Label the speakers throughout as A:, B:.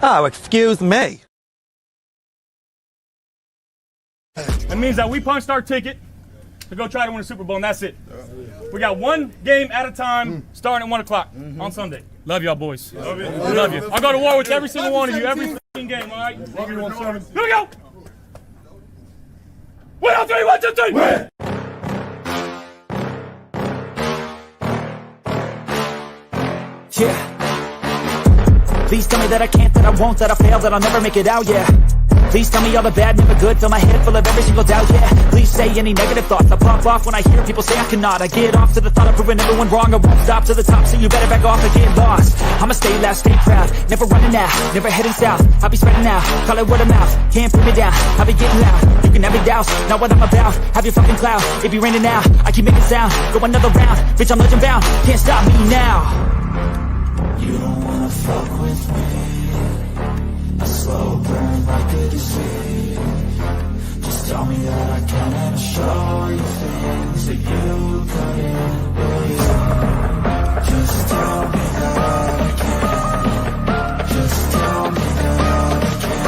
A: Oh, excuse me.
B: That means that we punched our ticket to go try to win a Super Bowl, and that's it. We got one game at a time, starting at 1 o'clock on Sunday. Love y'all, boys. Love you. Love you. I'll go to war with every single one of you, every game, all right? Love you, 1-7. Here we go. 1, 2, 3, 1, 2, 3. Win.
C: Yeah. Please tell me that I can't, that I won't, that I fail, that I'll never make it out, yeah. Please tell me all the bad, never good, fill my head full of every single doubt, yeah. Please say any negative thoughts, I pop off when I hear people say I cannot. I get off to the thought of proving everyone wrong, I won't stop to the top, so you better back off and get lost. I'ma stay loud, stay proud, never running out, never heading south. I'll be spreading out, call it word of mouth, can't put me down, I'll be getting loud. You can have it douse, not what I'm about, have your fucking cloud. It be raining now, I keep making sound, go another round, bitch I'm legend bound, can't stop me now. You don't wanna fuck with me, a slow burn like a disease. Just tell me that I can and show you things that you couldn't believe. Just tell me that I can. Just tell me that I can.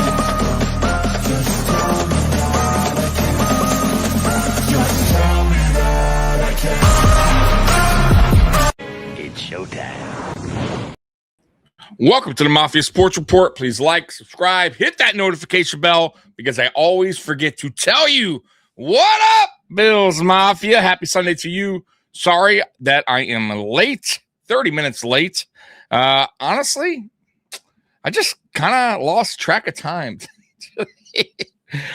C: Just tell me that I can. Just tell me that I can. It's showtime.
D: Welcome to the Mafia Sports Report. Please like, subscribe, hit that notification bell because I always forget to tell you what up, Bills Mafia. Happy Sunday to you. Sorry that I am late, 30 minutes late. Honestly, I just kind of lost track of time.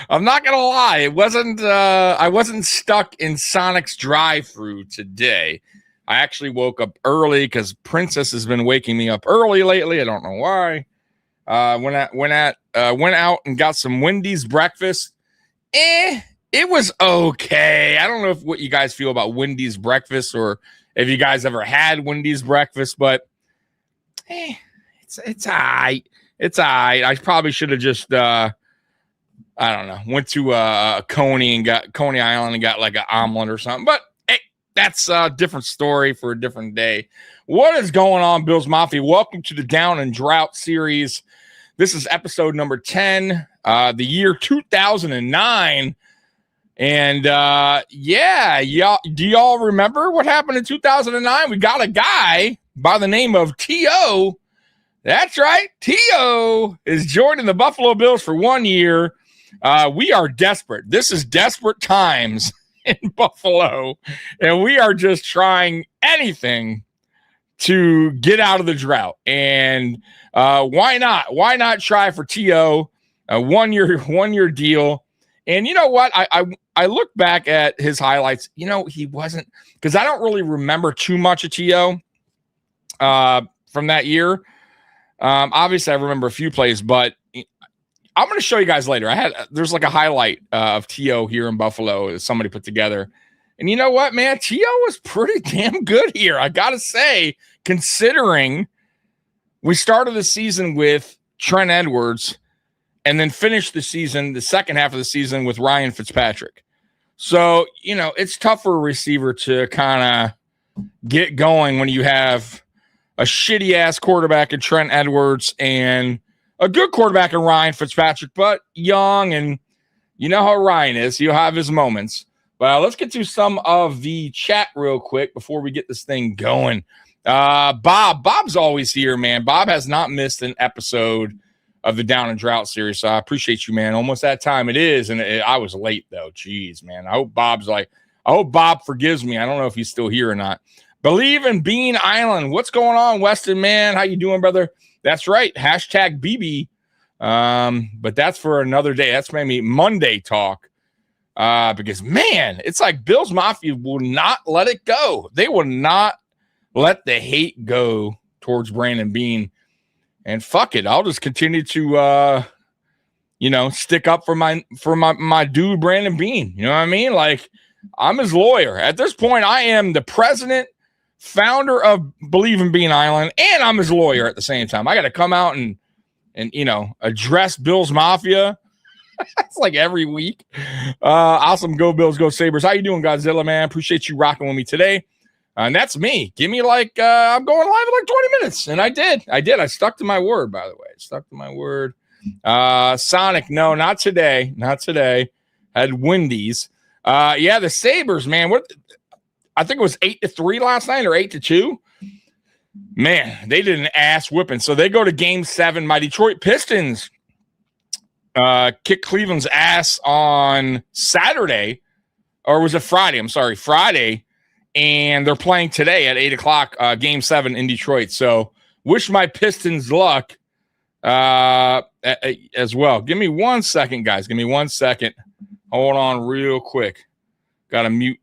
D: I'm not going to lie. It wasn't, I wasn't stuck in Sonic's drive-thru today. I actually woke up early because Princess has been waking me up early lately. I don't know why. Went out and got some Wendy's breakfast. It was okay. I don't know what you guys feel about Wendy's breakfast or if you guys ever had Wendy's breakfast, but it's all right. It's all right. I probably should have just I don't know, went to Coney Island and got like an omelet or something, but that's a different story for a different day. What is going on, Bills Mafia? Welcome to the Down Drought series. This is episode number 10, the year 2009. And y'all, do y'all remember what happened in 2009? We got a guy by the name of T.O. That's right. T.O. is joining the Buffalo Bills for 1 year. We are desperate. This is desperate times in Buffalo, and we are just trying anything to get out of the drought. And why not try for T.O. a one year deal? And you know what? I look back at his highlights. You know, he wasn't, because I don't really remember too much of T.O. From that year. Obviously I remember a few plays, but I'm going to show you guys later. There's like a highlight of T.O. here in Buffalo that somebody put together. And you know what, man? T.O. was pretty damn good here. I got to say, considering we started the season with Trent Edwards and then finished the season, the second half of the season with Ryan Fitzpatrick. So, you know, it's tough for a receiver to kind of get going when you have a shitty ass quarterback in Trent Edwards and a good quarterback in Ryan Fitzpatrick, but young, and you know how Ryan is. He'll have his moments. Well, let's get to some of the chat real quick before we get this thing going. Bob's always here, man. Bob has not missed an episode of the Down Drought series, so I appreciate you, man. Almost that time it is, and I was late, though. Jeez, man. I hope Bob forgives me. I don't know if he's still here or not. Believe in Bean Island. What's going on, Weston, man? How you doing, brother? That's right. Hashtag BB. But that's for another day. That's maybe Monday talk. Because, man, it's like Bills Mafia will not let it go. They will not let the hate go towards Brandon Bean. And fuck it. I'll just continue to, stick up for my dude, Brandon Bean. You know what I mean? Like, I'm his lawyer. At this point, I am the president, founder of Believe in Bean Island, and I'm his lawyer at the same time. I got to come out and address Bills Mafia. It's like every week. Awesome. Go Bills, go Sabres. How you doing, Godzilla, man? Appreciate you rocking with me today. And that's me. Give me I'm going live in like 20 minutes. And I did. I stuck to my word, by the way. Stuck to my word. Sonic, no, not today. Not today. Had Wendy's. Yeah, the Sabres, man. I think it was 8-3 last night or 8-2. Man, they did an ass whipping. So they go to Game 7. My Detroit Pistons kicked Cleveland's ass on Saturday, or was it Friday? I'm sorry, Friday. And they're playing today at 8 o'clock, Game 7 in Detroit. So wish my Pistons luck as well. Give me 1 second, guys. Give me 1 second. Hold on real quick. Got to mute.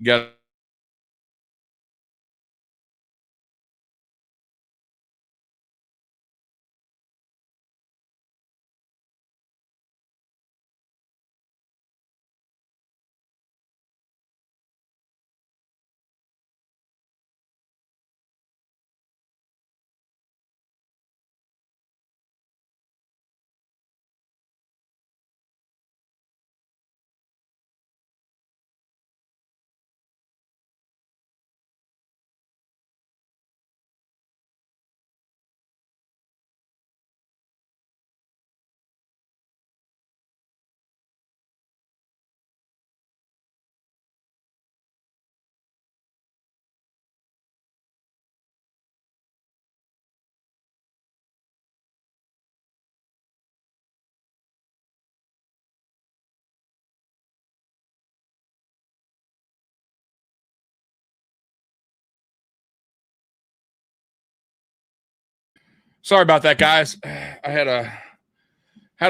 D: Sorry about that, guys. I had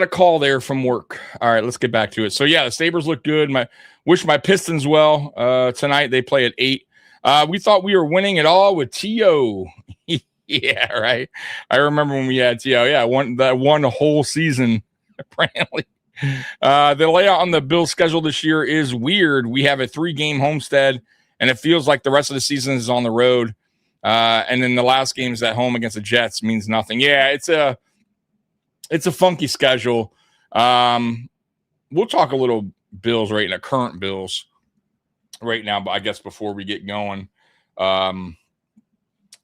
D: a call there from work. All right, let's get back to it. So yeah, the Sabres look good. Wish my Pistons well tonight. They play at 8. We thought we were winning it all with T.O. Yeah, right. I remember when we had T.O. Yeah, one whole season apparently. The layout on the Bills schedule this year is weird. We have a 3-game homestead, and it feels like the rest of the season is on the road. And then the last game is at home against the Jets. Means nothing. Yeah, it's a funky schedule. We'll talk a little Bills right now, current Bills right now, but I guess before we get going on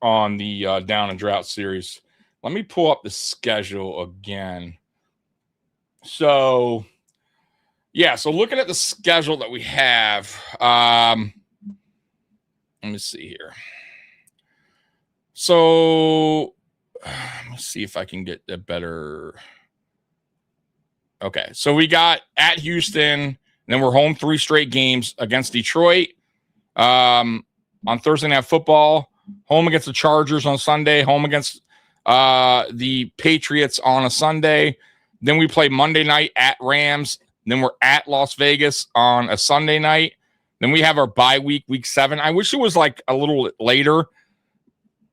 D: the Down and Drought series, let me pull up the schedule again. So, yeah, so looking at the schedule that we have, let me see here. So, let's see if I can get a better. Okay, so we got at Houston, then we're home 3 straight games against Detroit on Thursday Night Football, home against the Chargers on Sunday, home against the Patriots on a Sunday. Then we play Monday night at Rams. Then we're at Las Vegas on a Sunday night. Then we have our bye week, week 7. I wish it was like a little later,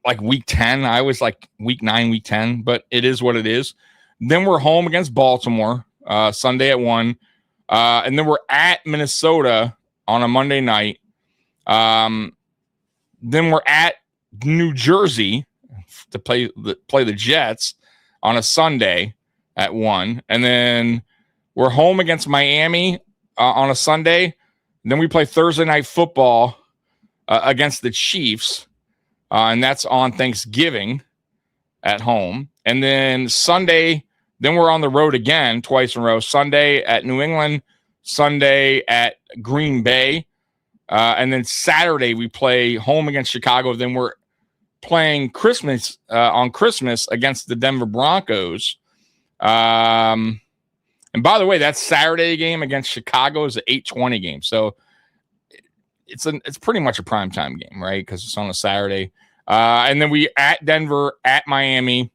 D: like week 10. I was like week 9, week 10, but it is what it is. Then we're home against Baltimore Sunday at 1. And then we're at Minnesota on a Monday night. Then we're at New Jersey to play the Jets on a Sunday at 1. And then we're home against Miami on a Sunday. And then we play Thursday Night Football against the Chiefs. And that's on Thanksgiving at home. And then Sunday, then we're on the road again twice in a row. Sunday at New England, Sunday at Green Bay. And then Saturday, we play home against Chicago. Then we're playing Christmas on Christmas against the Denver Broncos. And by the way, that Saturday game against Chicago is an 8:20 game. So it's pretty much a primetime game, right? Because it's on a Saturday. And then we at Denver, at Miami,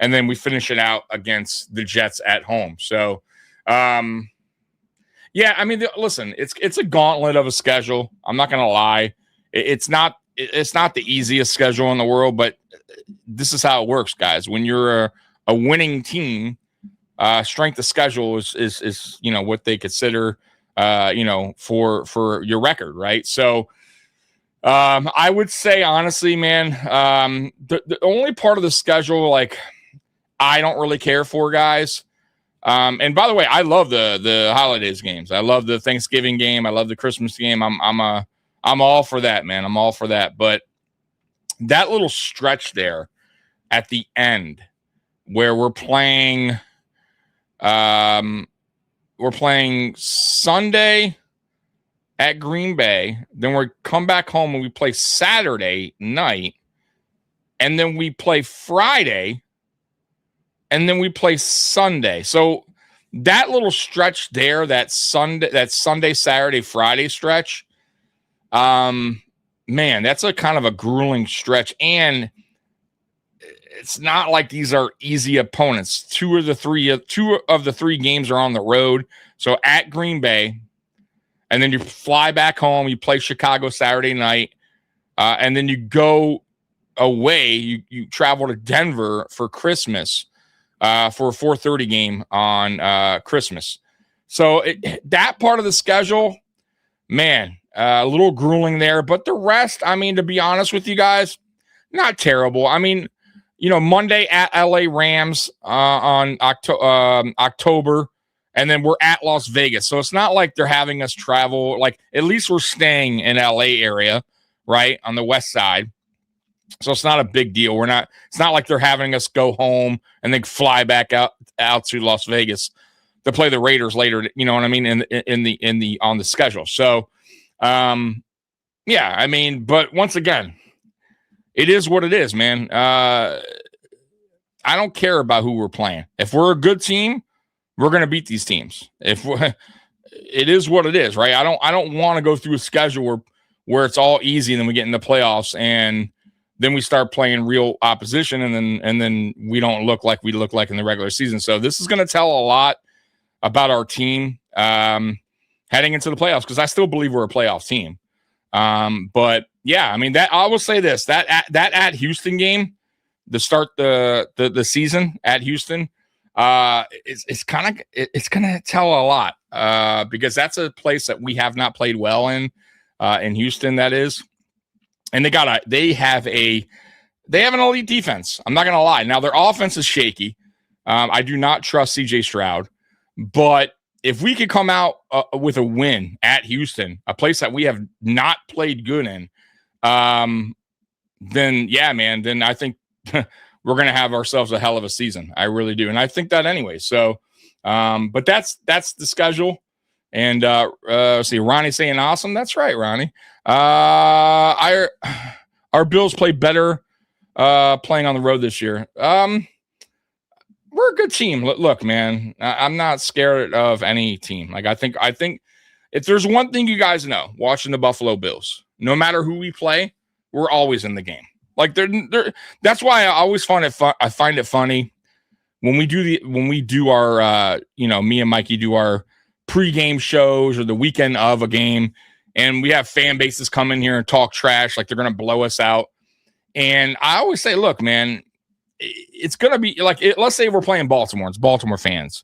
D: and then we finish it out against the Jets at home. So, yeah, I mean, listen, it's a gauntlet of a schedule. I'm not going to lie. It's not the easiest schedule in the world, but this is how it works, guys. When you're a winning team, strength of schedule is what they consider for your record, right? So I would say honestly, man, the only part of the schedule like I don't really care for, guys. And by the way, I love the holidays games. I love the Thanksgiving game. I love the Christmas game. I'm all for that, man. I'm all for that. But that little stretch there at the end where we're playing Sunday at Green Bay. Then we come back home and we play Saturday night. And then we play Friday. And then we play Sunday. So that little stretch there, that Sunday, Saturday, Friday stretch, man, that's a kind of a grueling stretch. And it's not like these are easy opponents. Two of the three games are on the road. So at Green Bay, and then you fly back home. You play Chicago Saturday night, and then you go away. You travel to Denver for Christmas, for a 4:30 game on Christmas. So that part of the schedule, man, a little grueling there. But the rest, I mean, to be honest with you guys, not terrible. I mean, Monday at LA Rams on October, and then we're at Las Vegas. So it's not like they're having us travel. Like, at least we're staying in LA area, right, on the west side. So it's not a big deal. It's not like they're having us go home and then fly back out to Las Vegas to play the Raiders later. You know what I mean? On the schedule. So, yeah, I mean, but once again, it is what it is, man. I don't care about who we're playing. If we're a good team, we're going to beat these teams. It is what it is, right? I don't want to go through a schedule where it's all easy and then we get in the playoffs and then we start playing real opposition and then we don't look like we look like in the regular season. So this is going to tell a lot about our team heading into the playoffs, because I still believe we're a playoff team. But yeah, I mean, that I will say this, that at Houston game to start the season at Houston, it's going to tell a lot, because that's a place that we have not played well in Houston, that is. And they have an elite defense. I'm not going to lie. Now their offense is shaky. I do not trust CJ Stroud, but if we could come out with a win at Houston, a place that we have not played good in, then yeah, man, then I think we're going to have ourselves a hell of a season. I really do. And I think that anyway. So, but that's the schedule. And see, Ronnie saying awesome. That's right, Ronnie. Our Bills play better playing on the road this year. We're a good team. Look, man, I'm not scared of any team. Like, I think if there's one thing you guys know, watching the Buffalo Bills, no matter who we play, we're always in the game. Like, that's why I always find it funny when we do our me and Mikey do our pregame shows or the weekend of a game, and we have fan bases come in here and talk trash like they're going to blow us out. And I always say, look, man, it's going to be like, let's say we're playing Baltimore. It's Baltimore fans.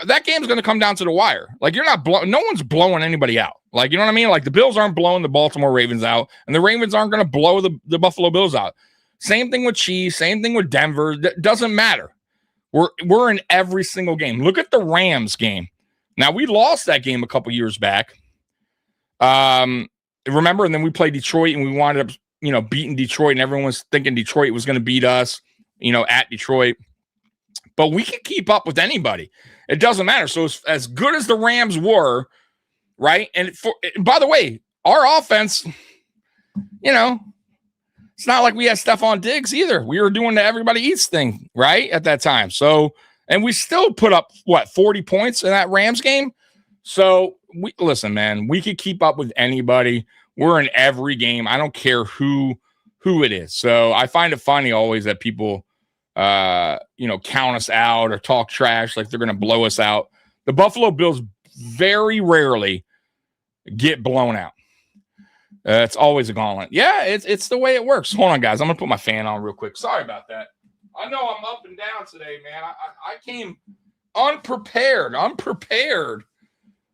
D: That game's going to come down to the wire. Like, no one's blowing anybody out. Like, you know what I mean? Like, the Bills aren't blowing the Baltimore Ravens out, and the Ravens aren't going to blow the Buffalo Bills out. Same thing with Chiefs. Same thing with Denver. That doesn't matter. We're in every single game. Look at the Rams game. Now, we lost that game a couple years back. Remember? And then we played Detroit, and we wound up, beating Detroit, and everyone was thinking Detroit was going to beat us, at Detroit. But we can keep up with anybody. It doesn't matter. So as good as the Rams were, right? And by the way, our offense, it's not like we had Stephon Diggs either. We were doing the everybody eats thing, right, at that time. So, and we still put up, 40 points in that Rams game? So, listen, man, we could keep up with anybody. We're in every game. I don't care who it is. So, I find it funny always that people, count us out or talk trash like they're going to blow us out. The Buffalo Bills very rarely get blown out. It's always a gauntlet. Yeah, it's the way it works. Hold on, guys. I'm going to put my fan on real quick. Sorry about that. I know I'm up and down today, man. I came unprepared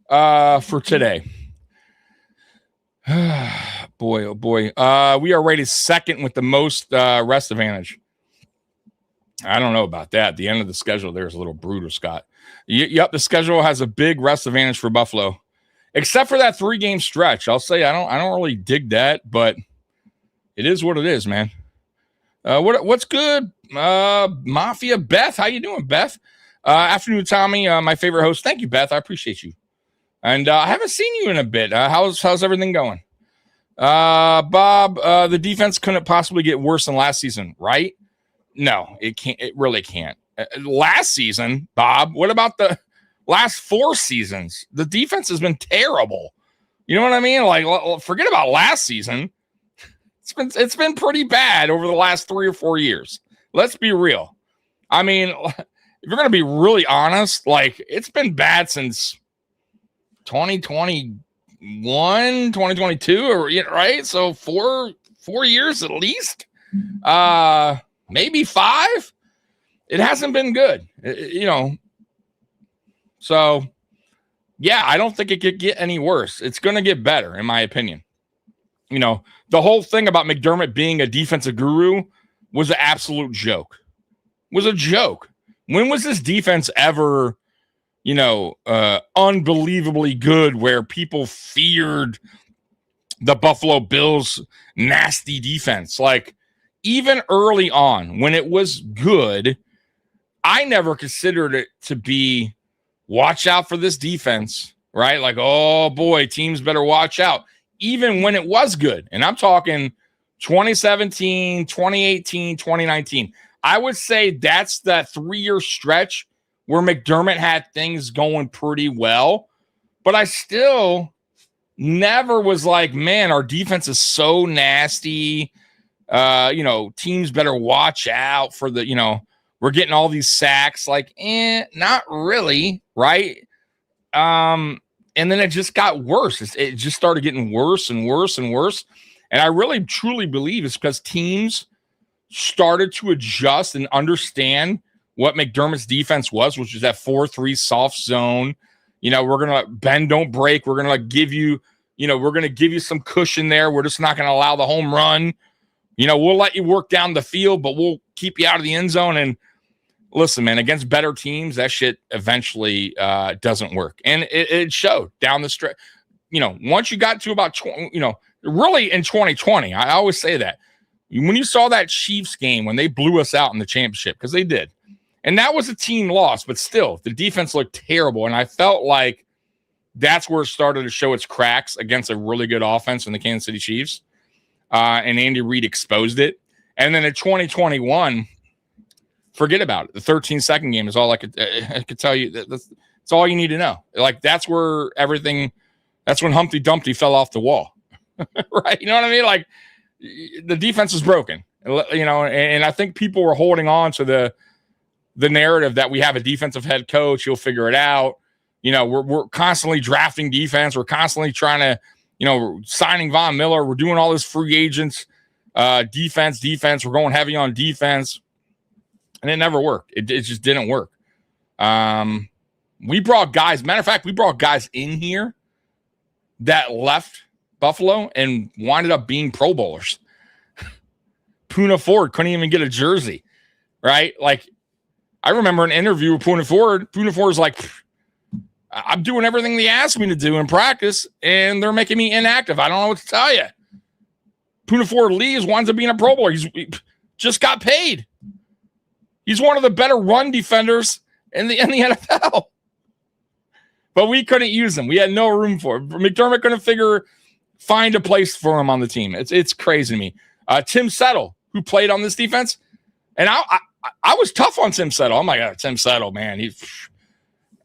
D: for today. Boy, oh boy. We are rated second with the most rest advantage. I don't know about that. The end of the schedule there is a little brutal, Scott. Yep, the schedule has a big rest advantage for Buffalo, except for that 3-game stretch. I'll say I don't really dig that, but it is what it is, man. What's good? Mafia Beth, how you doing, Beth? Afternoon, Tommy, my favorite host. Thank you, Beth. I appreciate you. And I haven't seen you in a bit. How's everything going? Bob, the defense couldn't possibly get worse than last season, right? No, it can't. It really can't. Last season, Bob, what about the last 4 seasons? The defense has been terrible. You know what I mean? Like, forget about last season. It's been pretty bad over the last 3 or 4 years. Let's be real. I mean, if you're going to be really honest, like, it's been bad since 2021, 2022, or right? So 4 years at least. Maybe 5. It hasn't been good, So, yeah, I don't think it could get any worse. It's going to get better, in my opinion. The whole thing about McDermott being a defensive guru was an absolute joke. Was a joke. When was this defense ever, unbelievably good where people feared the Buffalo Bills' nasty defense? Like, even early on, when it was good, I never considered it to be watch out for this defense, right? Like, oh boy, teams better watch out. Even when it was good. And I'm talking 2017, 2018, 2019. I would say that's that 3-year stretch where McDermott had things going pretty well. But I still never was like, man, our defense is so nasty. Teams better watch out for the, we're getting all these sacks. Like, not really, right? And then it just got worse. It just started getting worse and worse and worse. And I really, truly believe it's because teams started to adjust and understand what McDermott's defense was, which is that 4-3 soft zone. We're going to bend, don't break. We're going to give you, we're going to give you some cushion there. We're just not going to allow the home run. We'll let you work down the field, but we'll keep you out of the end zone. And listen, man, against better teams, that shit eventually doesn't work. And it showed down the stretch. Once you got to about 20, really in 2020, I always say that. When you saw that Chiefs game when they blew us out in the championship, because they did. And that was a team loss, but still, the defense looked terrible. And I felt like that's where it started to show its cracks against a really good offense in the Kansas City Chiefs. And Andy Reid exposed it. And then in 2021, forget about it. The 13-second game is all I could tell you. That's all you need to know. Like, that's where everything, that's when Humpty Dumpty fell off the wall. Right? You know what I mean? Like, the defense is broken, and I think people were holding on to the narrative that we have a defensive head coach. He'll figure it out. We're constantly drafting defense. We're constantly trying to, signing Von Miller. We're doing all this free agents, defense. We're going heavy on defense. And it never worked. It just didn't work. We brought guys. Matter of fact, we brought guys in here that left Buffalo and winded up being Pro Bowlers. Poona Ford couldn't even get a jersey, right? Like, I remember an interview with Poona Ford. Poona Ford's like, I'm doing everything they asked me to do in practice, and they're making me inactive. I don't know what to tell you. Poona Ford leaves, winds up being a Pro Bowler. He just got paid. He's one of the better run defenders in the NFL. But we couldn't use him. We had no room for him. McDermott couldn't find a place for him on the team. It's crazy to me. Tim Settle, who played on this defense, and I was tough on Tim Settle. I'm like, Tim Settle, man,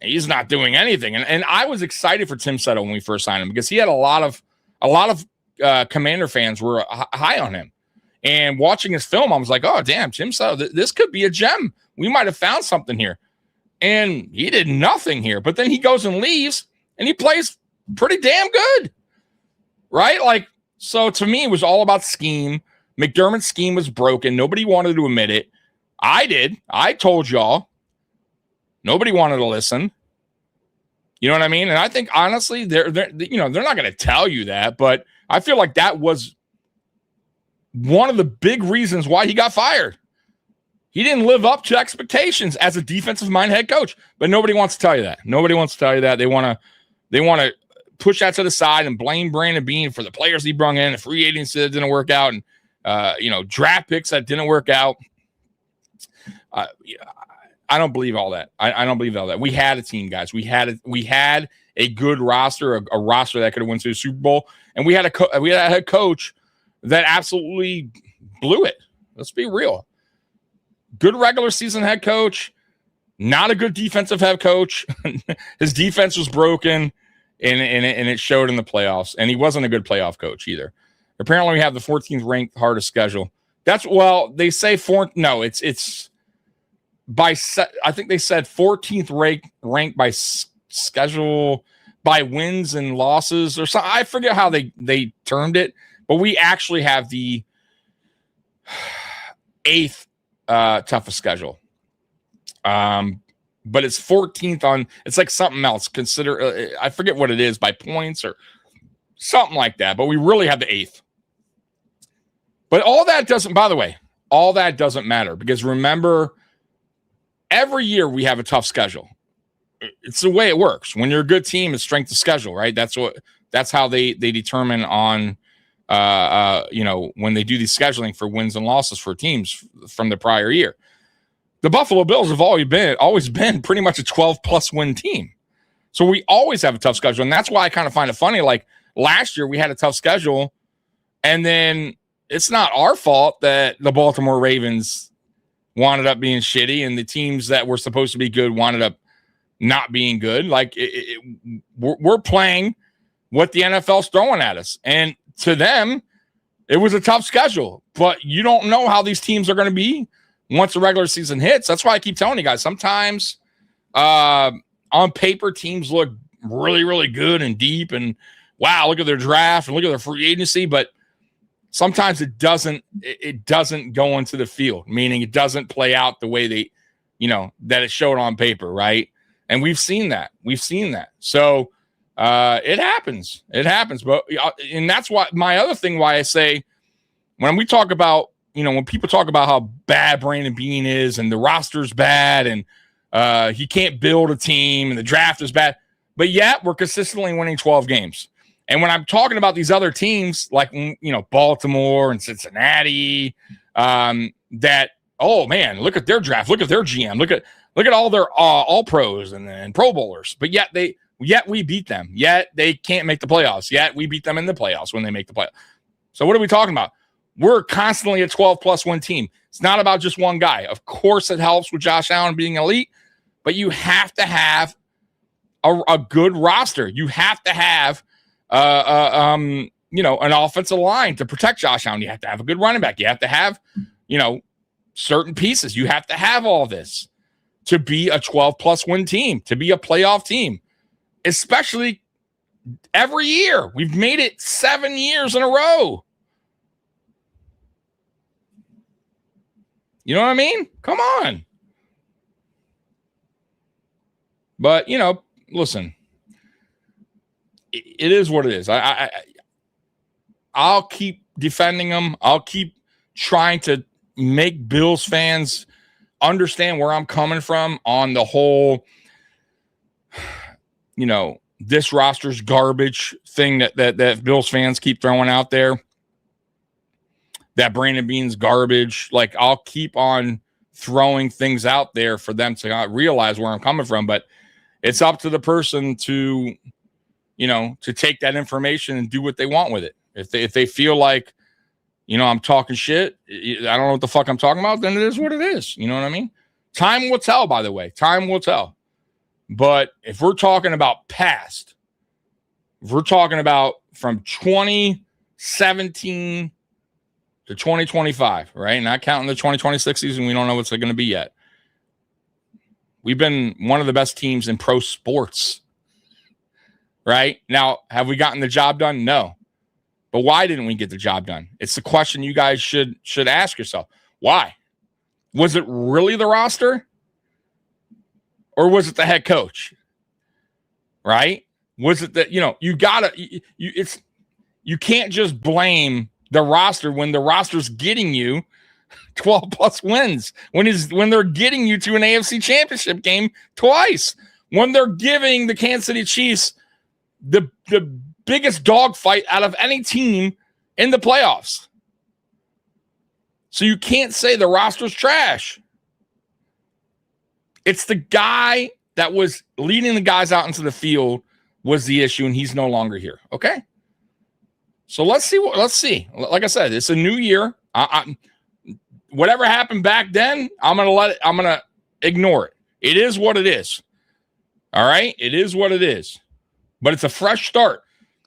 D: he's not doing anything. And I was excited for Tim Settle when we first signed him because he had a lot of Commander fans were high on him. And watching his film, I was like, oh, damn, Tim Settle, this could be a gem. We might have found something here. And he did nothing here. But then he goes and leaves, and he plays pretty damn good. Right? Like, so to me, it was all about scheme. McDermott's scheme was broken. Nobody wanted to admit it. I did. I told y'all. Nobody wanted to listen. You know what I mean? And I think, honestly, they're not going to tell you that, but I feel like that was one of the big reasons why he got fired. He didn't live up to expectations as a defensive-minded head coach, but nobody wants to tell you that. Nobody wants to tell you that. They want to push that to the side and blame Brandon Beane for the players he brung in, the free agency that didn't work out, and draft picks that didn't work out. I don't believe all that. I don't believe all that. We had a team, guys. We had a good roster, a roster that could have went to the Super Bowl, and we had a head coach that absolutely blew it. Let's be real. Good regular season head coach, not a good defensive head coach. His defense was broken, and it showed in the playoffs. And he wasn't a good playoff coach either. Apparently, we have the 14th ranked hardest schedule. They say fourth. No, it's by. I think they said 14th ranked by schedule, by wins and losses or something. I forget how they termed it, but we actually have the 8th toughest schedule. But it's 14th on. It's like something else. Consider I forget what it is by points or something like that. But we really have the 8th. But all that doesn't. By the way, all that doesn't matter because remember, every year we have a tough schedule. It's the way it works. When you're a good team, it's strength of schedule, right? That's how they determine on when they do the scheduling for wins and losses for teams from the prior year. The Buffalo Bills have always been pretty much a 12+ win team. So we always have a tough schedule. And that's why I kind of find it funny. Like last year we had a tough schedule, and then it's not our fault that the Baltimore Ravens wound up being shitty and the teams that were supposed to be good wound up not being good. Like we're playing what the NFL's throwing at us. And to them, it was a tough schedule. But you don't know how these teams are going to be once the regular season hits. That's why I keep telling you guys, sometimes on paper, teams look really, really good and deep. And wow, look at their draft and look at their free agency. But sometimes it doesn't go into the field, meaning it doesn't play out the way that it showed on paper, right? And we've seen that. So it happens. But and that's why my other thing why I say when we talk about, when people talk about how bad Brandon Beane is and the roster's bad and he can't build a team and the draft is bad, but yet we're consistently winning 12 games. And when I'm talking about these other teams like, Baltimore and Cincinnati, that, oh man, look at their draft, look at their GM, look at all their all pros and Pro Bowlers, but yet we beat them. Yet they can't make the playoffs. Yet we beat them in the playoffs when they make the playoffs. So what are we talking about? We're constantly a 12+ win team. It's not about just one guy. Of course, it helps with Josh Allen being elite, but you have to have a good roster. You have to have an offensive line to protect Josh Allen. You have to have a good running back. You have to have, certain pieces. You have to have all this to be a 12+ win team, to be a playoff team, especially every year. We've made it 7 years in a row. You know what I mean? Come on. But, listen, it is what it is. I'll keep defending them. I'll keep trying to make Bills fans understand where I'm coming from on the whole, this roster's garbage thing that Bills fans keep throwing out there. That Brandon Beane's garbage. Like, I'll keep on throwing things out there for them to realize where I'm coming from. But it's up to the person to, to take that information and do what they want with it. If they feel like, I'm talking shit, I don't know what the fuck I'm talking about, then it is what it is. You know what I mean? Time will tell, by the way. Time will tell. But if we're talking about past, if we're talking about from 2017 to 2025, right? Not counting the 2026 season. We don't know what's going to be yet. We've been one of the best teams in pro sports, right? Now, have we gotten the job done? No. But why didn't we get the job done? It's the question you guys should ask yourself. Why? Was it really the roster? Or was it the head coach? Right? Was it that, you can't just blame the roster when the roster's getting you 12+ wins, when they're getting you to an AFC championship game twice, when they're giving the Kansas City Chiefs the biggest dogfight out of any team in the playoffs. So you can't say the roster's trash. It's the guy that was leading the guys out into the field was the issue, and he's no longer here. Okay? So let's see. Like I said, it's a new year. Whatever happened back then, I'm gonna ignore it. It is what it is. All right? It is what it is. But it's a fresh start.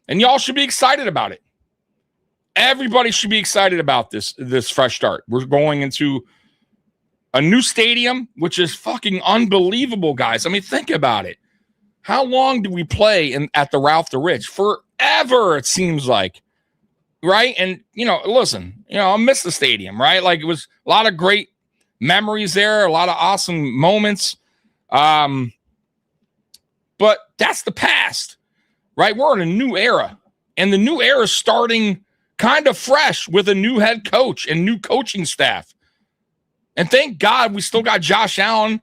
D: And y'all should be excited about it. Everybody should be excited about this fresh start. We're going into a new stadium, which is fucking unbelievable, guys. I mean, think about it. How long did we play at the Ralph the Rich? Forever, it seems like. Right? And, listen, I miss the stadium, right? Like, it was a lot of great memories there, a lot of awesome moments. But that's the past, right? We're in a new era. And the new era is starting kind of fresh with a new head coach and new coaching staff. And thank God we still got Josh Allen,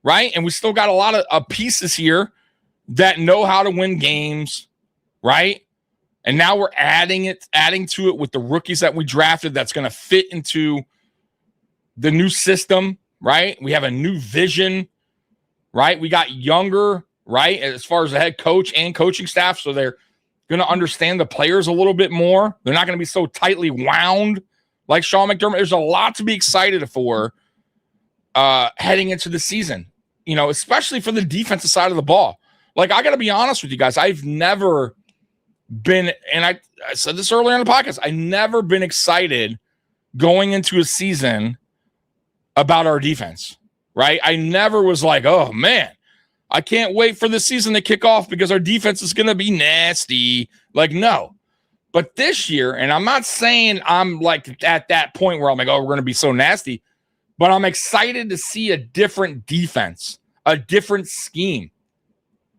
D: right? And we still got a lot of pieces here that know how to win games, right? And now we're adding to it with the rookies that we drafted that's going to fit into the new system, right? We have a new vision, right? We got younger, right, as far as the head coach and coaching staff, so they're going to understand the players a little bit more. They're not going to be so tightly wound like Sean McDermott. There's a lot to be excited for heading into the season, especially for the defensive side of the ball. Like, I got to be honest with you guys. I've never been, and I said this earlier in the podcast, I've never been excited going into a season about our defense, right? I never was like, oh, man, I can't wait for the season to kick off because our defense is going to be nasty. Like, no. But this year, and I'm not saying I'm like at that point where I'm like, oh, we're going to be so nasty, but I'm excited to see a different defense, a different scheme,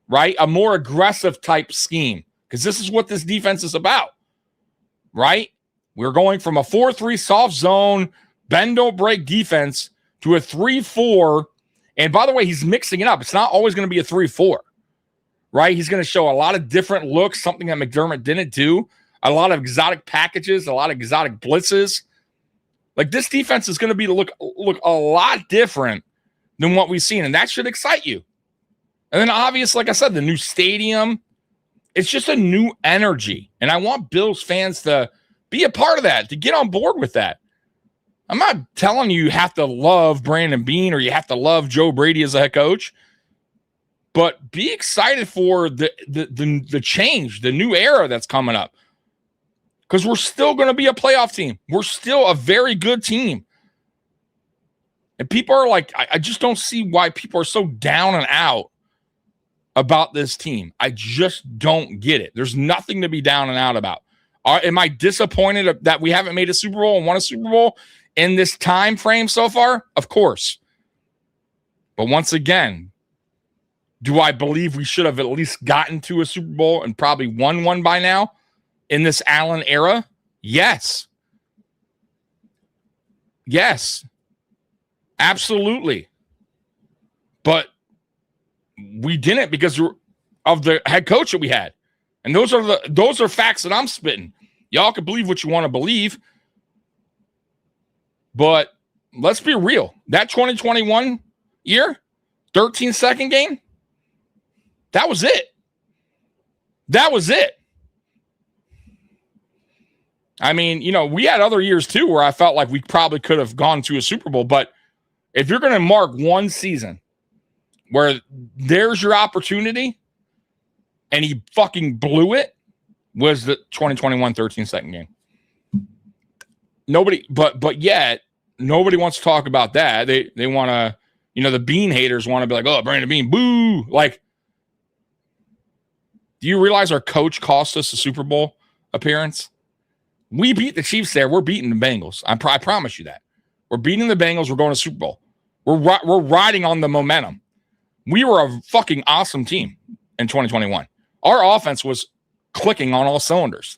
D: right? A more aggressive type scheme, because this is what this defense is about, right? We're going from a 4-3 soft zone, bend don't break defense to a 3-4. And by the way, he's mixing it up. It's not always going to be a 3-4, right? He's going to show a lot of different looks, something that McDermott didn't do. A lot of exotic packages, a lot of exotic blitzes. Like, this defense is going to look a lot different than what we've seen, and that should excite you. And then, obviously, like I said, the new stadium, it's just a new energy, and I want Bills fans to be a part of that, to get on board with that. I'm not telling you have to love Brandon Beane or you have to love Joe Brady as a head coach, but be excited for the change, the new era that's coming up. Because we're still going to be a playoff team. We're still a very good team. And people are like, I just don't see why people are so down and out about this team. I just don't get it. There's nothing to be down and out about. Am I disappointed that we haven't made a Super Bowl and won a Super Bowl in this time frame so far? Of course. But once again, do I believe we should have at least gotten to a Super Bowl and probably won one by now? In this Allen era? Yes. Yes. Absolutely. But we didn't because of the head coach that we had. And those are facts that I'm spitting. Y'all can believe what you want to believe. But let's be real. That 2021 year, 13-second game, that was it. That was it. I mean, we had other years too where I felt like we probably could have gone to a Super Bowl. But if you're going to mark one season where there's your opportunity and he fucking blew it, was the 2021 13-second game. Nobody, but yet nobody wants to talk about that. They want to, the Bean haters want to be like, oh, Brandon Bean, boo. Like, do you realize our coach cost us a Super Bowl appearance? We beat the Chiefs there. We're beating the Bengals. I promise you that. We're beating the Bengals. We're going to Super Bowl. We're riding on the momentum. We were a fucking awesome team in 2021. Our offense was clicking on all cylinders.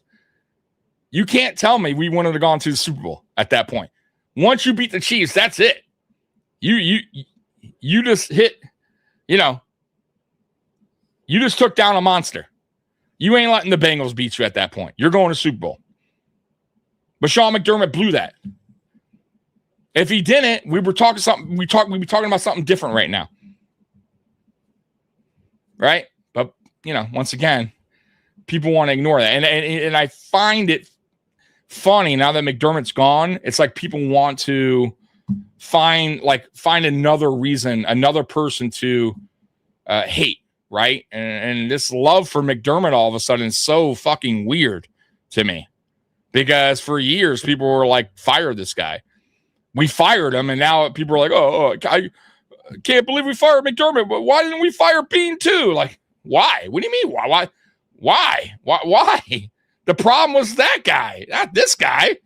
D: You can't tell me we wouldn't have gone to the Super Bowl at that point. Once you beat the Chiefs, that's it. You just hit, you just took down a monster. You ain't letting the Bengals beat you at that point. You're going to Super Bowl. But Sean McDermott blew that. If he didn't, we'd be talking about something different right now. Right? But, once again, people want to ignore that. And I find it funny now that McDermott's gone. It's like people want to find another reason, another person to hate, right? And this love for McDermott all of a sudden is so fucking weird to me. Because for years, people were like, fire this guy. We fired him, and now people are like, oh, I can't believe we fired McDermott, but why didn't we fire Bean too? Like, why? What do you mean? Why? The problem was that guy, not this guy.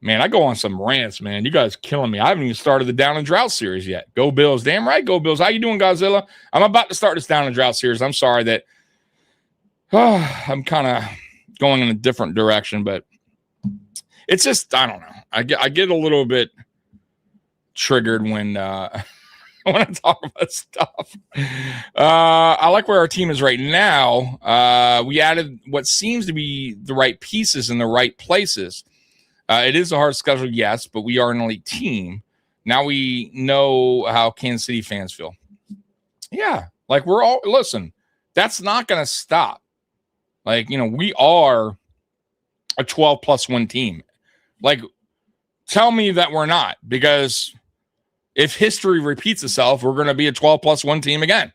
D: Man, I go on some rants, man. You guys killing me. I haven't even started the Down and Drought series yet. Go Bills. Damn right, go Bills. How you doing, Godzilla? I'm about to start this Down and Drought series. I'm sorry that I'm kind of going in a different direction, but it's just, I don't know. I get a little bit triggered when I talk about stuff. I like where our team is right now. We added what seems to be the right pieces in the right places. It is a hard schedule, yes, but we are an elite team. Now we know how Kansas City fans feel. Yeah, like listen, that's not going to stop. Like, we are a 12+1 team. Like, tell me that we're not, because if history repeats itself, we're going to be a 12+1 team again.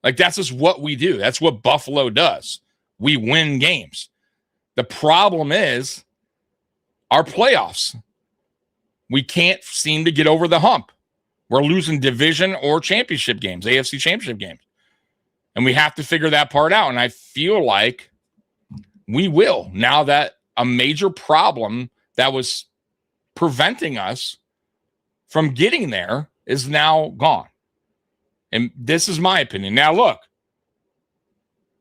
D: Like, that's just what we do. That's what Buffalo does. We win games. The problem is our playoffs. We can't seem to get over the hump. We're losing division or championship games, AFC championship games. And we have to figure that part out. And I feel like we will, now that a major problem that was preventing us from getting there is now gone. And this is my opinion. Now, look,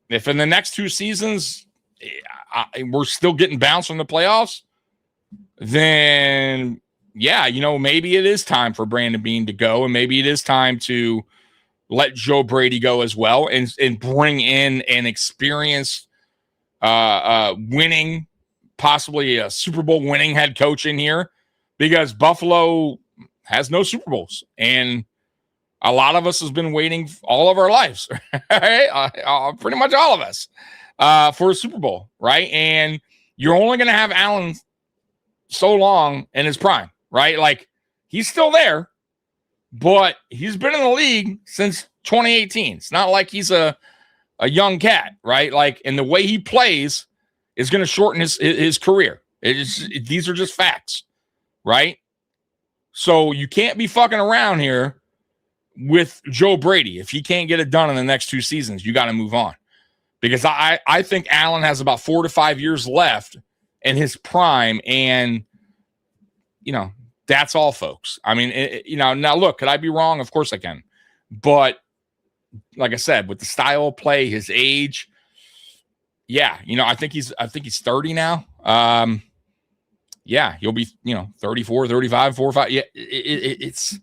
D: if in the next 2 seasons we're still getting bounced from the playoffs, then, yeah, maybe it is time for Brandon Beane to go, and maybe it is time to let Joe Brady go as well and bring in an experienced winning, possibly a Super Bowl winning head coach in here, because Buffalo has no Super Bowls. And a lot of us has been waiting all of our lives, right? Pretty much all of us for a Super Bowl, right? And you're only going to have Allen so long in his prime, right? Like, he's still there, but he's been in the league since 2018. It's not like he's a young cat, right? Like, and the way he plays is going to shorten his career. These are just facts, right? So you can't be fucking around here with Joe Brady. If he can't get it done in the next 2 seasons, you got to move on, because I think Allen has about 4 to 5 years left in his prime, and that's all, folks. I mean, now look, could I be wrong? Of course I can, but like I said, with the style of play, his age, yeah, I think he's 30 now. Yeah, he'll be 34, 35, 45. Yeah, it's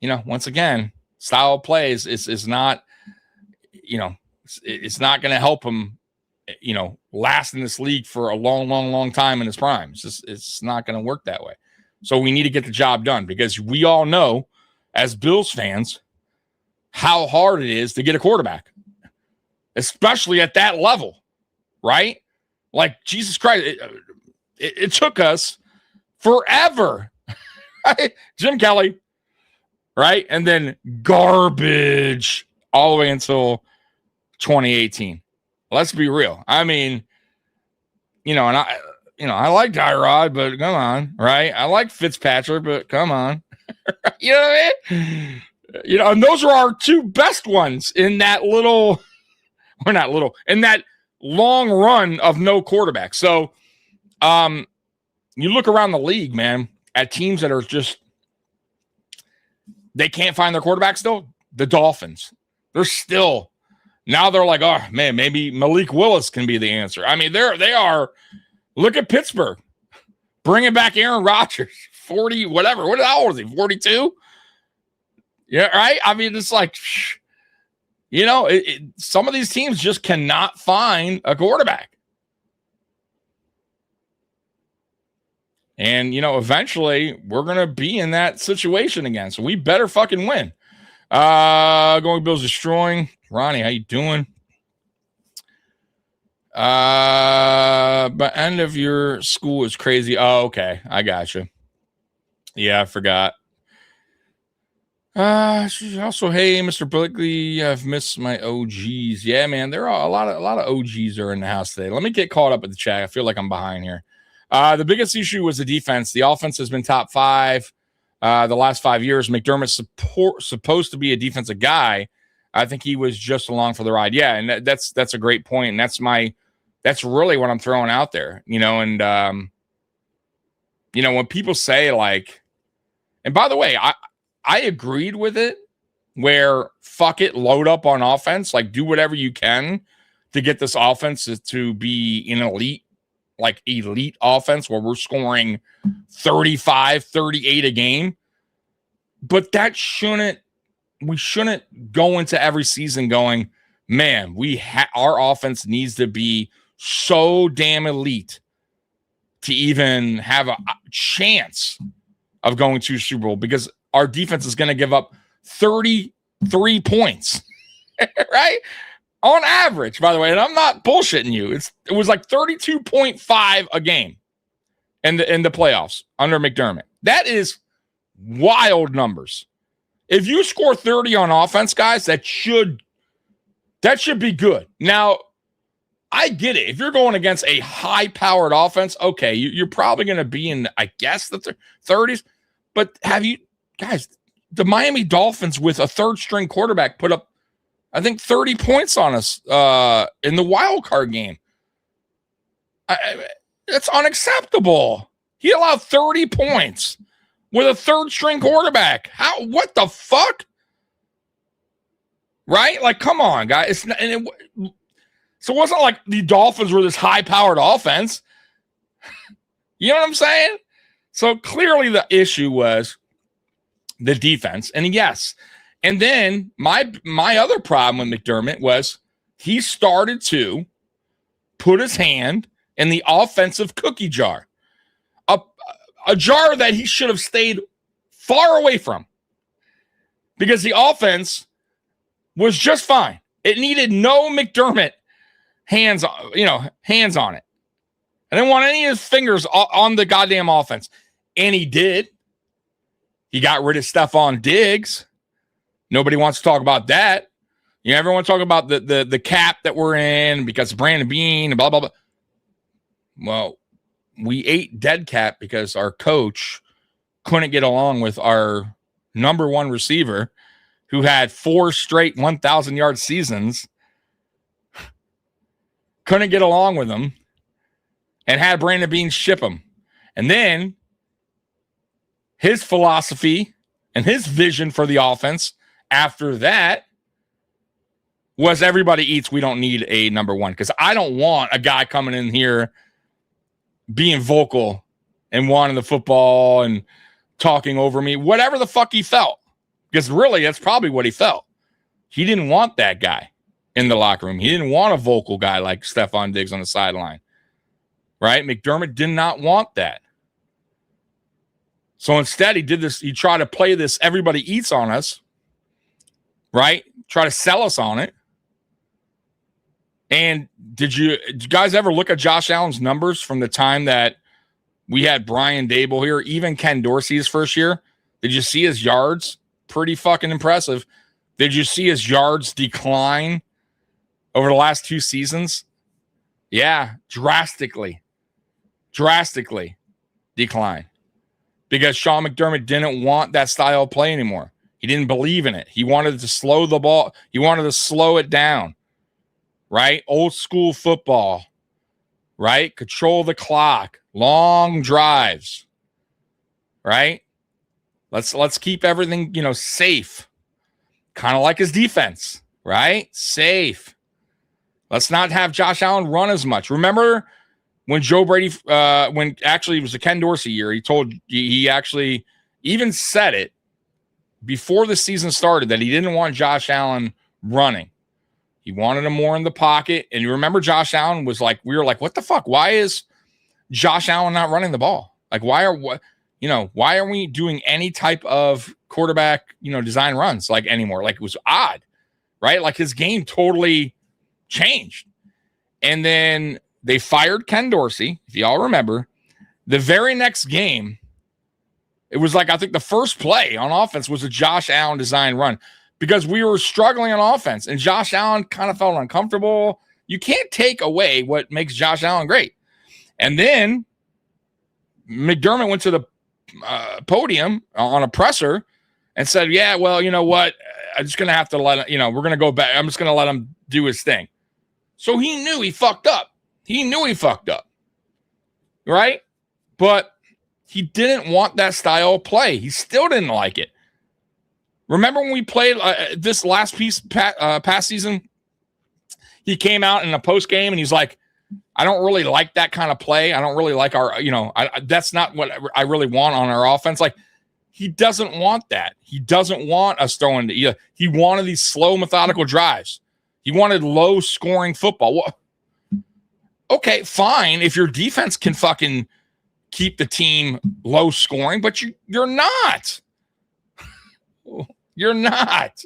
D: once again, style of play is not it's not going to help him last in this league for a long time in his prime. It's not going to work that way. So we need to get the job done, because we all know as Bills fans how hard it is to get a quarterback, especially at that level, right? Like, Jesus Christ, it took us forever. Jim Kelly, right? And then garbage all the way until 2018. Let's be real. I mean, and I like Tyrod, but come on, right? I like Fitzpatrick, but come on. You know what I mean? And those are our 2 best ones in that in that long run of no quarterback. So you look around the league, man, at teams that are just, they can't find their quarterback still. The Dolphins, they're still, now they're like, oh man, maybe Malik Willis can be the answer. I mean, they are. Look at Pittsburgh, bringing back Aaron Rodgers, 40, whatever. How old is he? 42? Yeah, right. I mean, it's like, some of these teams just cannot find a quarterback. And, eventually we're going to be in that situation again. So we better fucking win. Going Bills destroying. Ronnie, how you doing? But end of your school is crazy. Oh, okay. I got you. Yeah, I forgot. Also, hey, Mr. Blakely, I've missed my OGs. Yeah, man, there are a lot of OGs are in the house today. Let me get caught up at the chat. I feel like I'm behind here. The biggest issue was the defense. The offense has been top 5 the last 5 years. McDermott's supposed to be a defensive guy. I think he was just along for the ride. Yeah, and that's a great point. And that's really what I'm throwing out there. And when people say like, and by the way, I agreed with it where fuck it, load up on offense, like do whatever you can to get this offense to be an elite offense where we're scoring 35, 38 a game. But we shouldn't go into every season going, man, our offense needs to be so damn elite to even have a chance of going to Super Bowl, because our defense is going to give up 33 points, right? On average, by the way, and I'm not bullshitting you. It was like 32.5 a game in the playoffs under McDermott. That is wild numbers. If you score 30 on offense, guys, that should be good. Now, I get it. If you're going against a high-powered offense, okay, you're probably going to be in, I guess, the 30s. But have you, guys, the Miami Dolphins with a third-string quarterback put up, I think, 30 points on us in the wild card game. That's unacceptable. He allowed 30 points with a third-string quarterback. What the fuck? Right? Like, come on, guys. So it wasn't like the Dolphins were this high-powered offense. You know what I'm saying? So clearly the issue was the defense. And yes, and then my other problem with McDermott was he started to put his hand in the offensive cookie jar, a jar that he should have stayed far away from, because the offense was just fine. It needed no McDermott hands on it. I didn't want any of his fingers on the goddamn offense. And he did. He got rid of Stephon Diggs. Nobody wants to talk about that. Everyone talk about the cap that we're in because of Brandon Beane and blah, blah, blah. Well, we ate dead cap because our coach couldn't get along with our number one receiver who had 4 straight 1,000-yard seasons. Couldn't get along with him and had Brandon Beane ship him. And then his philosophy and his vision for the offense after that was everybody eats. We don't need a number one, because I don't want a guy coming in here being vocal and wanting the football and talking over me, whatever the fuck he felt. Because really, that's probably what he felt. He didn't want that guy in the locker room. He didn't want a vocal guy like Stephon Diggs on the sideline. Right? McDermott did not want that. So instead, he did this. He tried to play this everybody eats on us. Right? Try to sell us on it. And did you guys ever look at Josh Allen's numbers from the time that we had Brian Dable here, even Ken Dorsey's first year? Did you see his yards? Pretty fucking impressive. Did you see his yards decline over the last 2 seasons? Yeah, drastically decline. Because Sean McDermott didn't want that style of play anymore. He didn't believe in it. He wanted to slow the ball. He wanted to slow it down. Right? Old school football. Right? Control the clock. Long drives. Right? Let's keep everything, safe. Kind of like his defense. Right? Safe. Let's not have Josh Allen run as much. Remember when Joe Brady, when actually it was the Ken Dorsey year, he actually even said it before the season started that he didn't want Josh Allen running. He wanted him more in the pocket. And you remember Josh Allen was like, we were like, what the fuck? Why is Josh Allen not running the ball? Like, why are we doing any type of quarterback, design runs like anymore? Like, it was odd, right? Like, his game totally changed. And then they fired Ken Dorsey, if y'all remember. The very next game, it was like, I think the first play on offense was a Josh Allen design run because we were struggling on offense, and Josh Allen kind of felt uncomfortable. You can't take away what makes Josh Allen great. And then McDermott went to the podium on a presser and said, yeah, well, you know what? I'm just going to have to let him, we're going to go back. I'm just going to let him do his thing. So he knew he fucked up. Right? But he didn't want that style of play. He still didn't like it. Remember when we played this last past season? He came out in a post game and he's like, I don't really like that kind of play. I don't really like our, that's not what I really want on our offense. Like, he doesn't want that. He doesn't want us throwing. He wanted these slow, methodical drives. He wanted low scoring football. Well, okay, fine. If your defense can fucking keep the team low scoring, but you're not. You're not.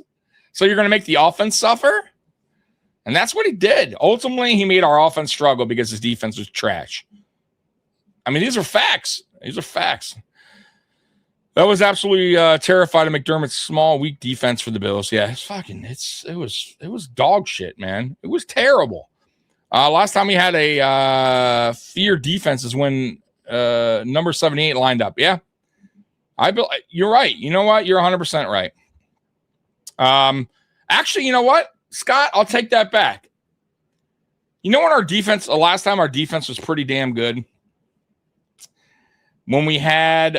D: So you're going to make the offense suffer? And that's what he did. Ultimately, he made our offense struggle because his defense was trash. I mean, these are facts. That was absolutely terrified of McDermott's small, weak defense for the Bills. Yeah, it was dog shit, man. It was terrible. Last time we had a fear defense is when number 78 lined up. Yeah, you're right. You know what? You're 100% right. Actually, you know what, Scott? I'll take that back. You know what? Our defense, last time our defense was pretty damn good. When we had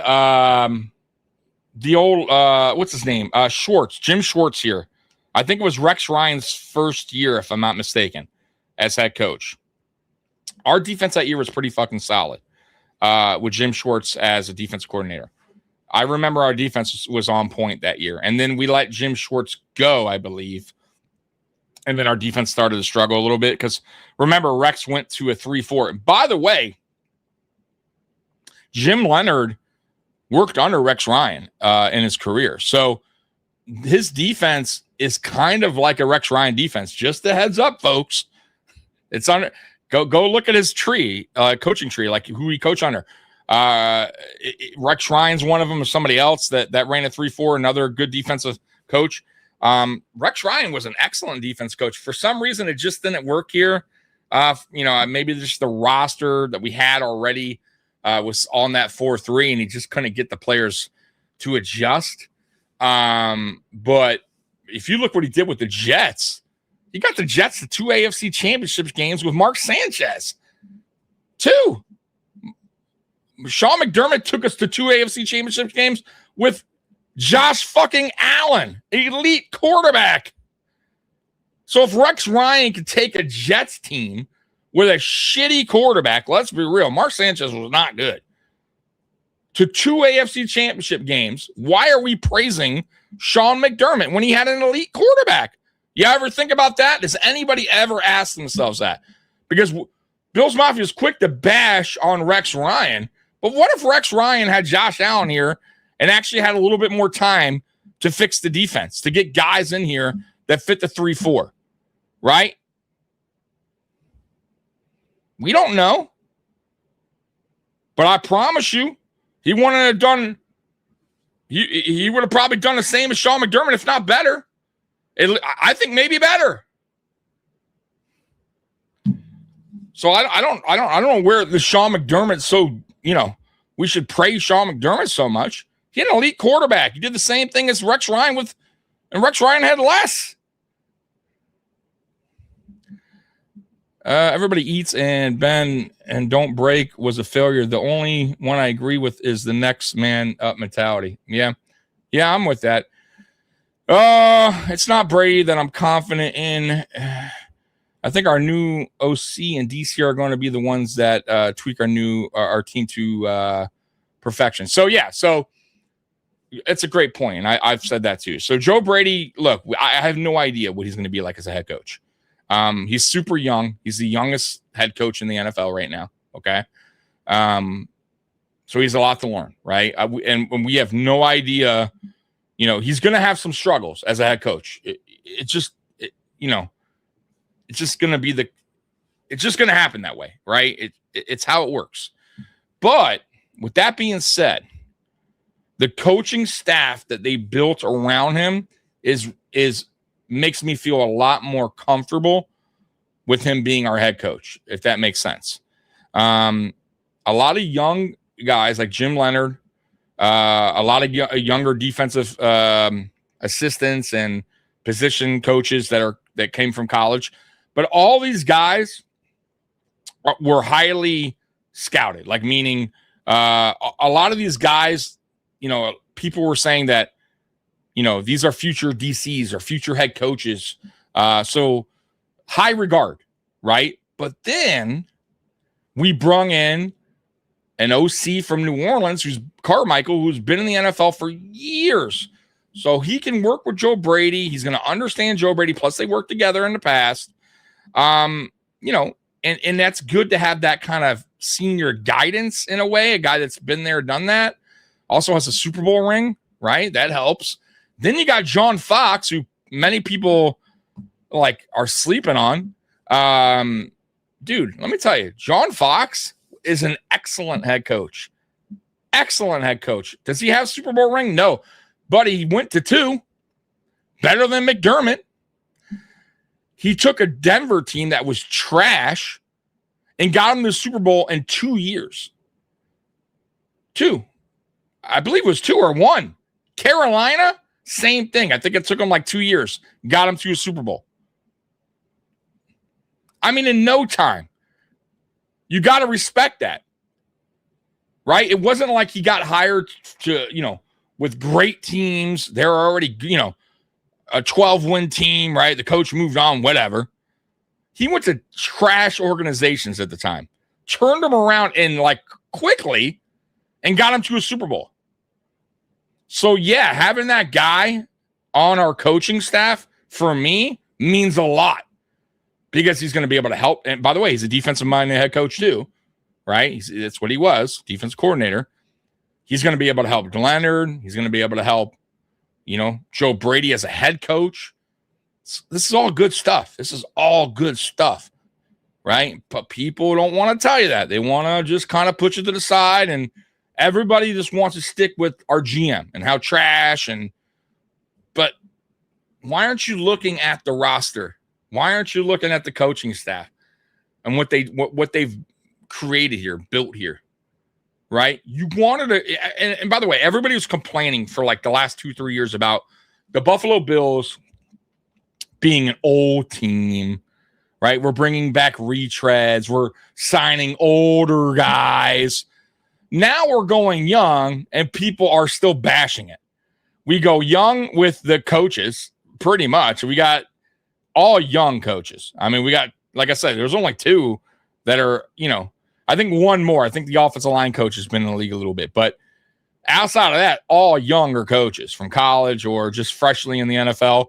D: the old, what's his name? Jim Schwartz here. I think it was Rex Ryan's first year, if I'm not mistaken, as head coach. Our defense that year was pretty fucking solid with Jim Schwartz as a defense coordinator. I remember our defense was on point that year. And then we let Jim Schwartz go, I believe. And then our defense started to struggle a little bit because, remember, Rex went to a 3-4. By the way, Jim Leonard worked under Rex Ryan in his career. So his defense is kind of like a Rex Ryan defense. Just a heads up, folks. It's on. Go look at his tree, coaching tree, like who he coached under. Rex Ryan's one of them, or somebody else that ran a 3-4, another good defensive coach. Rex Ryan was an excellent defense coach. For some reason, it just didn't work here. Maybe just the roster that we had already was on that 4-3, and he just couldn't get the players to adjust. But if you look what he did with the Jets, he got the Jets to 2 AFC championship games with Mark Sanchez. 2. Sean McDermott took us to 2 AFC championship games with Josh fucking Allen, elite quarterback. So if Rex Ryan could take a Jets team with a shitty quarterback, let's be real, Mark Sanchez was not good, to 2 AFC championship games, why are we praising Sean McDermott when he had an elite quarterback? You ever think about that? Does anybody ever ask themselves that? Because Bills Mafia is quick to bash on Rex Ryan, but what if Rex Ryan had Josh Allen here and actually had a little bit more time to fix the defense, to get guys in here that fit the 3-4, right? We don't know. But I promise you, he wouldn't have done, he would have probably done the same as Sean McDermott, if not better. I think maybe better. So I don't know where the Sean McDermott so, we should praise Sean McDermott so much. He had an elite quarterback. He did the same thing as Rex Ryan and Rex Ryan had less. Everybody eats and bend and don't break was a failure. The only one I agree with is the next man up mentality. Yeah, I'm with that. It's not Brady that I'm confident in. I think our new OC and DC are going to be the ones that tweak our team to perfection. So it's a great point, and I've said that too. So Joe Brady, look, I have no idea what he's going to be like as a head coach. He's super young. He's the youngest head coach in the NFL right now. Okay. So he's a lot to learn, right? And we have no idea, he's going to have some struggles as a head coach. It's just going to happen that way, right? It's how it works. But with that being said, the coaching staff that they built around him makes me feel a lot more comfortable with him being our head coach, if that makes sense. A lot of young guys like Jim Leonard, a lot of younger defensive assistants and position coaches that came from college, but all these guys were highly scouted. Like meaning, a lot of these guys, people were saying that, these are future DCs or future head coaches. So high regard, right? But then we brung in an OC from New Orleans, who's Carmichael, who's been in the NFL for years. So he can work with Joe Brady. He's going to understand Joe Brady. Plus, they worked together in the past. And that's good to have that kind of senior guidance in a way, a guy that's been there, done that. Also has a Super Bowl ring, right? That helps. Then you got John Fox, who many people are sleeping on. Dude, let me tell you, John Fox is an excellent head coach. Excellent head coach. Does he have a Super Bowl ring? No. But he went to 2. Better than McDermott. He took a Denver team that was trash and got him to the Super Bowl in 2 years. 2. I believe it was 2 or 1. Carolina, same thing. I think it took him 2 years. Got him to a Super Bowl. I mean, in no time. You got to respect that. Right? It wasn't like he got hired to, with great teams. They're already, a 12-win team, right? The coach moved on, whatever. He went to trash organizations at the time, turned them around and quickly and got him to a Super Bowl. So yeah, having that guy on our coaching staff for me means a lot because he's going to be able to help. And by the way, he's a defensive-minded head coach too, right? That's what he was, defense coordinator. He's going to be able to help Leonard. He's going to be able to help, Joe Brady as a head coach. This is all good stuff. This is all good stuff, right? But people don't want to tell you that. They want to just kind of put you to the side, and everybody just wants to stick with our GM and how trash. But why aren't you looking at the roster? Why aren't you looking at the coaching staff and what they've created here, built here? Right? You wanted to, and by the way, everybody was complaining for the last 2-3 years about the Buffalo Bills being an old team, right? We're bringing back retreads. We're signing older guys. Now we're going young, and people are still bashing it. We go young with the coaches, pretty much. We got all young coaches. I mean, we got, like I said, there's only 2 that are, I think one more. I think the offensive line coach has been in the league a little bit. But outside of that, all younger coaches from college or just freshly in the NFL.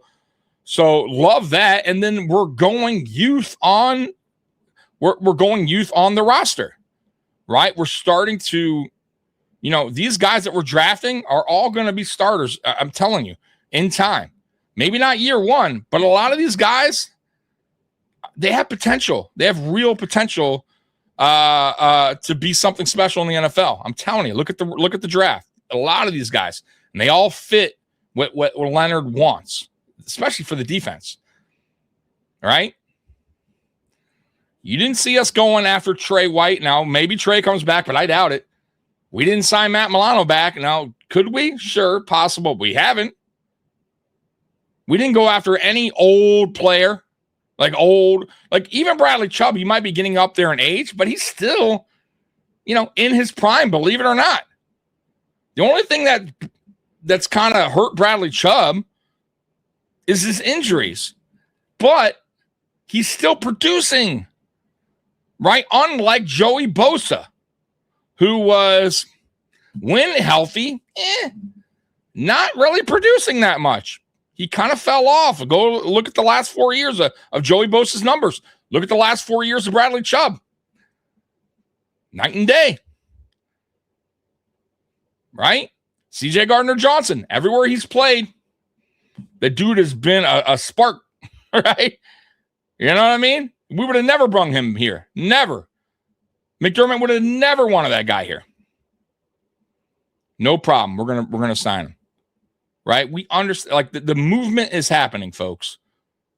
D: So love that. And then we're going youth on the roster, right? We're starting to, these guys that we're drafting are all going to be starters. I'm telling you, in time. Maybe not year 1, but a lot of these guys, they have potential. They have real potential to be something special in the NFL. I'm telling you, look at the draft. A lot of these guys, and they all fit what Leonard wants, especially for the defense. All right? You didn't see us going after Trey White. Now, maybe Trey comes back, but I doubt it. We didn't sign Matt Milano back. Now, could we? Sure, possible. We haven't. We didn't go after any old player. Even Bradley Chubb, he might be getting up there in age, but he's still, in his prime, believe it or not. The only thing that's kind of hurt Bradley Chubb is his injuries, but he's still producing, right? Unlike Joey Bosa, who was, when healthy, not really producing that much. He kind of fell off. Go look at the last 4 years of Joey Bosa's numbers. Look at the last 4 years of Bradley Chubb. Night and day. right? CJ Gardner-Johnson, everywhere he's played, the dude has been a spark, right? You know what I mean? We would have never brung him here. Never. McDermott would have never wanted that guy here. No problem. We're gonna sign him. Right? We understand, like, the movement is happening, folks.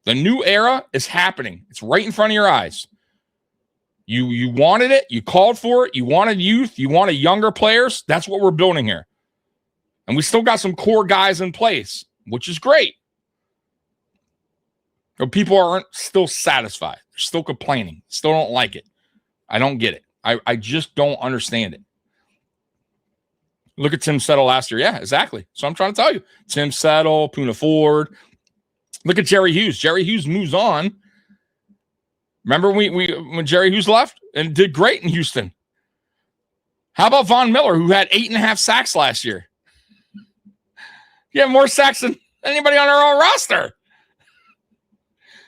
D: The new era is happening. It's right in front of your eyes. You wanted it. You called for it. You wanted youth. You wanted younger players. That's what we're building here. And we still got some core guys in place, which is great. But people aren't still satisfied. They're still complaining. Still don't like it. I don't get it. I just don't understand it. Look at Tim Settle last year. Yeah, exactly. So I'm trying to tell you. Tim Settle, Poona Ford. Look at Jerry Hughes. Jerry Hughes moves on. Remember when Jerry Hughes left and did great in Houston? How about Von Miller, who had 8.5 sacks last year? He had more sacks than anybody on our own roster.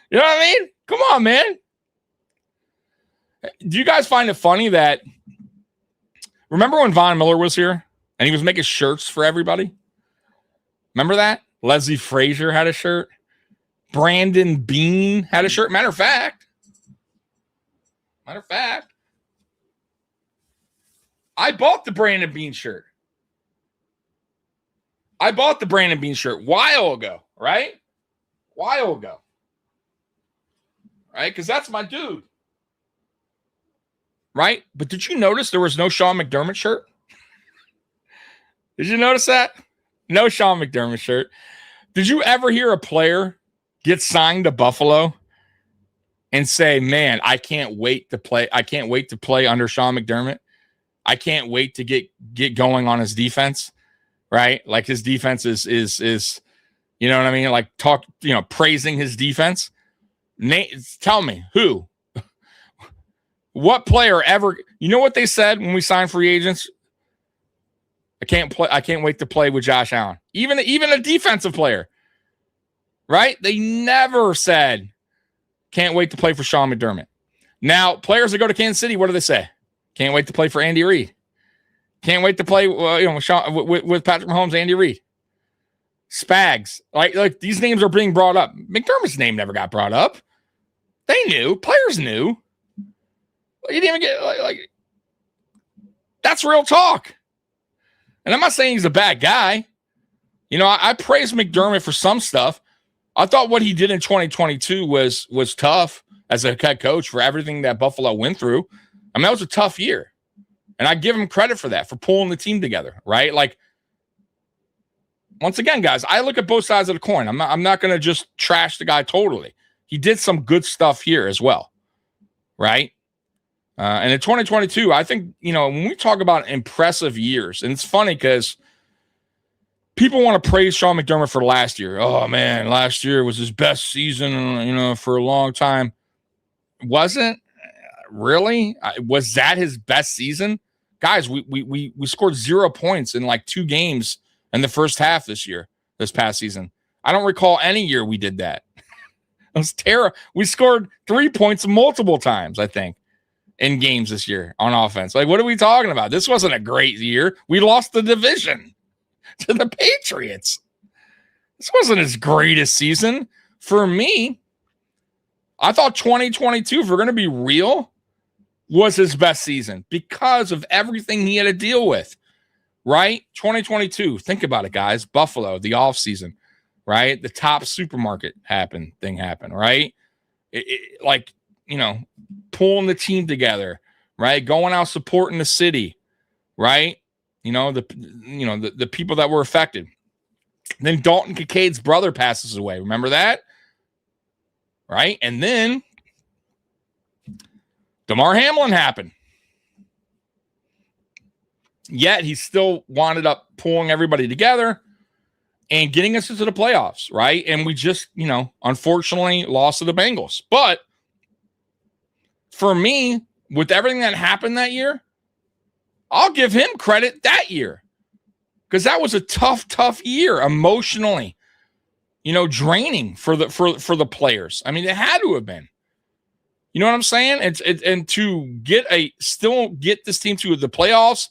D: You know what I mean? Come on, man. Do you guys find it funny that, remember when Von Miller was here and he was making shirts for everybody? Remember that? Leslie Frazier had a shirt. Brandon Bean had a shirt. Matter of fact, I bought the Brandon Bean shirt. I bought the Brandon Bean shirt while ago, right? While ago. Right? Because that's my dude. Right? But did you notice there was no Sean McDermott shirt? Did you notice that? No Sean McDermott shirt. Did you ever hear a player get signed to Buffalo and say, man, I can't wait to play. I can't wait to play under Sean McDermott. I can't wait to get going on his defense. Right? Like his defense is, you know what I mean? Like praising his defense. Tell me who, what player ever, you know what they said when we signed free agents? I can't wait to play with Josh Allen. Even a defensive player, right? They never said, can't wait to play for Sean McDermott. Now, players that go to Kansas City, what do they say? Can't wait to play for Andy Reid. Can't wait to play, with Patrick Mahomes, Andy Reid. Spags. Like these names are being brought up. McDermott's name never got brought up. They knew. Players knew. You didn't even get, that's real talk. And I'm not saying he's a bad guy. You know, I praise McDermott for some stuff. I thought what he did in 2022 was tough as a head coach for everything that Buffalo went through. I mean, that was a tough year. And I give him credit for that, for pulling the team together, right? Like, once again, guys, I look at both sides of the coin. I'm not going to just trash the guy totally. He did some good stuff here as well, right? And in 2022, I think, when we talk about impressive years, and it's funny because people want to praise Sean McDermott for last year. Oh, man, last year was his best season, for a long time. Wasn't? Really? Was that his best season? Guys, we scored 0 points in 2 games in the first half this past season. I don't recall any year we did that. It was terrible. We scored 3 points multiple times, I think, in games this year on offense. What are we talking about? This wasn't a great year. We lost the division to the Patriots. This wasn't his greatest season. For me, I thought 2022, if we're going to be real, was his best season because of everything he had to deal with, right? 2022, think about it, guys. Buffalo, the offseason, right? The top supermarket thing happened, right? Pulling the team together, right? Going out supporting the city, right? The people that were affected. Then Dalton Kincaid's brother passes away. Remember that? Right? And then DeMar Hamlin happened. Yet he still wound up pulling everybody together and getting us into the playoffs, right? And we just, unfortunately lost to the Bengals. But for me, with everything that happened that year, I'll give him credit that year because that was a tough year emotionally, draining for the players. I mean, it had to have been. You know what I'm saying? And to still get this team to the playoffs,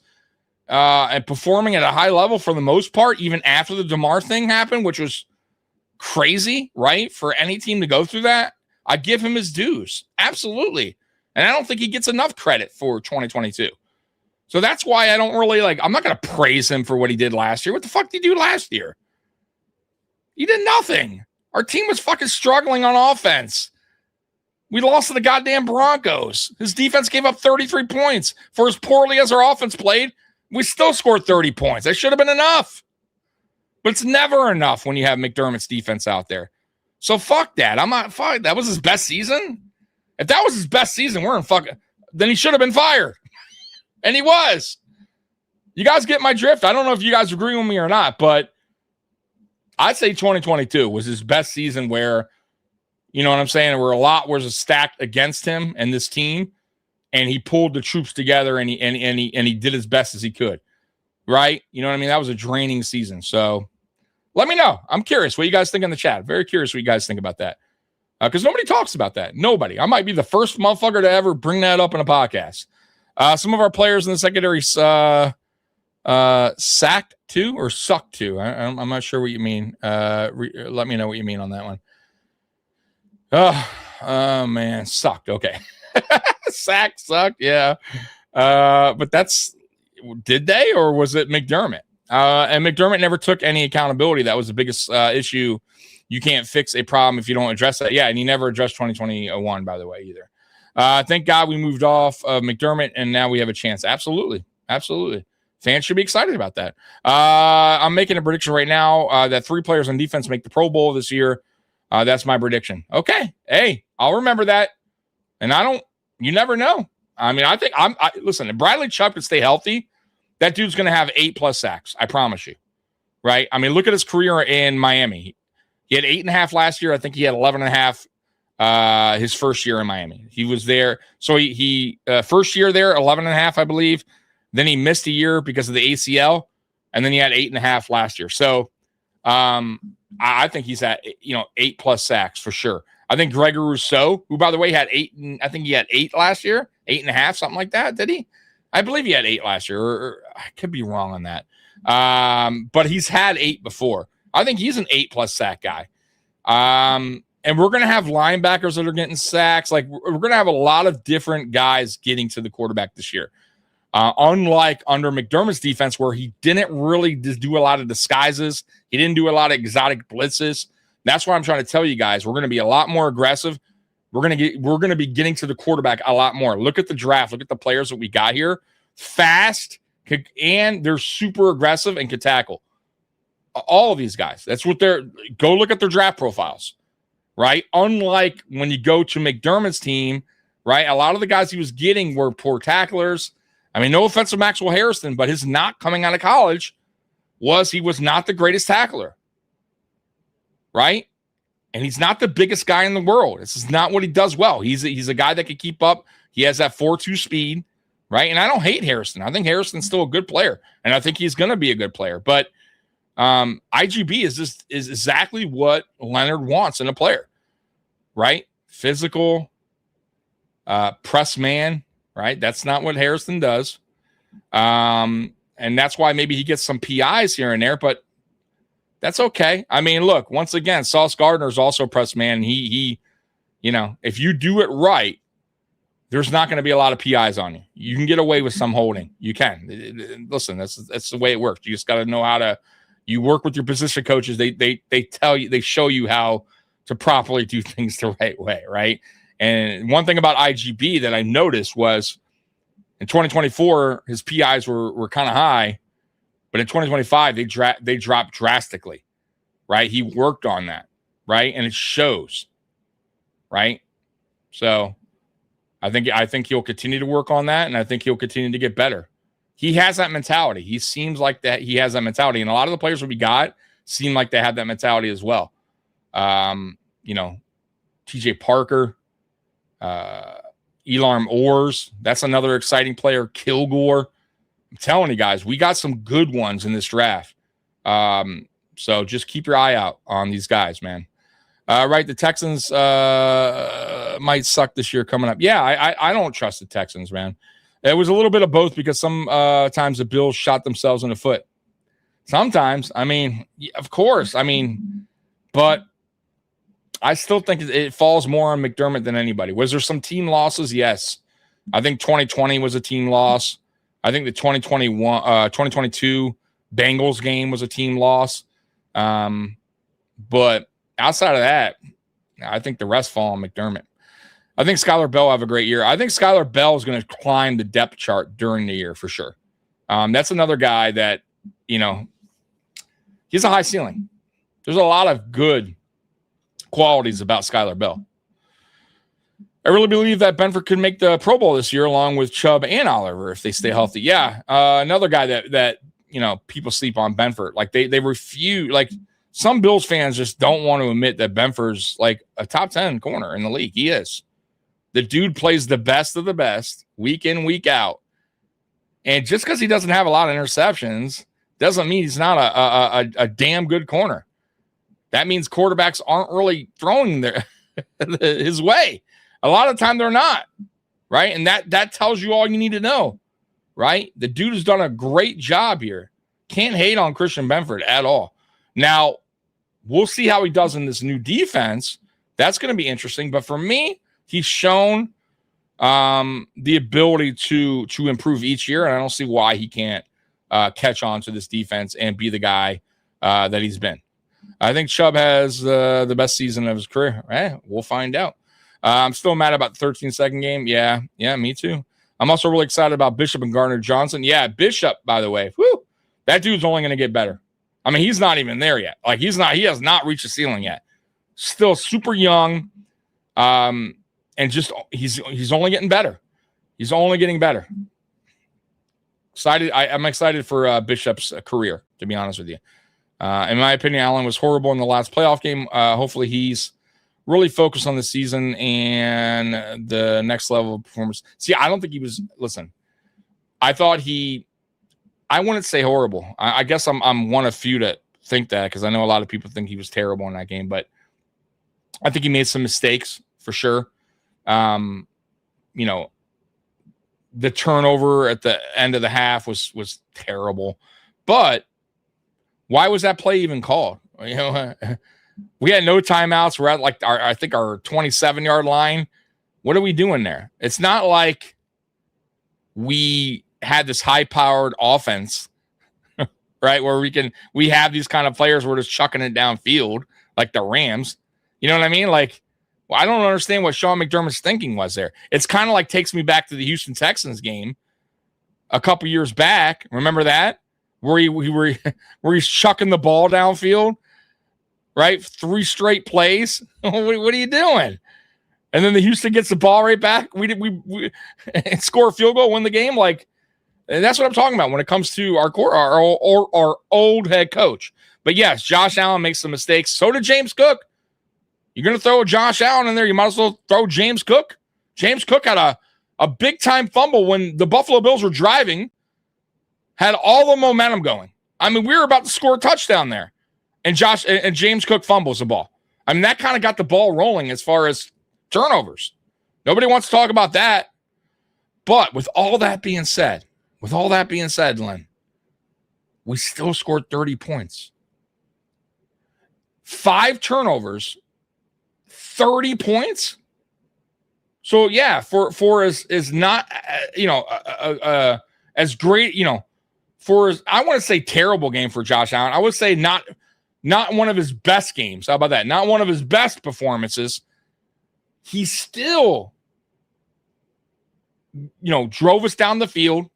D: and performing at a high level for the most part, even after the DeMar thing happened, which was crazy, right? For any team to go through that, I give him his dues. Absolutely. And I don't think he gets enough credit for 2022. So that's why I don't really I'm not going to praise him for what he did last year. What the fuck did he do last year? He did nothing. Our team was fucking struggling on offense. We lost to the goddamn Broncos. His defense gave up 33 points. For as poorly as our offense played, we still scored 30 points. That should have been enough. But it's never enough when you have McDermott's defense out there. So fuck that. I'm not fuck. That was his best season. If that was his best season, then he should have been fired. And he was. You guys get my drift? I don't know if you guys agree with me or not, but I'd say 2022 was his best season where, you know what I'm saying, where a lot was stacked against him and this team, and he pulled the troops together and he did as best as he could. Right? You know what I mean? That was a draining season. So let me know. I'm curious what you guys think in the chat. Very curious what you guys think about that. Because nobody talks about that. Nobody. I might be the first motherfucker to ever bring that up in a podcast. Some of our players in the secondary sacked too or sucked too. I'm not sure what you mean. Let me know what you mean on that one. Oh man, sucked. Okay. Sacked, sucked. Yeah. But did they, or was it McDermott? And McDermott never took any accountability. That was the biggest issue. You can't fix a problem if you don't address that. Yeah, and he never addressed 2021, by the way, either. Thank God we moved off of McDermott, and now we have a chance. Absolutely. Absolutely. Fans should be excited about that. I'm making a prediction right now that 3 players on defense make the Pro Bowl this year. That's my prediction. Okay. Hey, I'll remember that. And you never know. I mean, listen, if Bradley Chubb could stay healthy, that dude's going to have 8+ sacks. I promise you. Right? I mean, look at his career in Miami. He had 8.5 last year. I think he had 11.5 his first year in Miami. He was there. So he first year there, 11.5, I believe. Then he missed a year because of the ACL. And then he had 8.5 last year. So I think he's at 8+ sacks for sure. I think Gregory Rousseau, who by the way had 8, I think he had 8 last year, 8.5, something like that. Did he? I believe he had 8 last year, or I could be wrong on that. But he's had 8 before. I think he's an 8+ sack guy. And we're going to have linebackers that are getting sacks. Like we're going to have a lot of different guys getting to the quarterback this year. Unlike under McDermott's defense, where he didn't really do a lot of disguises. He didn't do a lot of exotic blitzes. That's why I'm trying to tell you guys, we're going to be a lot more aggressive. We're going to be getting to the quarterback a lot more. Look at the draft. Look at the players that we got here. Fast, and they're super aggressive and can tackle. All of these guys. That's what go look at their draft profiles, right? Unlike when you go to McDermott's team, right? A lot of the guys he was getting were poor tacklers. I mean, no offense to Maxwell Harrison, but his knock coming out of college was he was not the greatest tackler, right? And he's not the biggest guy in the world. This is not what he does well. He's a guy that can keep up. He has that 4.2 speed, right? And I don't hate Harrison. I think Harrison's still a good player, and I think he's going to be a good player. But IGB is exactly what Leonard wants in a player, right? Physical, press man, right? That's not what Harrison does. And that's why maybe he gets some PIs here and there, but that's okay. I mean, look, once again, Sauce Gardner is also a press man. He, if you do it right, there's not going to be a lot of PIs on you. You can get away with some holding. You can. Listen, that's the way it works. You just got to know you work with your position coaches. They tell you, they show you how to properly do things the right way, right? And one thing about IGB that I noticed was in 2024, his PIs were kind of high, but in 2025, they dropped drastically, right? He worked on that, right? And it shows, right? So I think he'll continue to work on that, and I think he'll continue to get better. He has that mentality. He seems like that he has that mentality, and a lot of the players that we got seem like they have that mentality as well. TJ Parker, Elarm Orrs, that's another exciting player. Kilgore. I'm telling you guys, we got some good ones in this draft. So just keep your eye out on these guys, man. Right, the Texans might suck this year coming up. Yeah, I don't trust the Texans, man. It was a little bit of both because some times the Bills shot themselves in the foot. Sometimes, I mean, of course, I mean, but I still think it falls more on McDermott than anybody. Was there some team losses? Yes. I think 2020 was a team loss. I think the 2022 Bengals game was a team loss. But outside of that, I think the rest fall on McDermott. I think Skylar Bell will have a great year. I think Skylar Bell is going to climb the depth chart during the year for sure. That's another guy that, you know, he's a high ceiling. There's a lot of good qualities about Skylar Bell. I really believe that Benford could make the Pro Bowl this year along with Chubb and Oliver if they stay healthy. Yeah, another guy that you know, people sleep on Benford. Like they refuse, like some Bills fans just don't want to admit that Benford's like a top 10 corner in the league. He is. The dude plays the best of the best week in, week out. And just because he doesn't have a lot of interceptions doesn't mean he's not a damn good corner. That means quarterbacks aren't really throwing his way. A lot of the time they're not, right? And that tells you all you need to know, right? The dude has done a great job here. Can't hate on Christian Benford at all. Now, we'll see how he does in this new defense. That's going to be interesting. But for me, he's shown the ability to improve each year, and I don't see why he can't catch on to this defense and be the guy that he's been. I think Chubb has the best season of his career. We'll find out. I'm still mad about the 13-second game. Yeah, me too. I'm also really excited about Bishop and Gardner Johnson. Yeah, Bishop, by the way. Whew, that dude's only going to get better. I mean, he's not even there yet. Like, he has not reached the ceiling yet. Still super young. And just he's only getting better. He's only getting better. Excited. I'm excited for Bishop's career, to be honest with you. In my opinion, Allen was horrible in the last playoff game. Hopefully he's really focused on the season and the next level of performance. See, I don't think he was. Listen, I thought I wouldn't say horrible. I guess I'm one of few to think that, because I know a lot of people think he was terrible in that game, but I think he made some mistakes for sure. You know, the turnover at the end of the half was terrible, but why was that play even called? You know, we had no timeouts. We're at like I think our 27-yard line. What are we doing there? It's not like we had this high-powered offense, right? Where we have these kind of players. We're just chucking it downfield like the Rams. You know what I mean? Like, well, I don't understand what Sean McDermott's thinking was there. It's kind of like takes me back to the Houston Texans game a couple years back. Remember that? Where he's chucking the ball downfield, right? 3 straight plays. What are you doing? And then the Houston gets the ball right back. We score a field goal, win the game. Like, and that's what I'm talking about when it comes to our old head coach. But yes, Josh Allen makes some mistakes. So did James Cook. You're going to throw Josh Allen in there, you might as well throw James Cook. James Cook had a big-time fumble when the Buffalo Bills were driving, had all the momentum going. I mean, we were about to score a touchdown there, and James Cook fumbles the ball. I mean, that kind of got the ball rolling as far as turnovers. Nobody wants to talk about that. But with all that being said, Len, we still scored 30 points. 5 turnovers, 30 points. So yeah, for is not as great, for as, I want to say terrible game for Josh Allen. I would say not one of his best games. How about that? Not one of his best performances. He still, drove us down the field,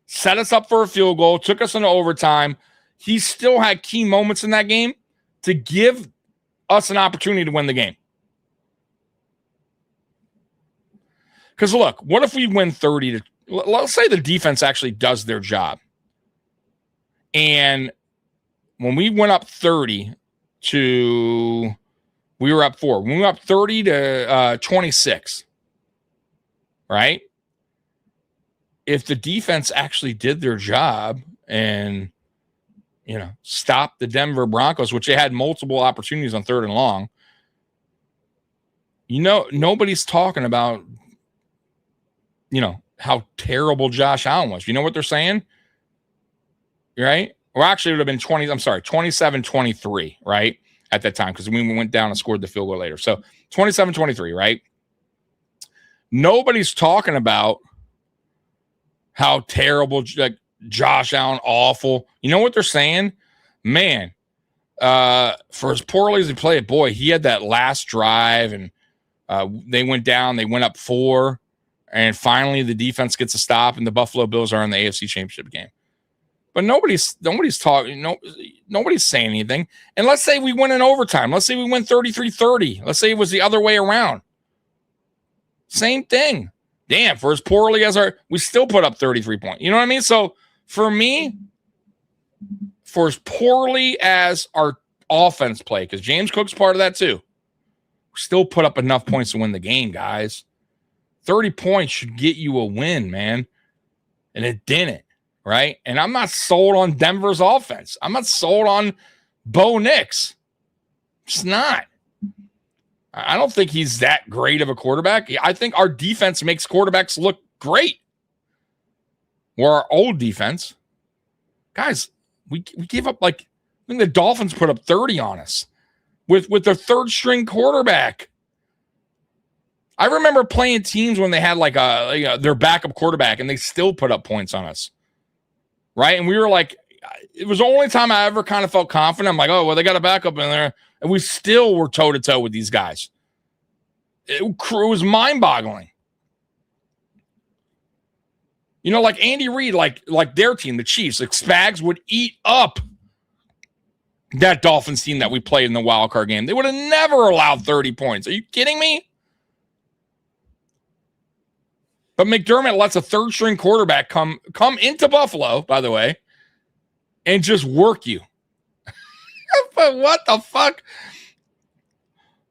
D: set us up for a field goal, took us into overtime. He still had key moments in that game to give us an opportunity to win the game. Because look, what if we win 30 to, let's say the defense actually does their job. And when we went up 30 to, we were up 4. When we were up 30 to 26, right? If the defense actually did their job and, stopped the Denver Broncos, which they had multiple opportunities on 3rd and long, nobody's talking about, how terrible Josh Allen was. You know what they're saying? Right? Or actually, it would have been 27-23, right? At that time, because we went down and scored the field goal later. So 27-23, right? Nobody's talking about how terrible, like Josh Allen, awful. You know what they're saying? Man, for as poorly as he played, boy, he had that last drive, and they went down, they went up 4, and finally the defense gets a stop, and the Buffalo Bills are in the AFC Championship game. But nobody's talking, nobody's saying anything. And let's say we win in overtime. Let's say we win 33-30. Let's say it was the other way around. Same thing. Damn, for as poorly as we still put up 33 points. You know what I mean? So for me, for as poorly as our offense play, because James Cook's part of that too, we still put up enough points to win the game, guys. 30 points should get you a win, man. And it didn't. Right? And I'm not sold on Denver's offense. I'm not sold on Bo Nix. It's not. I don't think he's that great of a quarterback. I think our defense makes quarterbacks look great. Or our old defense. Guys, we gave up I think the Dolphins put up 30 on us with their third string quarterback. I remember playing teams when they had their backup quarterback and they still put up points on us. Right. And we were it was the only time I ever kind of felt confident. I'm like, oh, well, they got a backup in there. And we still were toe to toe with these guys. It was mind boggling. You know, like Andy Reid, like their team, the Chiefs, Spags would eat up that Dolphins team that we played in the wild card game. They would have never allowed 30 points. Are you kidding me? But McDermott lets a third string quarterback come into Buffalo, by the way, and just work you. But what the fuck?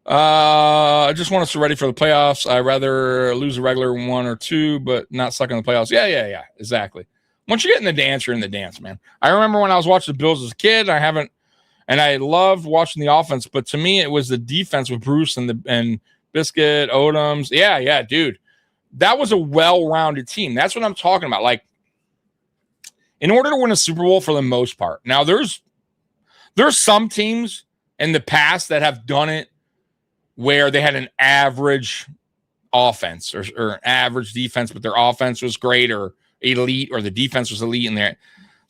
D: I just want us ready for the playoffs. I'd rather lose a regular 1 or 2, but not suck in the playoffs. Yeah, exactly. Once you get in the dance, you're in the dance, man. I remember when I was watching the Bills as a kid, I loved watching the offense, but to me, it was the defense with Bruce and Biscuit, Odoms. Yeah, dude. That was a well-rounded team. That's what I'm talking about. In order to win a Super Bowl for the most part. Now, there's some teams in the past that have done it where they had an average offense or average defense, but their offense was great or elite, or the defense was elite in there.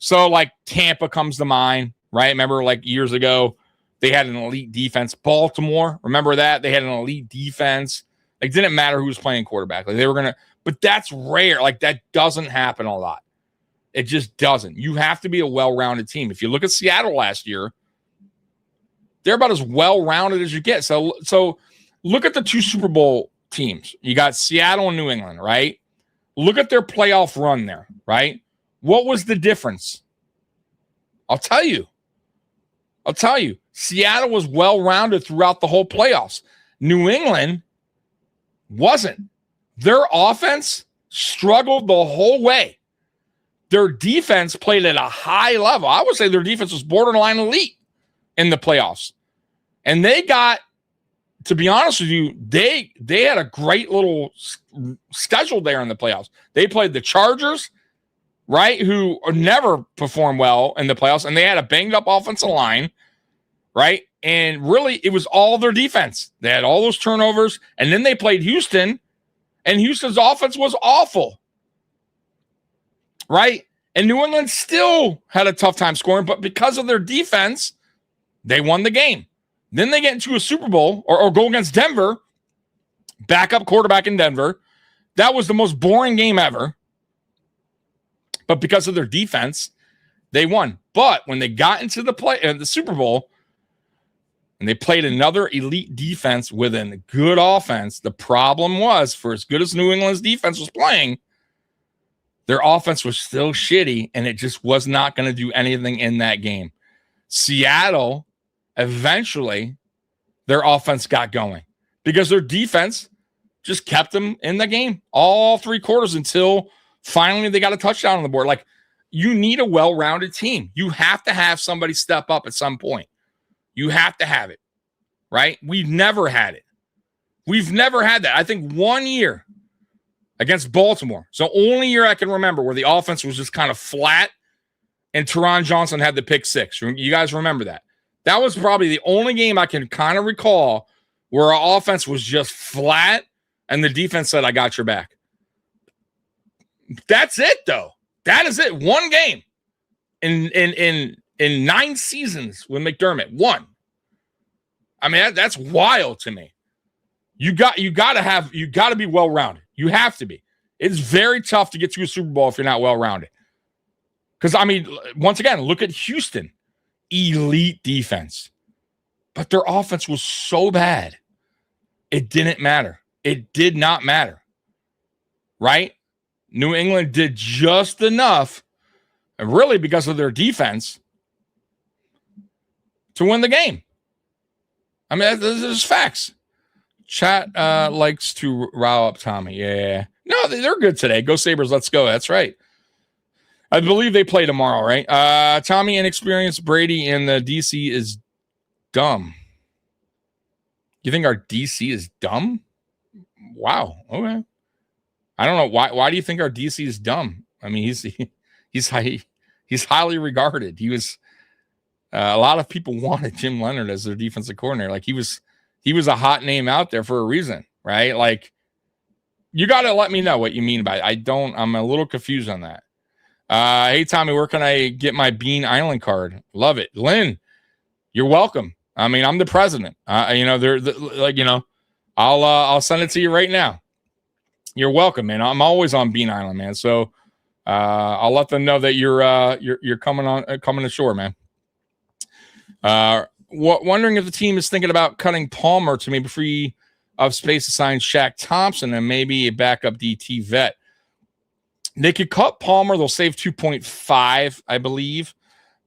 D: So, Tampa comes to mind, right? Remember, years ago, they had an elite defense. Baltimore, remember that? They had an elite defense. It didn't matter who was playing quarterback. They were going to, but that's rare. That doesn't happen a lot. It just doesn't. You have to be a well-rounded team. If you look at Seattle last year, they're about as well-rounded as you get. So look at the 2 Super Bowl teams. You got Seattle and New England, right? Look at their playoff run there, right? What was the difference? I'll tell you. Seattle was well-rounded throughout the whole playoffs. New England wasn't. Their offense struggled the whole way. Their defense played at a high level. I would say their defense was borderline elite in the playoffs. And they got, to be honest with you, they had a great little schedule there in the playoffs. They played the Chargers, right, who never performed well in the playoffs, and they had a banged-up offensive line, right? And really, it was all their defense. They had all those turnovers. And then they played Houston, and Houston's offense was awful. Right? And New England still had a tough time scoring, but because of their defense, they won the game. Then they get into a Super Bowl or go against Denver, backup quarterback in Denver. That was the most boring game ever. But because of their defense, they won. But when they got into the Super Bowl, and they played another elite defense with a good offense, the problem was, for as good as New England's defense was playing, their offense was still shitty, and it just was not going to do anything in that game. Seattle, eventually, their offense got going because their defense just kept them in the game all 3 quarters until finally they got a touchdown on the board. You need a well-rounded team. You have to have somebody step up at some point. You have to have it, right? We've never had it. We've never had that. I think 1 year against Baltimore. So only year I can remember where the offense was just kind of flat and Teron Johnson had the pick six. You guys remember that? That was probably the only game I can kind of recall where our offense was just flat and the defense said, I got your back. That's it, though. That is it. One game in 9 seasons with McDermott. One. I mean, that's wild to me. You got to be well-rounded. You have to be. It's very tough to get to a Super Bowl if you're not well-rounded. Because, I mean, once again, look at Houston. Elite defense. But their offense was so bad. It didn't matter. It did not matter. Right? New England did just enough, really because of their defense, to win the game. I mean, this is facts. Chat likes to rile up Tommy. Yeah. No, they're good today. Go Sabres. Let's go. That's right. I believe they play tomorrow, right? Tommy, inexperienced Brady in the DC is dumb. You think our DC is dumb? Wow. Okay. I don't know why do you think our DC is dumb? I mean, he's highly regarded. He was a lot of people wanted Jim Leonard as their defensive coordinator. Like he was a hot name out there for a reason, right? Like you got to let me know what you mean by it. I'm a little confused on that. Hey Tommy, where can I get my Bean Island card? Love it. Lynn, you're welcome. I mean, I'm the president. I'll send it to you right now. You're welcome, man. I'm always on Bean Island, man. So I'll let them know that you're coming ashore, man. Wondering if the team is thinking about cutting Palmer to maybe free of space to sign Shaq Thompson and maybe a backup DT vet. They could cut Palmer. They'll save 2.5, I believe,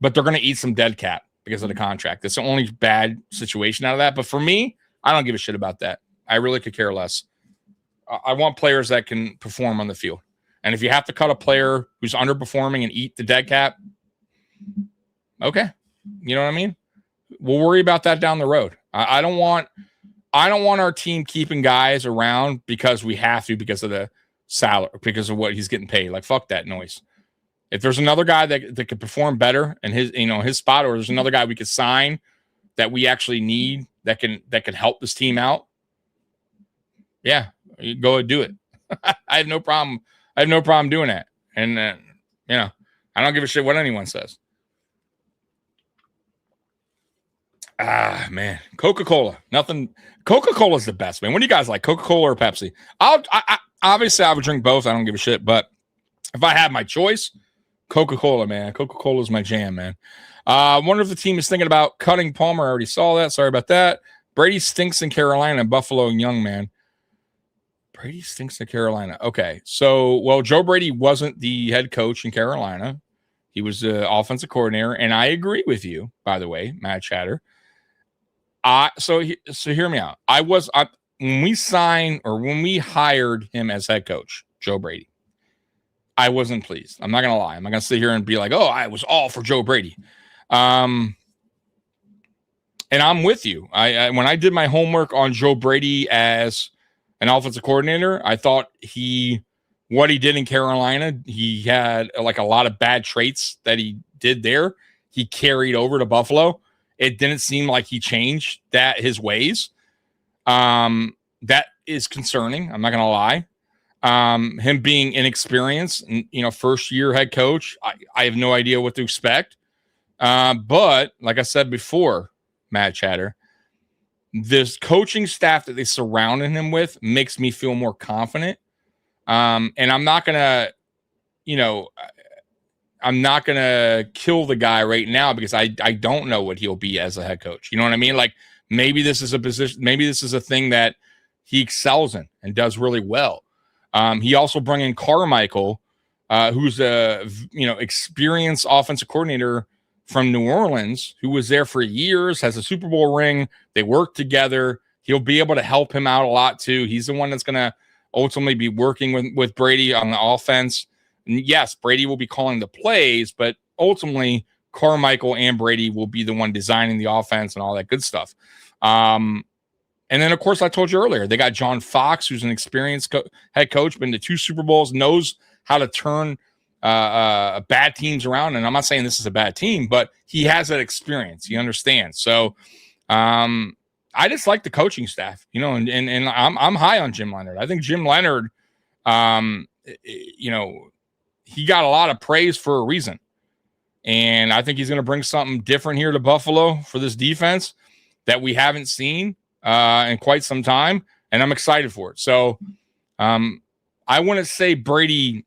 D: but they're going to eat some dead cap because of the contract. That's the only bad situation out of that. But for me, I don't give a shit about that. I really could care less. I want players that can perform on the field. And if you have to cut a player who's underperforming and eat the dead cap, okay. You know what I mean? We'll worry about that down the road. I don't want our team keeping guys around because we have to, because of the salary, because of what he's getting paid. Like, fuck that noise. If there's another guy that could perform better in his spot, or there's another guy we could sign that we actually need that can help this team out, yeah, you go and do it. I have no problem. Doing that. And I don't give a shit what anyone says. Ah, man. Coca-Cola. Nothing. Coca-Cola is the best, man. What do you guys like, Coca-Cola or Pepsi? Obviously, I would drink both. I don't give a shit. But if I had my choice, Coca-Cola, man. Coca-Cola is my jam, man. I wonder if the team is thinking about cutting Palmer. I already saw that. Sorry about that. Brady stinks in Carolina and Buffalo and Young, man. Brady stinks in Carolina. Okay. So, well, Joe Brady wasn't the head coach in Carolina. He was the offensive coordinator. And I agree with you, by the way, Matt Chatter. So hear me out. When we hired him as head coach, Joe Brady, I wasn't pleased. I'm not going to lie. I'm not going to sit here and be like, oh, I was all for Joe Brady. And I'm with you. When I did my homework on Joe Brady as an offensive coordinator, I thought what he did in Carolina, he had like a lot of bad traits that he did there. He carried over to Buffalo. It didn't seem like he changed his ways. That is concerning. I'm not going to lie. Him being inexperienced and, first year head coach, I have no idea what to expect. But like I said before, Matt Chatter, this coaching staff that they surrounded him with makes me feel more confident. And I'm not going to kill the guy right now because I don't know what he'll be as a head coach. You know what I mean? Like maybe this is a position, maybe this is a thing that he excels in and does really well. He also brought in Carmichael, who's a experienced offensive coordinator from New Orleans, who was there for years, has a Super Bowl ring. They work together. He'll be able to help him out a lot too. He's the one that's going to ultimately be working with Brady on the offense. And yes, Brady will be calling the plays, but ultimately Carmichael and Brady will be the one designing the offense and all that good stuff. And then, of course, I told you earlier, they got John Fox, who's an experienced head coach, been to 2 Super Bowls, knows how to turn bad teams around. And I'm not saying this is a bad team, but he has that experience. He understands. So I just like the coaching staff, and I'm high on Jim Leonhard. I think Jim Leonhard, he got a lot of praise for a reason. And I think he's going to bring something different here to Buffalo for this defense that we haven't seen in quite some time. And I'm excited for it. So I wouldn't say Brady.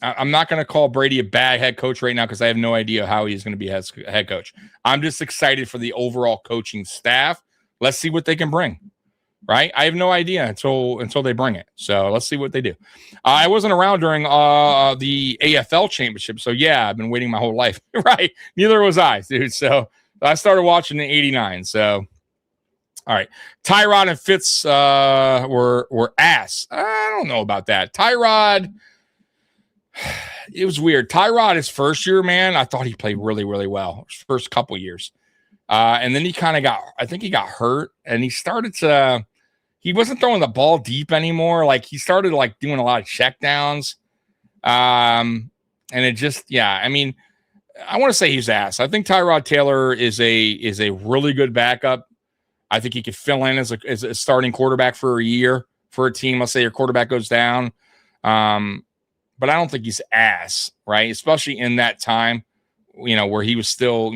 D: I'm not going to call Brady a bad head coach right now because I have no idea how he's going to be a head coach. I'm just excited for the overall coaching staff. Let's see what they can bring, right? I have no idea until they bring it. So let's see what they do. I wasn't around during the AFL championship. So, yeah, I've been waiting my whole life, right? Neither was I, dude. So I started watching in '89. So, all right. Tyrod and Fitz were ass. I don't know about that. Tyrod... It was weird. Tyrod, his first year, man, I thought he played really, really well. His first couple years. And then he kind of I think he got hurt and he wasn't throwing the ball deep anymore. Like he started doing a lot of checkdowns. And it just, I mean, I want to say he's ass. I think Tyrod Taylor is a really good backup. I think he could fill in as a starting quarterback for a year for a team. Let's say your quarterback goes down. But I don't think he's ass, right? Especially in that time, where he was still,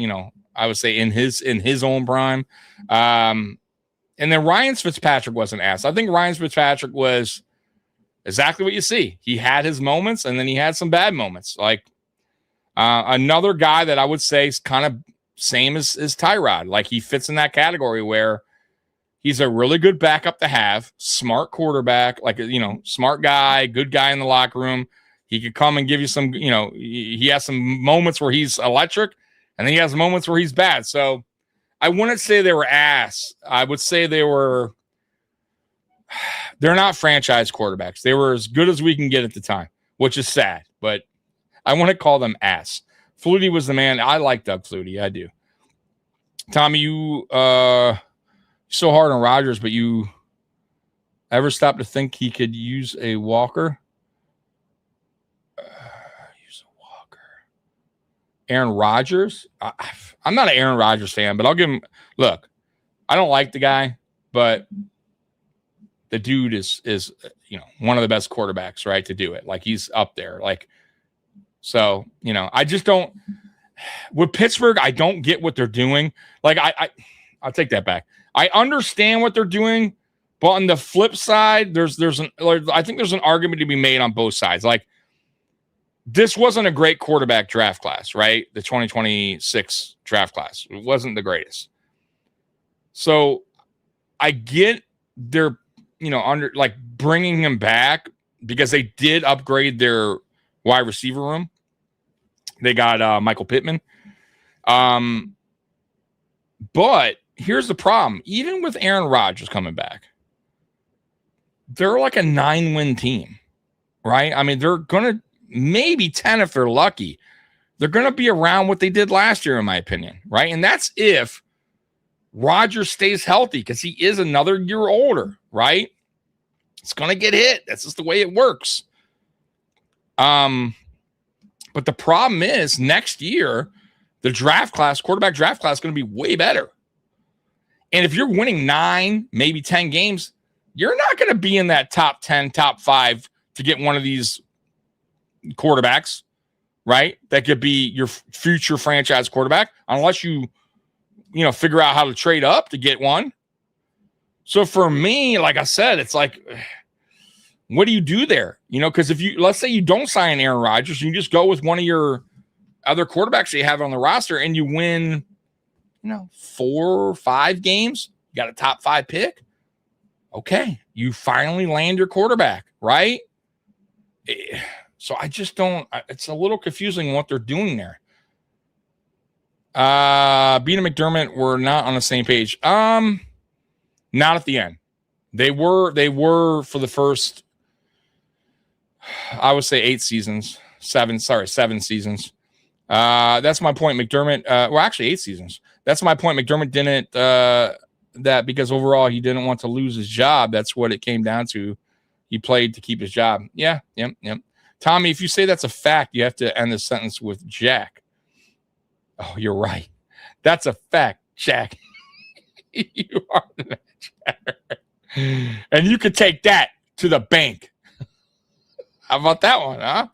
D: I would say in his own prime. And then Ryan Fitzpatrick was an ass. I think Ryan Fitzpatrick was exactly what you see. He had his moments, and then he had some bad moments. Like another guy that I would say is kind of same as Tyrod. Like he fits in that category where he's a really good backup to have, smart quarterback, smart guy, good guy in the locker room. He could come and give you some, he has some moments where he's electric and then he has moments where he's bad. So I wouldn't say they were ass. I would say they're not franchise quarterbacks. They were as good as we can get at the time, which is sad, but I want to call them ass. Flutie was the man. I like Doug Flutie. I do. Tommy, you so hard on Rodgers, but you ever stop to think he could use a walker? Aaron Rodgers. I'm not an Aaron Rodgers fan, but I'll give him. Look, I don't like the guy, but the dude is one of the best quarterbacks, right? To do it, like he's up there, like. So I just don't. With Pittsburgh, I don't get what they're doing. Like I'll take that back. I understand what they're doing, but on the flip side, I think there's an argument to be made on both sides. Like. This wasn't a great quarterback draft class, right? The 2026 draft class. It wasn't the greatest. So I get their, bringing him back because they did upgrade their wide receiver room. They got Michael Pittman. But here's the problem. Even with Aaron Rodgers coming back, they're like a 9-win team, right? I mean, they're going to, maybe 10 if they're lucky. They're going to be around what they did last year, in my opinion, right? And that's if Rodgers stays healthy because he is another year older, right? It's going to get hit. That's just the way it works. But the problem is next year, the quarterback draft class is going to be way better. And if you're winning 9, maybe 10 games, you're not going to be in that top 10, top 5 to get one of these quarterbacks, right? That could be your future franchise quarterback, unless you figure out how to trade up to get one. So for me, like I said, it's like, what do you do there? Because let's say you don't sign Aaron Rodgers, you just go with one of your other quarterbacks that you have on the roster and you win, 4 or 5 games, you got a top 5 pick. Okay. You finally land your quarterback, right? So I just don't. It's a little confusing what they're doing there. Bean and McDermott were not on the same page. Not at the end. They were for the first, I would say 7 seasons. That's my point. McDermott. Well, actually 8 seasons. That's my point. McDermott didn't that because overall he didn't want to lose his job. That's what it came down to. He played to keep his job. Yeah, yep. Tommy, if you say that's a fact, you have to end the sentence with Jack. Oh, you're right. That's a fact, Jack. You are the Jack. And you could take that to the bank. How about that one, huh?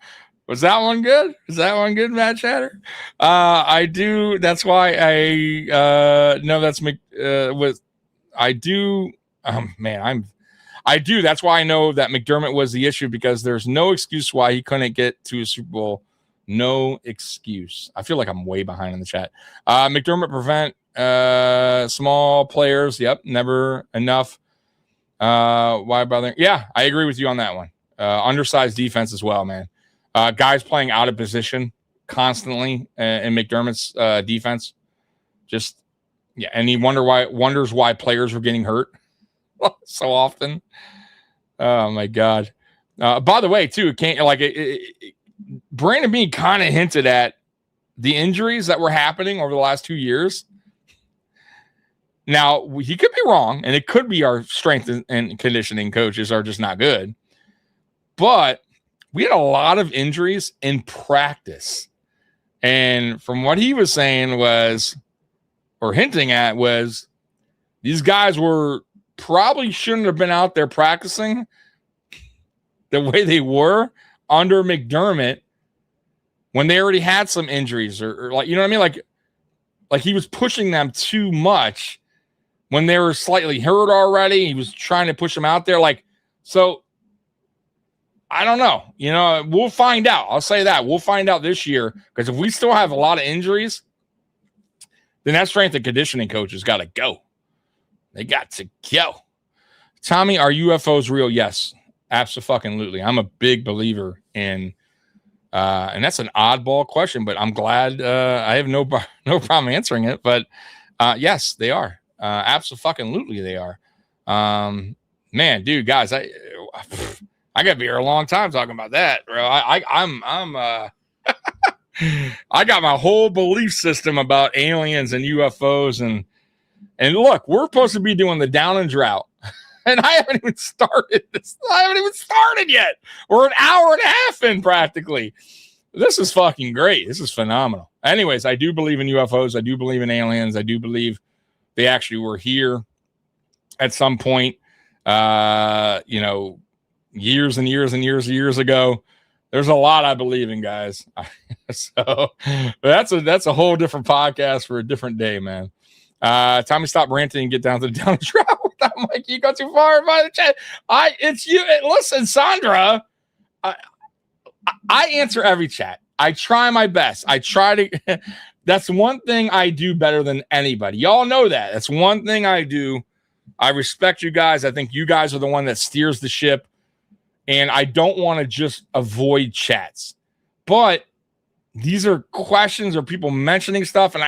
D: Was that one good? Is that one good, Matt Chatter? I do. That's why I know that's with. I do. I do. That's why I know that McDermott was the issue because there's no excuse why he couldn't get to a Super Bowl. No excuse. I feel like I'm way behind in the chat. McDermott prevent small players. Yep, never enough. Why bother? Yeah, I agree with you on that one. Undersized defense as well, man. Guys playing out of position constantly in McDermott's defense. Just yeah, and he wonders why players were getting hurt so often. Oh my God! By the way, too, Brandon Beane kind of hinted at the injuries that were happening over the last 2 years. Now he could be wrong, and it could be our strength and conditioning coaches are just not good, but we had a lot of injuries in practice. And from what he was saying or hinting at was these guys probably shouldn't have been out there practicing the way they were under McDermott when they already had some injuries or like, you know what I mean? Like he was pushing them too much when they were slightly hurt already. He was trying to push them out there. So I don't know. We'll find out. I'll say that. We'll find out this year because if we still have a lot of injuries, then that strength and conditioning coach has got to go. They got to go. Tommy, are UFOs real? Yes, absolutely. I'm a big believer in, and that's an oddball question, but I'm glad I have no problem answering it. But yes, they are. Absolutely, they are. Man, dude, guys, I got to be here a long time talking about that, bro. I'm I got my whole belief system about aliens and UFOs and look, we're supposed to be doing the Down Drought, and I haven't even started this. I haven't even started yet. We're an hour and a half in practically. This is fucking great. This is phenomenal. Anyways, I do believe in UFOs. I do believe in aliens. I do believe they actually were here at some point. Years and years and years ago. There's a lot I believe in, guys. So that's a whole different podcast for a different day, man. Tommy, stop ranting and get down to the Down Drought. I'm like, you got too far by the chat. It's you. Listen, Sandra, I answer every chat. I try my best. I try to. That's one thing I do better than anybody. Y'all know that. That's one thing I do. I respect you guys. I think you guys are the one that steers the ship. And I don't want to just avoid chats. But these are questions or people mentioning stuff. And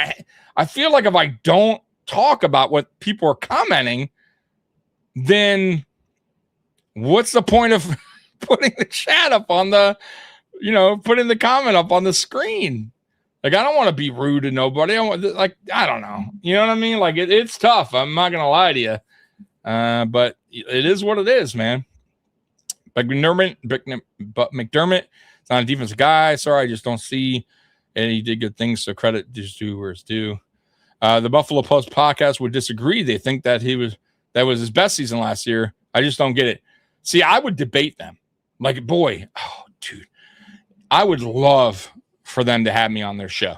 D: I feel like if I don't talk about what people are commenting, then what's the point of putting the chat up on the, putting the comment up on the screen? Like, I don't want to be rude to nobody. I don't know. You know what I mean? Like, it's tough. I'm not going to lie to you. But it is what it is, man. But McDermott is not a defensive guy. Sorry, I just don't see. And he did good things, so credit just due where it's due. The Buffalo Post podcast would disagree. They think that that was his best season last year. I just don't get it. See, I would debate them. Like, boy, oh, dude, I would love for them to have me on their show.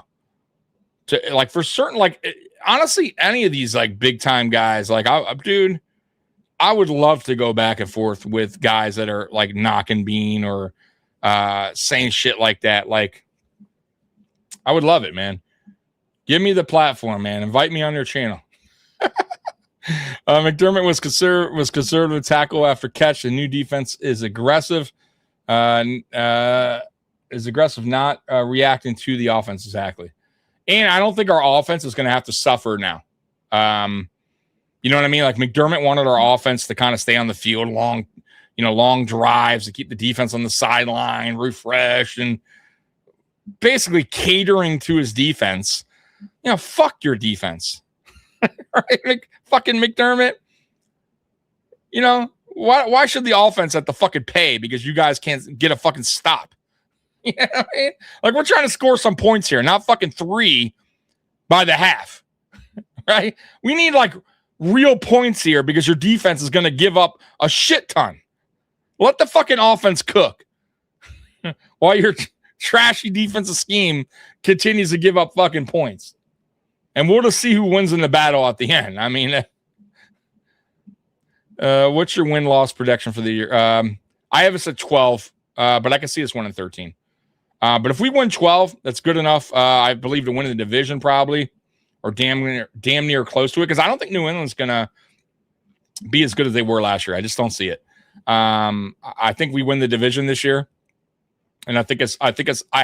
D: For certain, honestly, any of these big time guys, dude. I would love to go back and forth with guys that are knocking Bean or saying shit like that. I would love it, man. Give me the platform, man. Invite me on your channel. McDermott was conservative tackle after catch. The new defense is aggressive. Not reacting to the offense exactly. And I don't think our offense is going to have to suffer now. You know what I mean? McDermott wanted our offense to kind of stay on the field, long drives to keep the defense on the sideline, refreshed, and basically catering to his defense. Fuck your defense. right? Fucking McDermott. You know, why should the offense have to fucking pay because you guys can't get a fucking stop? You know what I mean? Like, we're trying to score some points here, not fucking 3 by the half, right? We need like real points here because your defense is going to give up a shit ton. Let the fucking offense cook while your trashy defensive scheme continues to give up fucking points. And we'll just see who wins in the battle at the end. I mean, what's your win-loss prediction for the year? I have us at 12, but I can see us winning 13. But if we win 12, that's good enough, I believe, to win the division probably, or damn near close to it, because I don't think New England's going to be as good as they were last year. I just don't see it. I think we win the division this year, and I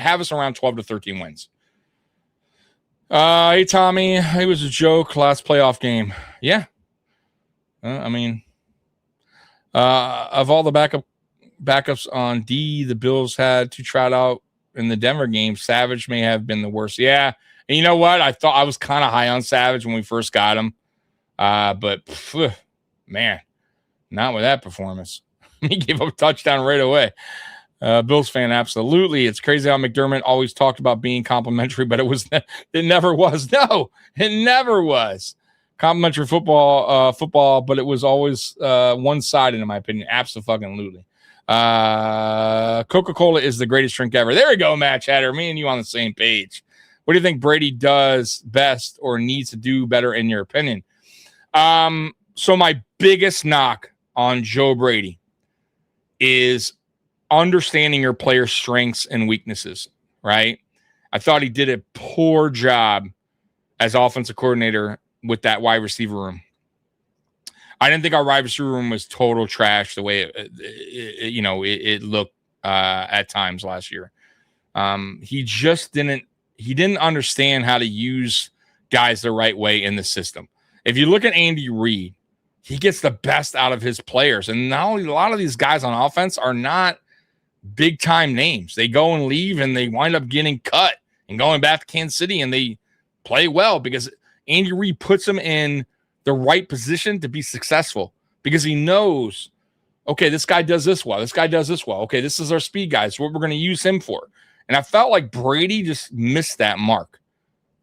D: have us around 12 to 13 wins. Hey, Tommy, it was a joke last playoff game. Yeah. I mean, of all the backups on D, the Bills had to trot out in the Denver game. Savage may have been the worst. Yeah. And you know what? I thought I was kind of high on Savage when we first got him. But man, not with that performance. He gave up a touchdown right away. Bills fan, absolutely. It's crazy how McDermott always talked about being complimentary, but it never was. No, it never was complimentary football, but it was always one-sided, in my opinion. Absolutely. Coca-Cola is the greatest drink ever. There we go, Matt Chatter. Me and you on the same page. What do you think Brady does best or needs to do better in your opinion? So my biggest knock on Joe Brady is understanding your player's strengths and weaknesses, right? I thought he did a poor job as offensive coordinator with that wide receiver room. I didn't think our wide receiver room was total trash the way it looked at times last year. He didn't understand how to use guys the right way in the system. If you look at Andy Reid, he gets the best out of his players. And not only a lot of these guys on offense are not big time names. They go and leave and they wind up getting cut and going back to Kansas City, and they play well because Andy Reid puts them in the right position to be successful because he knows, okay, this guy does this well. This guy does this well. Okay, this is our speed guy. It's what we're going to use him for. And I felt like Brady just missed that mark,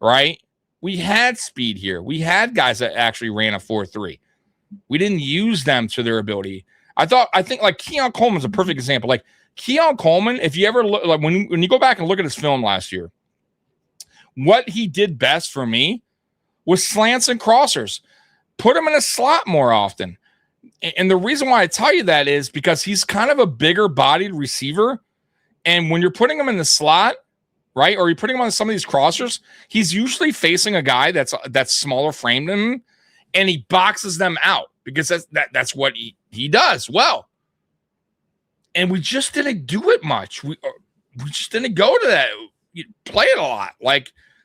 D: right? We had speed here. We had guys that actually ran a 4.3. We didn't use them to their ability. I think like Keon Coleman's a perfect example. Like Keon Coleman, if you ever look, like when you go back and look at his film last year, what he did best for me was slants and crossers. Put him in a slot more often. And the reason why I tell you that is because he's kind of a bigger bodied receiver. And when you're putting him in the slot, right, or you're putting him on some of these crossers, he's usually facing a guy that's smaller framed than him, and he boxes them out because that's what he does well. And we just didn't do it much. We just didn't go to that. You play it a lot.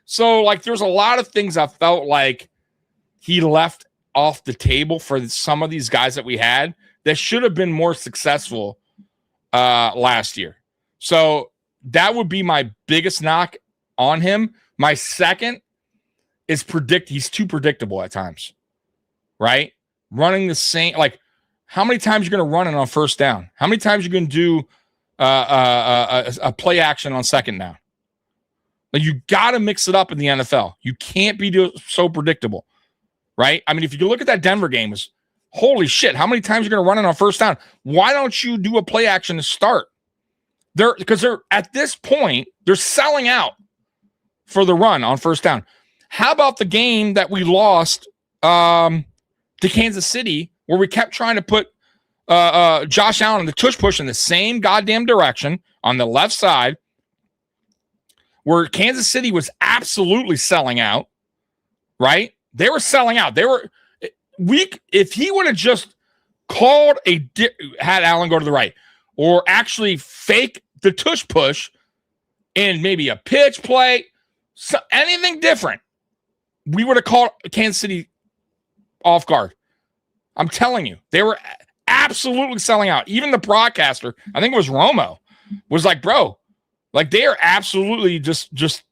D: So there's a lot of things I felt like he left off the table for some of these guys that we had that should have been more successful last year. So that would be my biggest knock on him. My second is he's too predictable at times, right? Running the same, like how many times you're going to run it on first down? How many times you're going to do a play action on second down? Like you got to mix it up in the NFL. You can't be so predictable, right? I mean, if you look at that Denver game, is holy shit, how many times you're going to run it on first down? Why don't you do a play action to start? Because they're at this point, they're selling out for the run on first down. How about the game that we lost to Kansas City, where we kept trying to put Josh Allen in the tush push in the same goddamn direction on the left side, where Kansas City was absolutely selling out, right? They were selling out. They were weak. If he would have just called had Allen go to the right, or actually fake the tush push and maybe a pitch play, anything different, we would have called Kansas City off guard. I'm telling you, they were absolutely selling out. Even the broadcaster, I think it was Romo, was like, bro, like they are absolutely just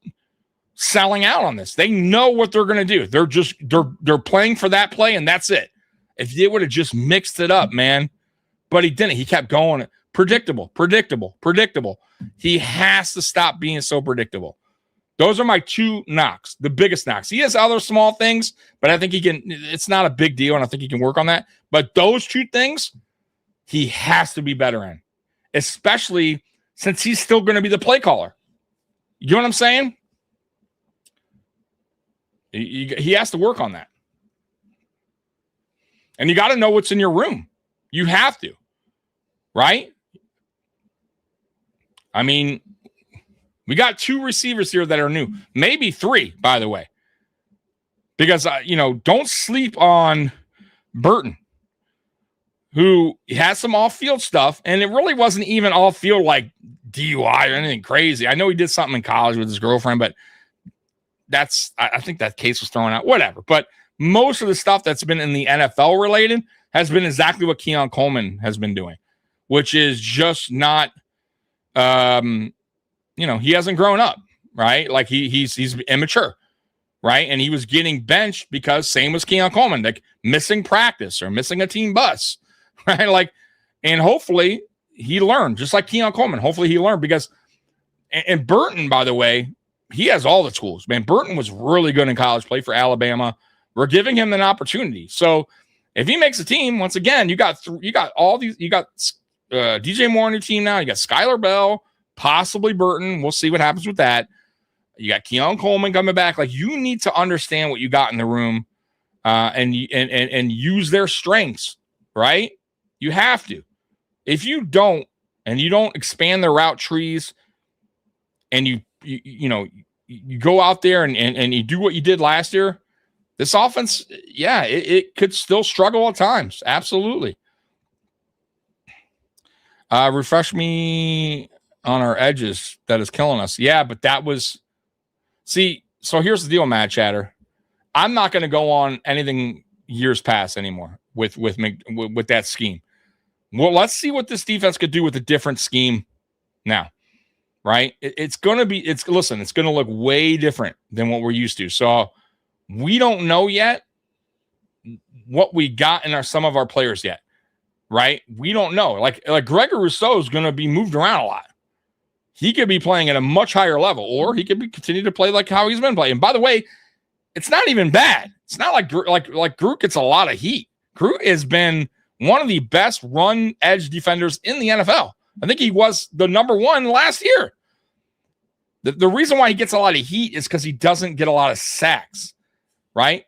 D: selling out on this. They know what they're going to do. They're playing for that play, and that's it. If they would have just mixed it up, man. But he didn't. He kept going. Predictable. He has to stop being so predictable. Those are my two knocks, the biggest knocks. He has other small things, but I think he can. It's not a big deal, and I think he can work on that. But those two things, he has to be better in, especially since he's still going to be the play caller. You know what I'm saying? He has to work on that. And you got to know what's in your room. You have to, right? I mean, we got 2 receivers here that are new. Maybe 3, by the way. Because, don't sleep on Burton, who has some off-field stuff, and it really wasn't even off-field like DUI or anything crazy. I know he did something in college with his girlfriend, but I think that case was thrown out. Whatever. But most of the stuff that's been in the NFL related has been exactly what Keon Coleman has been doing, which is just not, he hasn't grown up, right? Like he's immature, right? And he was getting benched because same as Keon Coleman, like missing practice or missing a team bus, right? Like, and hopefully he learned, just like Keon Coleman. Hopefully he learned because, and Burton, by the way, he has all the tools, man. Burton was really good in college, played for Alabama. We're giving him an opportunity. So if he makes a team, once again, you got all these, you got DJ Moore on your team now. You got Skylar Bell, possibly Burton. We'll see what happens with that. You got Keon Coleman coming back. Like, you need to understand what you got in the room and use their strengths, right? You have to. If you don't, and you don't expand the route trees, and you go out there and you do what you did last year, this offense, it could still struggle at times. Absolutely. Refresh me on our edges. That is killing us. Yeah, but that was... See, so here's the deal, Mad Chatter. I'm not going to go on anything years past anymore with that scheme. Well, let's see what this defense could do with a different scheme now, right? It's going to look way different than what we're used to. So we don't know yet what we got in some of our players yet, right? We don't know. Like Gregor Rousseau is going to be moved around a lot. He could be playing at a much higher level, or he could continue to play like how he's been playing. And by the way, it's not even bad. It's not like Groot gets a lot of heat. Groot has been one of the best run edge defenders in the NFL. I think he was the number 1 last year. The reason why he gets a lot of heat is because he doesn't get a lot of sacks, right?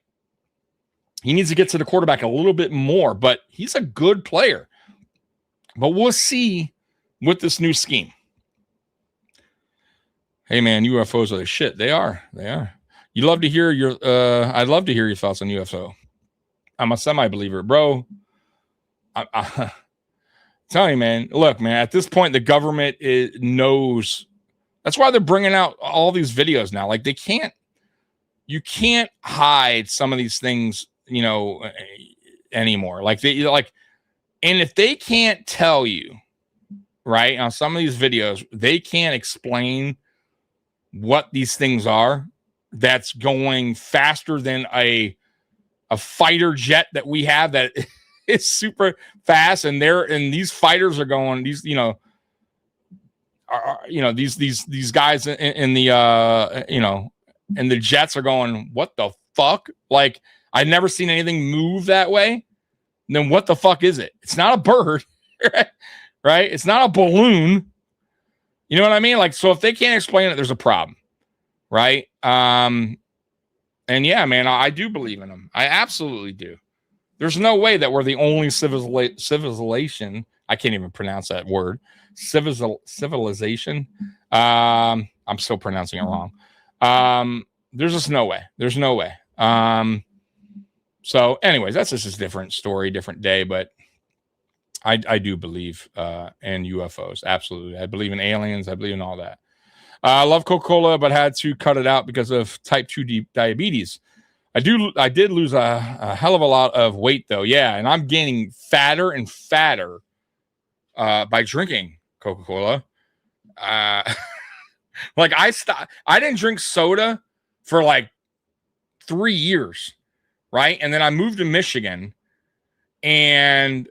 D: He needs to get to the quarterback a little bit more, but he's a good player. But we'll see with this new scheme. Hey man, UFOs are the shit. They are. You love to hear I'd love to hear your thoughts on UFO. I'm a semi-believer, bro. I tell you, man. Look, man. At this point, the government knows. That's why they're bringing out all these videos now. Like you can't hide some of these things, anymore. And if they can't tell you, right, on some of these videos, they can't explain what these things are. That's going faster than a fighter jet that we have that is super fast, and these fighters are going. These these guys in the jets are going. What the fuck? Like, I've never seen anything move that way. Then what the fuck is it? It's not a bird, right? It's not a balloon. You know what I mean? Like, so if they can't explain it, there's a problem, right? And yeah, man, I do believe in them. I absolutely do. There's no way that we're the only civilization. I can't even pronounce that word. Civilization. I'm still pronouncing it wrong. There's just no way. There's no way. So anyways, that's just a different story, different day, but I do believe in UFOs. Absolutely. I believe in aliens. I believe in all that. I love Coca-Cola, but had to cut it out because of type 2 diabetes. I did lose a hell of a lot of weight though. Yeah. And I'm gaining fatter and fatter by drinking Coca-Cola. I didn't drink soda for like 3 years, right? And then I moved to Michigan, and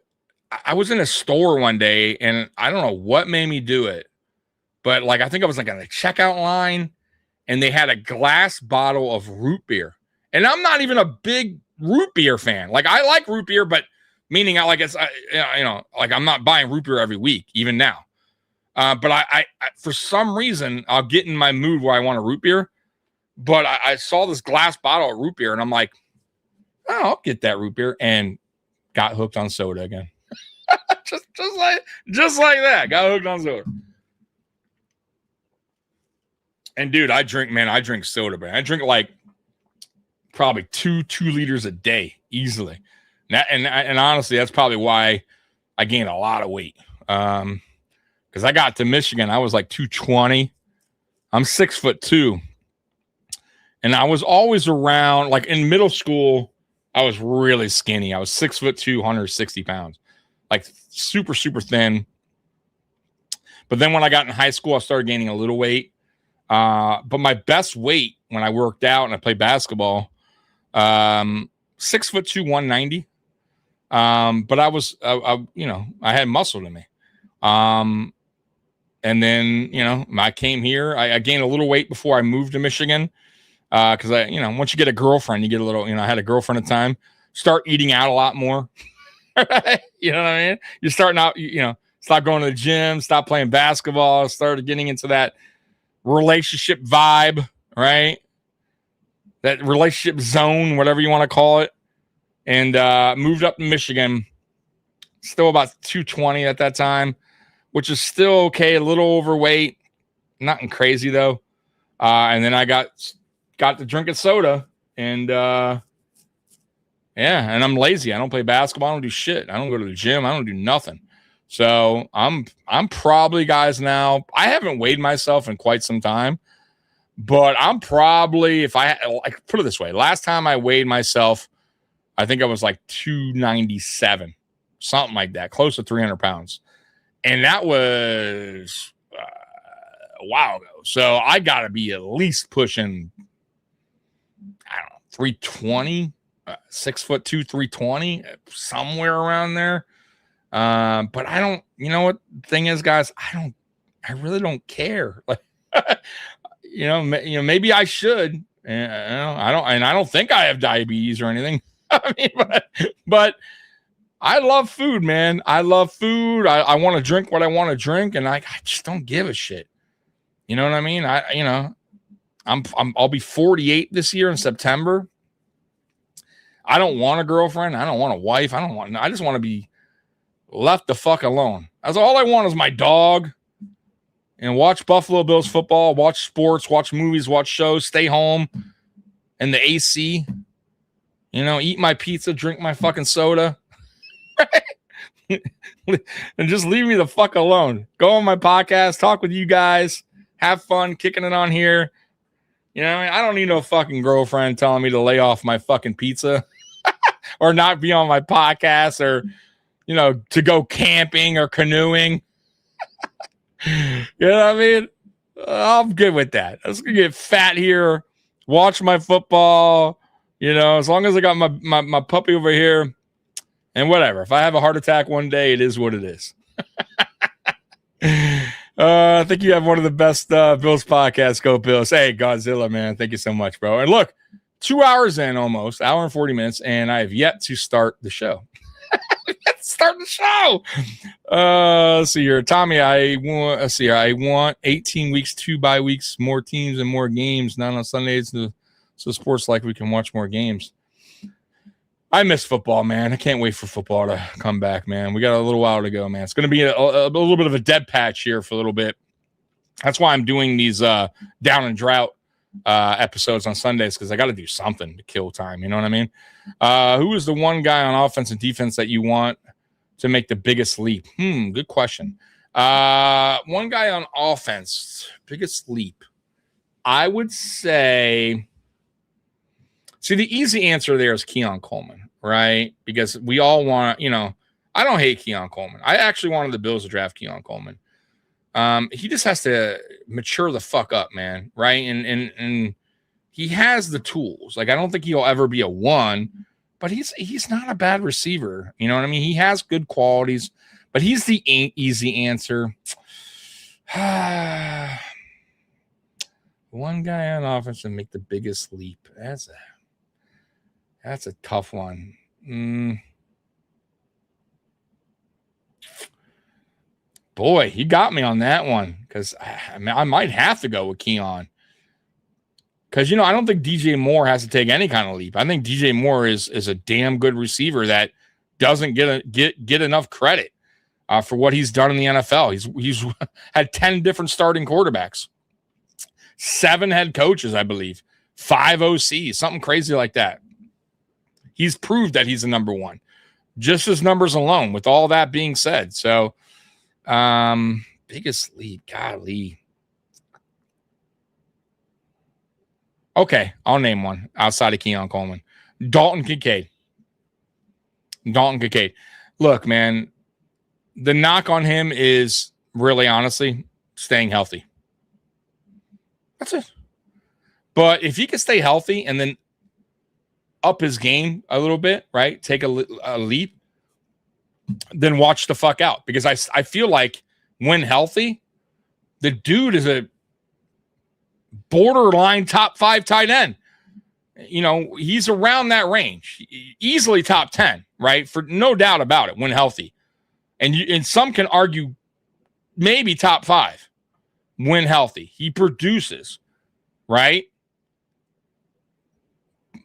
D: I was in a store one day, and I don't know what made me do it, but like I think I was like on the checkout line, and they had a glass bottle of root beer. And I'm not even a big root beer fan. Like I like root beer, but meaning I like it's like I'm not buying root beer every week, even now. But I for some reason I'll get in my mood where I want a root beer. But I saw this glass bottle of root beer, and I'm like, oh, I'll get that root beer, and got hooked on soda again. just like that. Got hooked on soda. And dude, I drink soda, man. I drink like probably 2 liters a day easily. And honestly, that's probably why I gained a lot of weight. Because I got to Michigan, I was like 220. I'm 6'2". And I was always around, like in middle school, I was really skinny. I was 6'2", 160 pounds. Like super, super thin. But then when I got in high school, I started gaining a little weight. But my best weight when I worked out and I played basketball, 6'2", 190. But I was, I had muscle in me. And then, I came here, I gained a little weight before I moved to Michigan. Cause once you get a girlfriend, you get a little, I had a girlfriend at the time, start eating out a lot more. Right? You know what I mean? You're starting out, stop going to the gym, stop playing basketball, started getting into that relationship vibe, right? That relationship zone, whatever you want to call it. And moved up to Michigan, still about 220 at that time, which is still okay, a little overweight, nothing crazy though. And then I got to drinking soda, and and I'm lazy. I don't play basketball. I don't do shit. I don't go to the gym. I don't do nothing. So I'm probably, guys, now, I haven't weighed myself in quite some time, but I'm probably, if I like, put it this way, last time I weighed myself, I think I was like 297, something like that, close to 300 pounds. And that was a while ago. So I got to be at least pushing, I don't know, 320, 6'2", 320, somewhere around there. But I don't, what the thing is, guys, I really don't care. Like, maybe I should, I don't think I have diabetes or anything. I mean, but I love food, man. I love food. I want to drink what I want to drink, and I just don't give a shit. You know what I mean? I'll be 48 this year in September. I don't want a girlfriend. I don't want a wife. I just want to be left the fuck alone. That's all I want is my dog, and watch Buffalo Bills football, watch sports, watch movies, watch shows, stay home in the AC, eat my pizza, drink my fucking soda, and just leave me the fuck alone. Go on my podcast, talk with you guys, have fun, kicking it on here. I don't need no fucking girlfriend telling me to lay off my fucking pizza or not be on my podcast or, to go camping or canoeing. You know what I mean? I'm good with that. I'm just going to get fat here, watch my football, as long as I got my puppy over here and whatever. If I have a heart attack one day, it is what it is. I think you have one of the best Bills podcasts. Go Bills. Hey, Godzilla, man. Thank you so much, bro. And look, 2 hours in almost, hour and 40 minutes, and I have yet to start the show. Start the show. Let's see here. Tommy, I want 18 weeks, 2 bye weeks, more teams and more games, not on Sundays. So sports like we can watch more games. I miss football, man. I can't wait for football to come back, man. We got a little while to go, man. It's going to be a little bit of a dead patch here for a little bit. That's why I'm doing these Down and Drought episodes on Sundays, because I got to do something to kill time. You know what I mean? Who is the one guy on offense and defense that you want to make the biggest leap? Good question. One guy on offense, biggest leap. I would say, see, the easy answer there is Keon Coleman, right? Because we all want, I don't hate Keon Coleman. I actually wanted the Bills to draft Keon Coleman. He just has to mature the fuck up, man, right? And he has the tools. Like, I don't think he'll ever be a 1, but he's not a bad receiver. You know what I mean? He has good qualities, but he's the easy answer. One guy on offense to make the biggest leap. That's a tough one. Boy, he got me on that one because I might have to go with Keon. Because, I don't think DJ Moore has to take any kind of leap. I think DJ Moore is a damn good receiver that doesn't get enough credit for what he's done in the NFL. He's had 10 different starting quarterbacks, 7 head coaches, I believe, 5 OCs, something crazy like that. He's proved that he's a number 1. Just his numbers alone, with all that being said. So, biggest leap, golly. Okay, I'll name one outside of Keon Coleman. Dalton Kincaid. Look, man, the knock on him is really, honestly, staying healthy. That's it. But if he can stay healthy and then up his game a little bit, right, take a leap, then watch the fuck out. Because I feel like when healthy, the dude is a borderline top 5 tight end. He's around that range, easily top 10, right? For no doubt about it when healthy. And some can argue maybe top 5 when healthy. He produces, right?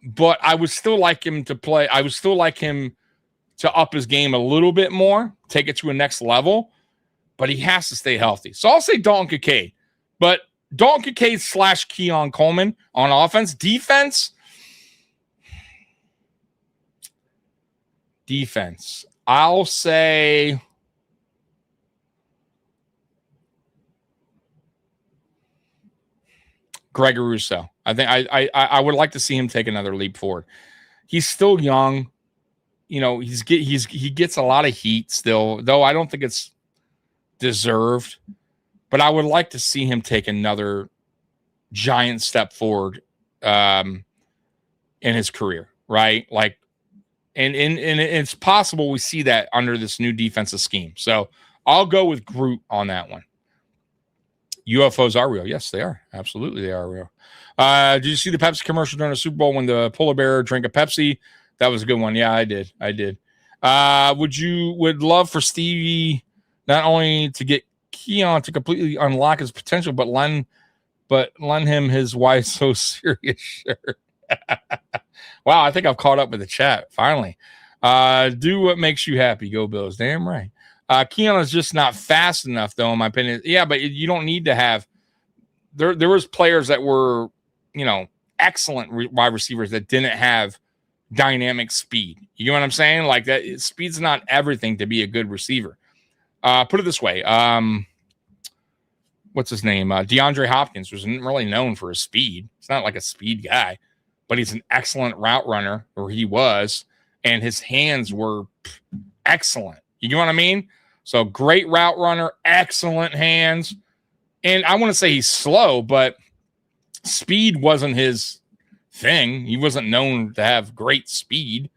D: But I would still like him to play. I would still like him to up his game a little bit more, take it to a next level, but he has to stay healthy. So I'll say Dalton Kincaid, but Dalton Kincaid / Keon Coleman on offense. Defense. I'll say Gregory Rousseau. I think I would like to see him take another leap forward. He's still young. He gets a lot of heat still, though I don't think it's deserved. But I would like to see him take another giant step forward in his career, right? Like, and it's possible we see that under this new defensive scheme. So I'll go with Groot on that one. UFOs are real. Yes, they are. Absolutely, they are real. Did you see the Pepsi commercial during the Super Bowl when the polar bear drank a Pepsi? That was a good one. Yeah, I did. Would love for Stevie not only to get Keon to completely unlock his potential, but lend him his why so serious shirt. Wow, I think I've caught up with the chat finally. Do what makes you happy. Go Bills. Damn right. Keon is just not fast enough, though, in my opinion. Yeah, but you don't need to have. There was players that were, excellent wide receivers that didn't have dynamic speed. You know what I'm saying? Like that, speed's not everything to be a good receiver. Put it this way. What's his name? DeAndre Hopkins wasn't really known for his speed. He's not like a speed guy, but he's an excellent route runner, or he was, and his hands were excellent. You know what I mean? So great route runner, excellent hands. And I want to say he's slow, but speed wasn't his thing. He wasn't known to have great speed.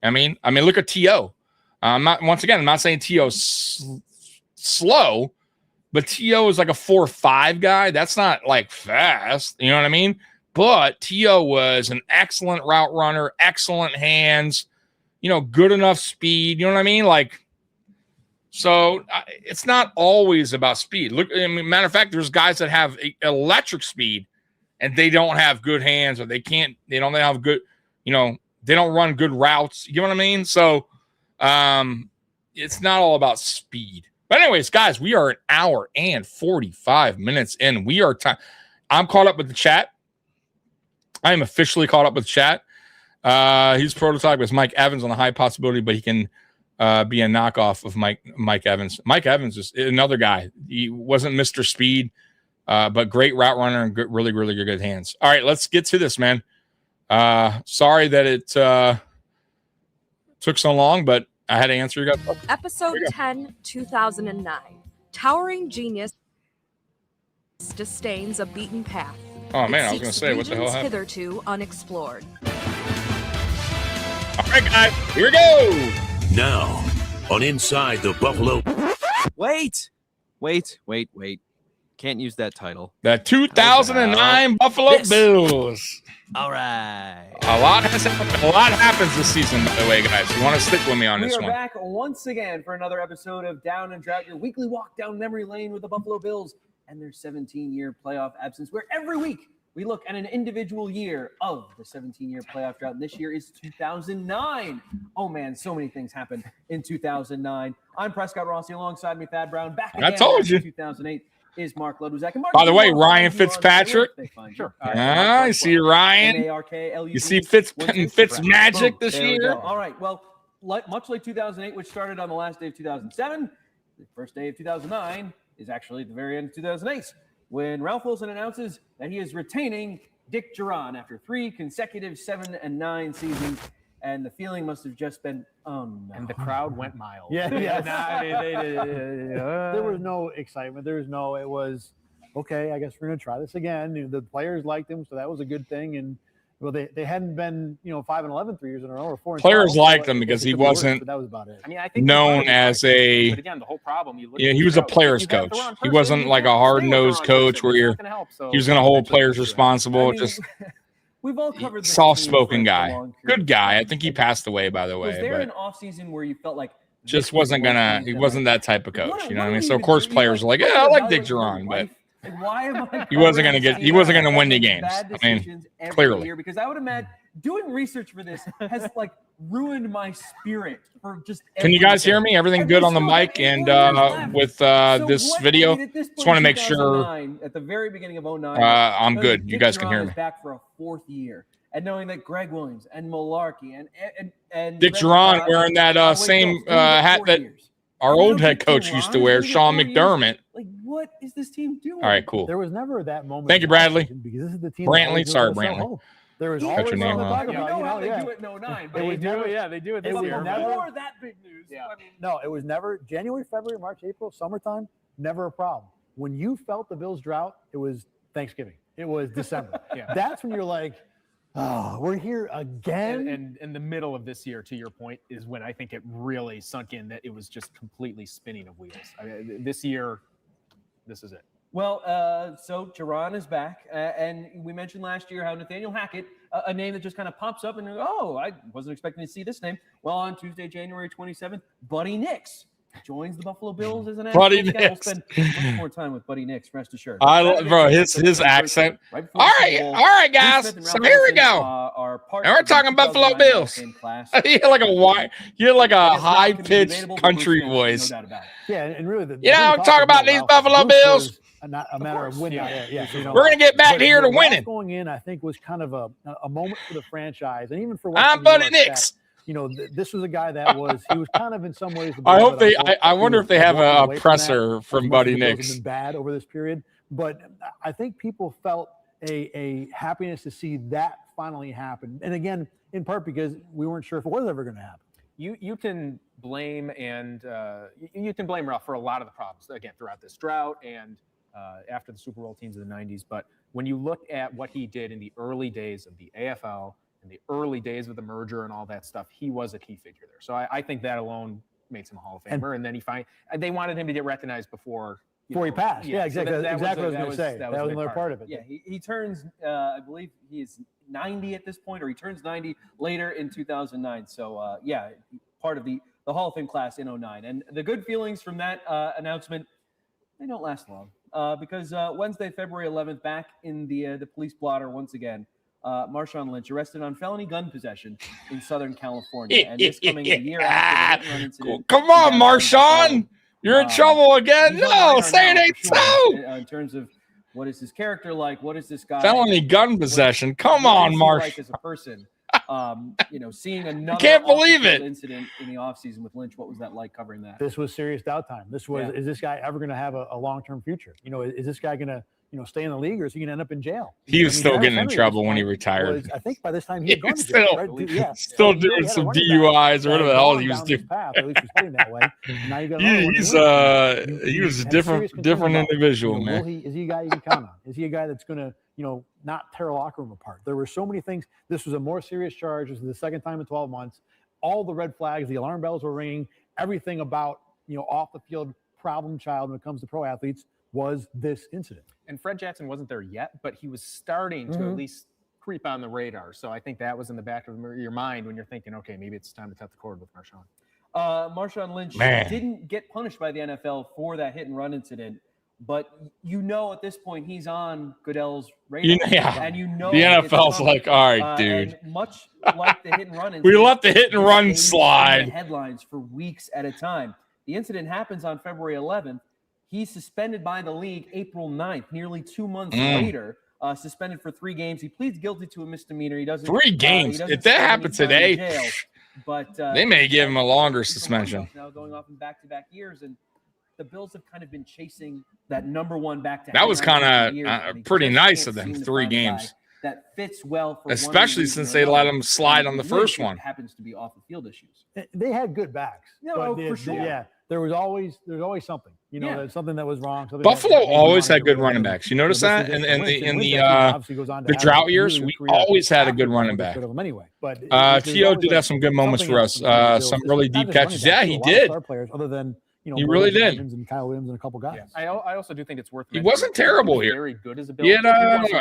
D: I mean, look at T.O. I'm not saying T.O.'s slow, but T.O. is like a 4.5 guy. That's not like fast. You know what I mean? But T.O. was an excellent route runner, excellent hands, good enough speed. You know what I mean? Like, so it's not always about speed. Look, matter of fact, there's guys that have electric speed and they don't have good hands, or they don't have good, they don't run good routes. You know what I mean? So it's not all about speed. But anyways, guys, we are an hour and 45 minutes in. We are time. I'm caught up with the chat. I am officially caught up with chat. His prototype is Mike Evans on a high possibility, but he can be a knockoff of Mike Evans. Mike Evans is another guy. He wasn't Mr. Speed, but great route runner and really, really good hands. All right, let's get to this, man. Sorry that it took so long, but I had to answer your guys.
A: Episode 10, 2009. Towering genius disdains a beaten path.
D: Oh man, I was gonna say, what the hell happened?
A: Hitherto unexplored.
D: All right, guys, here we go.
E: Now, on Inside the Buffalo.
F: Wait. Can't use that title.
D: The 2009 Buffalo
F: This.
D: Bills.
F: All right.
D: A lot happens this season, by the way, guys. You want to stick with me on
G: We
D: this
G: are
D: one.
G: back once again for another episode of Down and Drought, your weekly walk down memory lane with the Buffalo Bills and their 17-year playoff absence, where every week we look at an individual year of the 17-year playoff drought. And this year is 2009. Oh, man, so many things happened in 2009. I'm Prescott Rossi, alongside me, Thad Brown. Back again.
D: I told you.
G: 2008 is Mark Ludwig.
D: By the way, Ryan Fitzpatrick.
G: Sure.
D: I see Ryan. You see Fitz magic this year.
G: All right. Well, much like 2008, which started on the last day of 2007, the first day of 2009 is actually the very end of 2008, when Ralph Wilson announces that he is retaining Dick Jauron after 3 consecutive 7-9 seasons. And the feeling must have just been, oh no.
H: And the crowd went mild.
I: Yeah.
G: There
I: There was no excitement. It was, okay, I guess we're going to try this again. The players liked him, so that was a good thing. And well, they hadn't been, 5-11 3 years in a row, or 4.
D: Players liked him because he wasn't
I: that was about it.
H: I mean, I think
D: known as a.
H: But again, the whole problem.
D: He was a players coach. He wasn't like a hard-nosed coach where he was going to hold players responsible. Just
G: we've all covered this
D: soft-spoken
G: team for a
D: guy,
G: long period
D: good
G: of
D: guy.
G: time.
D: I think he passed away, by the way.
G: Was there
D: But
G: an off season where you felt like
D: just wasn't gonna. He wasn't that type of coach. You know what I mean? So of course players are like, yeah, I like Dick Jauron, but
G: why am I
D: he wasn't gonna win the games. I mean, clearly.
G: year? Because I would imagine doing research for this has like ruined my spirit for just.
D: Can you guys hear me? Everything good on the mic and with this video? Just want to make sure.
G: At the very beginning of 09,
D: I'm good. You guys can hear me.
G: Back for a 4th year, and knowing that Greg Williams and Malarkey and
D: Dick Jauron wearing that same hat that our old head coach used to wear, Sean McDermott.
G: Like, what is this team doing?
D: All right, cool.
I: There was never that moment.
D: Thank you, Bradley.
I: Because this is the team.
D: Brantley, sorry, Brantley.
I: There was
G: Got
I: always
D: your name
I: something to
D: wrong.
I: talk
G: You
I: about.
G: know how they
I: yeah.
G: do it in 09, but
I: They would do it.
H: Yeah, they do it this
I: It was
H: year.
I: never-
G: before that big news.
H: Yeah.
G: I mean,
I: No, it was never January, February, March, April, summertime. Never a problem. When you felt the Bills drought, it was Thanksgiving. It was December.
H: Yeah.
I: That's when you're like, oh, we're here again.
H: And in the middle of this year, to your point, is when I think it really sunk in that it was just completely spinning of wheels. I mean, this year, this is it.
G: Well, so Jauron is back, and we mentioned last year how Nathaniel Hackett, a name that just kind of pops up, and I wasn't expecting to see this name. Well, on Tuesday, January 27th, Buddy Nix joins the Buffalo Bills as an
D: Buddy
G: Nix.
D: Nix.
G: We'll spend much more time with Buddy Nix, rest assured.
D: Bro, his accent. All right, guys. So here we go. And we're talking Buffalo Bills. You're like a high-pitched country voice.
I: Yeah, and really,
D: I'm talking about these Buffalo Bills.
I: Not a matter of winning. Yeah.
D: We're gonna get back here to winning.
I: Going in, I think, was kind of a moment for the franchise, and even for
D: I'm Buddy Nix.
I: This was a guy that he was kind of in some ways.
D: I wonder if they have a presser from Buddy Nix.
I: Been bad over this period, but I think people felt a happiness to see that finally happen, and again, in part because we weren't sure if it was ever going to happen.
H: You can blame Ralph for a lot of the problems again throughout this drought and after the Super Bowl teams of the 90s. But when you look at what he did in the early days of the AFL, in the early days of the merger and all that stuff, he was a key figure there. So I think that alone makes him a Hall of Famer. And then they wanted him to get recognized before he passed.
I: Yeah, exactly.
H: So
I: exactly what I was going to say. That was another part of it.
G: Yeah, he turns, I believe he is 90 at this point, or he turns 90 later in 2009. So, part of the Hall of Fame class in 09. And the good feelings from that announcement, they don't last long. Because Wednesday, February 11th, back in the police blotter once again, Marshawn Lynch arrested on felony gun possession in Southern California. And this coming a year after the run incident.
D: Come on, Marshawn. You're in trouble again. No, say it ain't so.
G: In terms of what is his character like? What is this guy?
D: Felony gun possession. Come on, Marsh.
G: Like as a person, seeing another
D: can't believe it.
G: Incident in the offseason with Lynch. What was that like covering that?
I: This was serious doubt time. Is this guy ever going to have a long-term future? Is this guy going to stay in the league, or is he going to end up in jail?
D: He was still
I: Travis
D: getting in
I: Henry at
D: trouble
I: this
D: when he
I: point
D: retired.
I: I think by this time he had gone to
D: He's
I: jail.
D: still-
I: Right? Yeah.
D: Still
I: So he
D: doing
I: had a
D: some
I: running
D: DUIs or
I: back
D: whatever the
I: that
D: hell
I: had
D: he was
I: gone down this
D: doing.
I: path, or at least was heading that way. And now you got another one.
D: He's he was a
I: had serious
D: different
I: concerns about,
D: individual, man.
I: Is he a guy you can count on? Is he a guy that's going to, not tear a locker room apart? There were so many things. This was a more serious charge. This was the second time in 12 months. All the red flags, the alarm bells were ringing. Everything about, off the field problem child when it comes to pro athletes was this incident.
H: And Fred Jackson wasn't there yet, but he was starting to at least creep on the radar. So I think that was in the back of your mind when you're thinking, okay, maybe it's time to cut the cord with Marshawn.
G: Marshawn Lynch
D: Man.
G: didn't get punished by the NFL for that hit and run incident, but at this point he's on Goodell's radar. And
D: the
G: it's
D: NFL's
G: coming.
D: like, all right, dude.
G: And much like the hit and run incident,
D: We let the hit and run
G: it stays in
D: slide.
G: the headlines for weeks at a time. The incident happens on February 11th. He's suspended by the league April 9th, nearly 2 months later. Suspended for 3 games. He pleads guilty to a misdemeanor. He doesn't.
D: 3 games.
G: He doesn't
D: If that
G: spend any
D: happened
G: time in
D: today,
G: jail, but
D: they may give him a longer
G: he's
D: suspension.
G: now going off in back-to-back years, and the Bills have kind of been chasing that number one back-to-back.
D: That was kind of pretty nice of them. 3 games,
G: that fits well for
D: especially since they let him slide on the first one.
G: Happens to be off the field issues.
I: They had good backs.
G: For sure.
I: Yeah, there was always something. There's something that was wrong.
D: Buffalo always had good running backs. You notice that in the drought years, we always had a good running back.
I: Anyway, but
D: T.O. did have some good moments for us. Some really deep catches. Yeah, he did.
I: Other than
D: he really did.
I: And Kyle Williams and a couple guys.
H: Yeah. I also do think it's worth.
D: He wasn't terrible here.
H: Very good as a Bill.
D: He had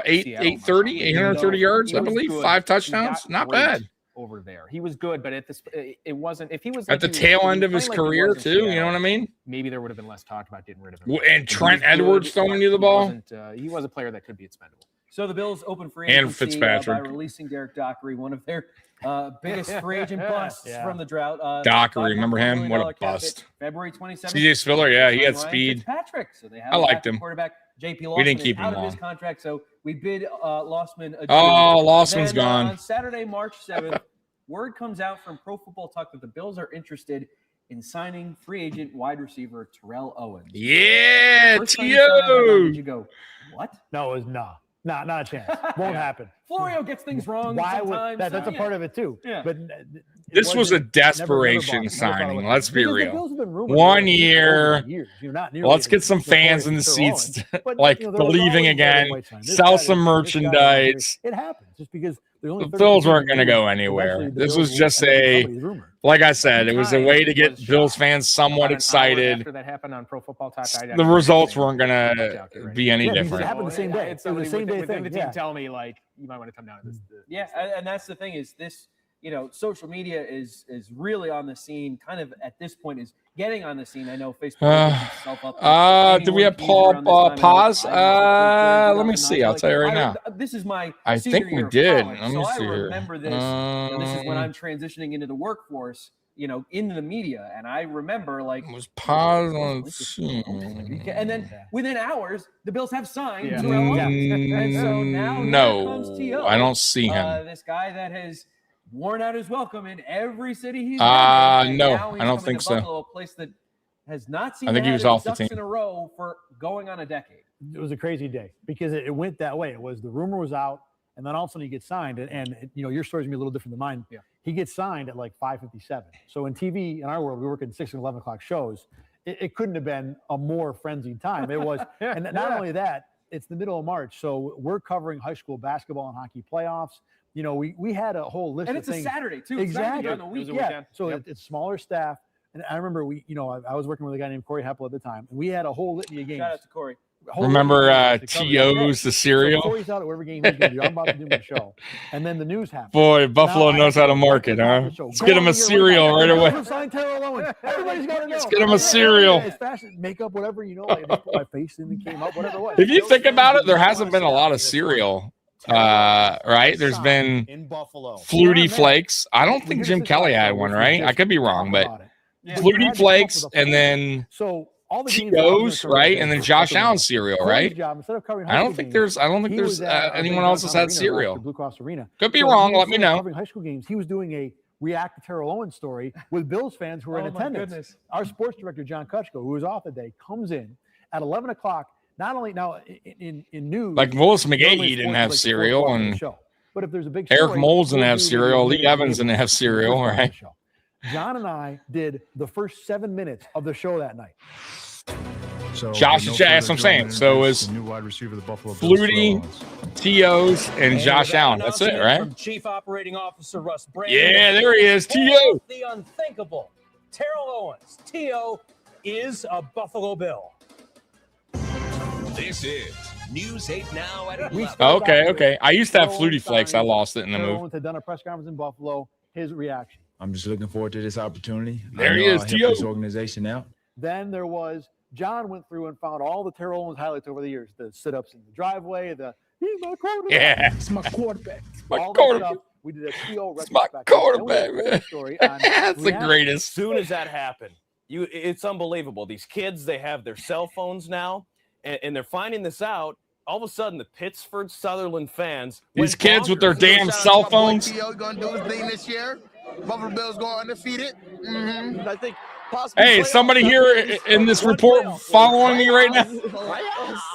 D: 830 yards, I believe, 5 touchdowns. Not bad.
H: Over there, he was good, but it wasn't. If he was
D: at the tail end of his career too, you know what I mean?
H: Maybe there would have been less talk about getting rid of him.
D: And Trent Edwards throwing you the ball.
H: He was a player that could be expendable.
G: So the Bills open free
D: and
G: agency
D: Fitzpatrick
G: by releasing Derek Dockery, one of their biggest free agent busts from the drought.
D: Dockery, remember him? What a bust!
G: February 27th.
D: CJ Spiller, yeah, he had
G: Ryan
D: speed.
G: Fitzpatrick. So they have
D: I liked him.
G: Quarterback JP Lawson
D: We didn't keep him
G: out of
D: long.
G: his contract, so we bid Lawsman a deal.
D: Oh, Lawsman's
G: then,
D: gone.
G: On Saturday, March 7th, word comes out from Pro Football Talk that the Bills are interested in signing free agent wide receiver Terrell Owens.
D: Yeah,
G: First time you saw that headline,
D: T.O.
G: did you go, what?
I: No, it was not a chance. Won't happen.
G: Florio gets things wrong
I: Why
G: sometimes.
I: would that's a part of it too?
G: Yeah.
I: But
D: This was a desperation signing. Let's be real. 1 year. Let's get some fans in the seats, like believing again. Sell some merchandise.
I: It happens just because
D: the Bills weren't going to go anywhere. This was just like I said, it was a way to get Bills fans somewhat excited.
H: After that happened on Pro Football Talk,
D: The results weren't going to be any
I: It
D: different.
I: happened the same day.
H: It's
I: It was the same day
H: within
I: thing.
H: the team tell me like you might want to come down to this.
G: Yeah, and that's the thing is this, social media is really on the scene, kind of at this point is getting on the scene. I know Facebook puts itself up.
D: Do we have Paul pause? Let me see. I'll tell you right now.
G: This is my
D: I
G: senior
D: think we
G: year of
D: did.
G: college,
D: Let me
G: so
D: see
G: I
D: here.
G: remember this. This is when I'm transitioning into the workforce, into the media, and I remember like
D: Was pause on scene.
G: and then within hours, the Bills have signed Terrell Owens. And so now here comes T.O.
D: I don't see him.
G: This guy that has worn out his welcome in every city he's
D: No,
G: been in. And now he's
D: I don't
G: coming
D: think
G: to
D: so.
G: Buffalo, a place that has not seen
D: I think he was
G: his
D: off the
G: ducks
D: team.
G: in a row for going on a decade.
I: It was a crazy day because it went that way. It was the rumor was out, and then all of a sudden he gets signed, and your story's gonna be a little different than mine.
H: Yeah.
I: He gets signed at like 5:57. So in TV, in our world, we work in 6 and 11 o'clock shows. It couldn't have been a more frenzied time. It was, and not only that, it's the middle of March, so we're covering high school basketball and hockey playoffs. We had a whole list
G: And
I: of
G: it's a
I: things.
G: Saturday too.
I: Exactly.
G: On the week.
I: Yeah. So it's smaller staff. And I remember I was working with a guy named Corey Heppel at the time. And we had a whole litany of games.
G: Shout out to Corey.
D: Remember T.O.'s the cereal?
I: So Corey's out at whatever game he's going to do. I'm about to do my show. And then the news happened.
D: Boy, Buffalo knows how to market, huh? Let's get him a cereal right away.
I: Sign Terrell Owens. Everybody's got to know.
D: Let's get him a cereal.
I: It's fashion, makeup, whatever, like they put my face in, it came up, whatever it was.
D: If you think about it, there hasn't been a lot of cereal. Right? There's been
A: in Buffalo.
D: Flutie Flakes. I don't think Jim Kelly had one, right? I could be wrong, but Flutie Flakes and then T.O.'s, right? And then Josh Allen cereal, right? I don't think there's anyone else that's had cereal.
I: Blue Cross Arena.
D: Could be wrong. Let me know.
I: Covering high school games, he was doing a react to Terrell Owens story with Bills fans who were in attendance. Our sports director, John Kutchko, who was off the day, comes in at 11 o'clock. not only now in news,
D: Like Willis
I: normally
D: McGahee didn't
I: sports
D: have
I: is like the
D: cereal,
I: fourth part of the
D: and
I: show. But if there's a big
D: Eric
I: story,
D: Moles didn't
I: we'll
D: have
I: do
D: cereal.
I: maybe
D: Lee Evans didn't have
I: the
D: cereal,
I: first part of the
D: right?
I: show. John and I did the first 7 minutes of the show that night.
A: So
D: Josh,
A: with
D: that's what I'm saying. So
A: introduce
D: is
A: the new wide receiver of the Buffalo Bills,
D: Flutie,
A: Terrell Owens.
D: T.O.'s, and Josh Allen. That's it, right?
J: From Chief Operating Officer Russ Brandon.
D: Yeah, there he is. T.O.
J: The unthinkable. Terrell Owens. T.O. is a Buffalo Bill.
E: This is News 8 Now at 11.
D: Okay. I used to have Flutie Flakes. I lost it in the
I: Terrell
D: move.
I: Owens had done a press conference in Buffalo. His reaction.
A: I'm just looking forward to this opportunity.
D: There he
A: I know
D: is,
A: I'll help
D: T.O.
A: this organization out.
I: Then there was John went through and found all the Terrell Owens highlights over the years. The sit-ups in the driveway, he's my quarterback.
D: Yeah.
I: It's my quarterback.
D: My
I: All that
D: quarterback.
I: stuff. We did a T.O.
D: It's my
I: retrospective.
D: quarterback,
I: And we had a
D: man.
I: story on
D: That's the
I: reaction.
D: greatest.
K: As soon as that happened, it's unbelievable. These kids, they have their cell phones now, and they're finding this out. All of a sudden, the Pittsburgh Sutherland fans,
D: These kids with their damn cell phones.
L: Gonna do his thing this year. Buffalo Bills go undefeated.
K: I think possibly.
D: Hey, is somebody here in this report following me right now?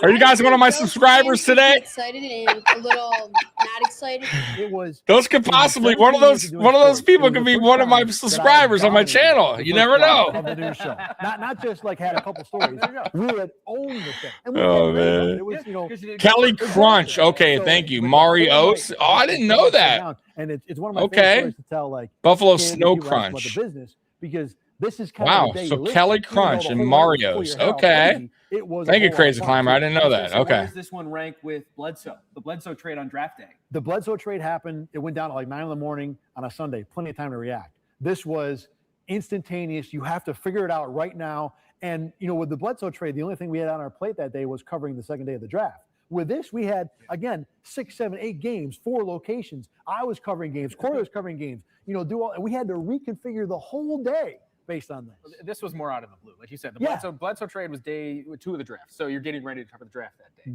D: Are you guys one of my subscribers today?
M: Excited and a little not excited.
I: It was
D: Those could possibly one of those people could be one of my subscribers on my channel. You never know.
I: Of the news show. Not just like had a couple stories. We had owned the thing. And we
D: Oh,
I: had great
D: man.
I: on it. It was,
D: Kelly Crunch. Okay, thank you. Mari Oates. Oh, I didn't know that.
I: And it's one of my
D: Okay.
I: favorite stories to tell. Like
D: Buffalo
I: kids,
D: Snow
I: people ask about
D: Crunch.
I: the business because this is kind
D: Wow,
I: of the day
D: so
I: you live.
D: Kelly
I: Even though
D: Crunch
I: the
D: and
I: whole
D: Mario's.
I: year, how
D: Okay.
I: crazy it was.
D: Thank
I: a
D: you,
I: whole
D: Crazy
I: lot of
D: Climber.
I: fun.
D: I didn't know that.
G: So
D: Okay.
G: Where does this one rank with Bledsoe? The Bledsoe trade on draft day.
I: The Bledsoe trade happened. It went down at like 9 a.m. on a Sunday. Plenty of time to react. This was instantaneous. You have to figure it out right now. And, with the Bledsoe trade, the only thing we had on our plate that day was covering the second day of the draft. With this, we had, again, 6, 7, 8 games, 4 locations. I was covering games. Corey was covering games. We had to reconfigure the whole day based on this.
H: This was more out of the blue. Like you said, the
I: Yeah.
H: Bledsoe trade was day 2 of the draft. So you're getting ready to cover the draft that day.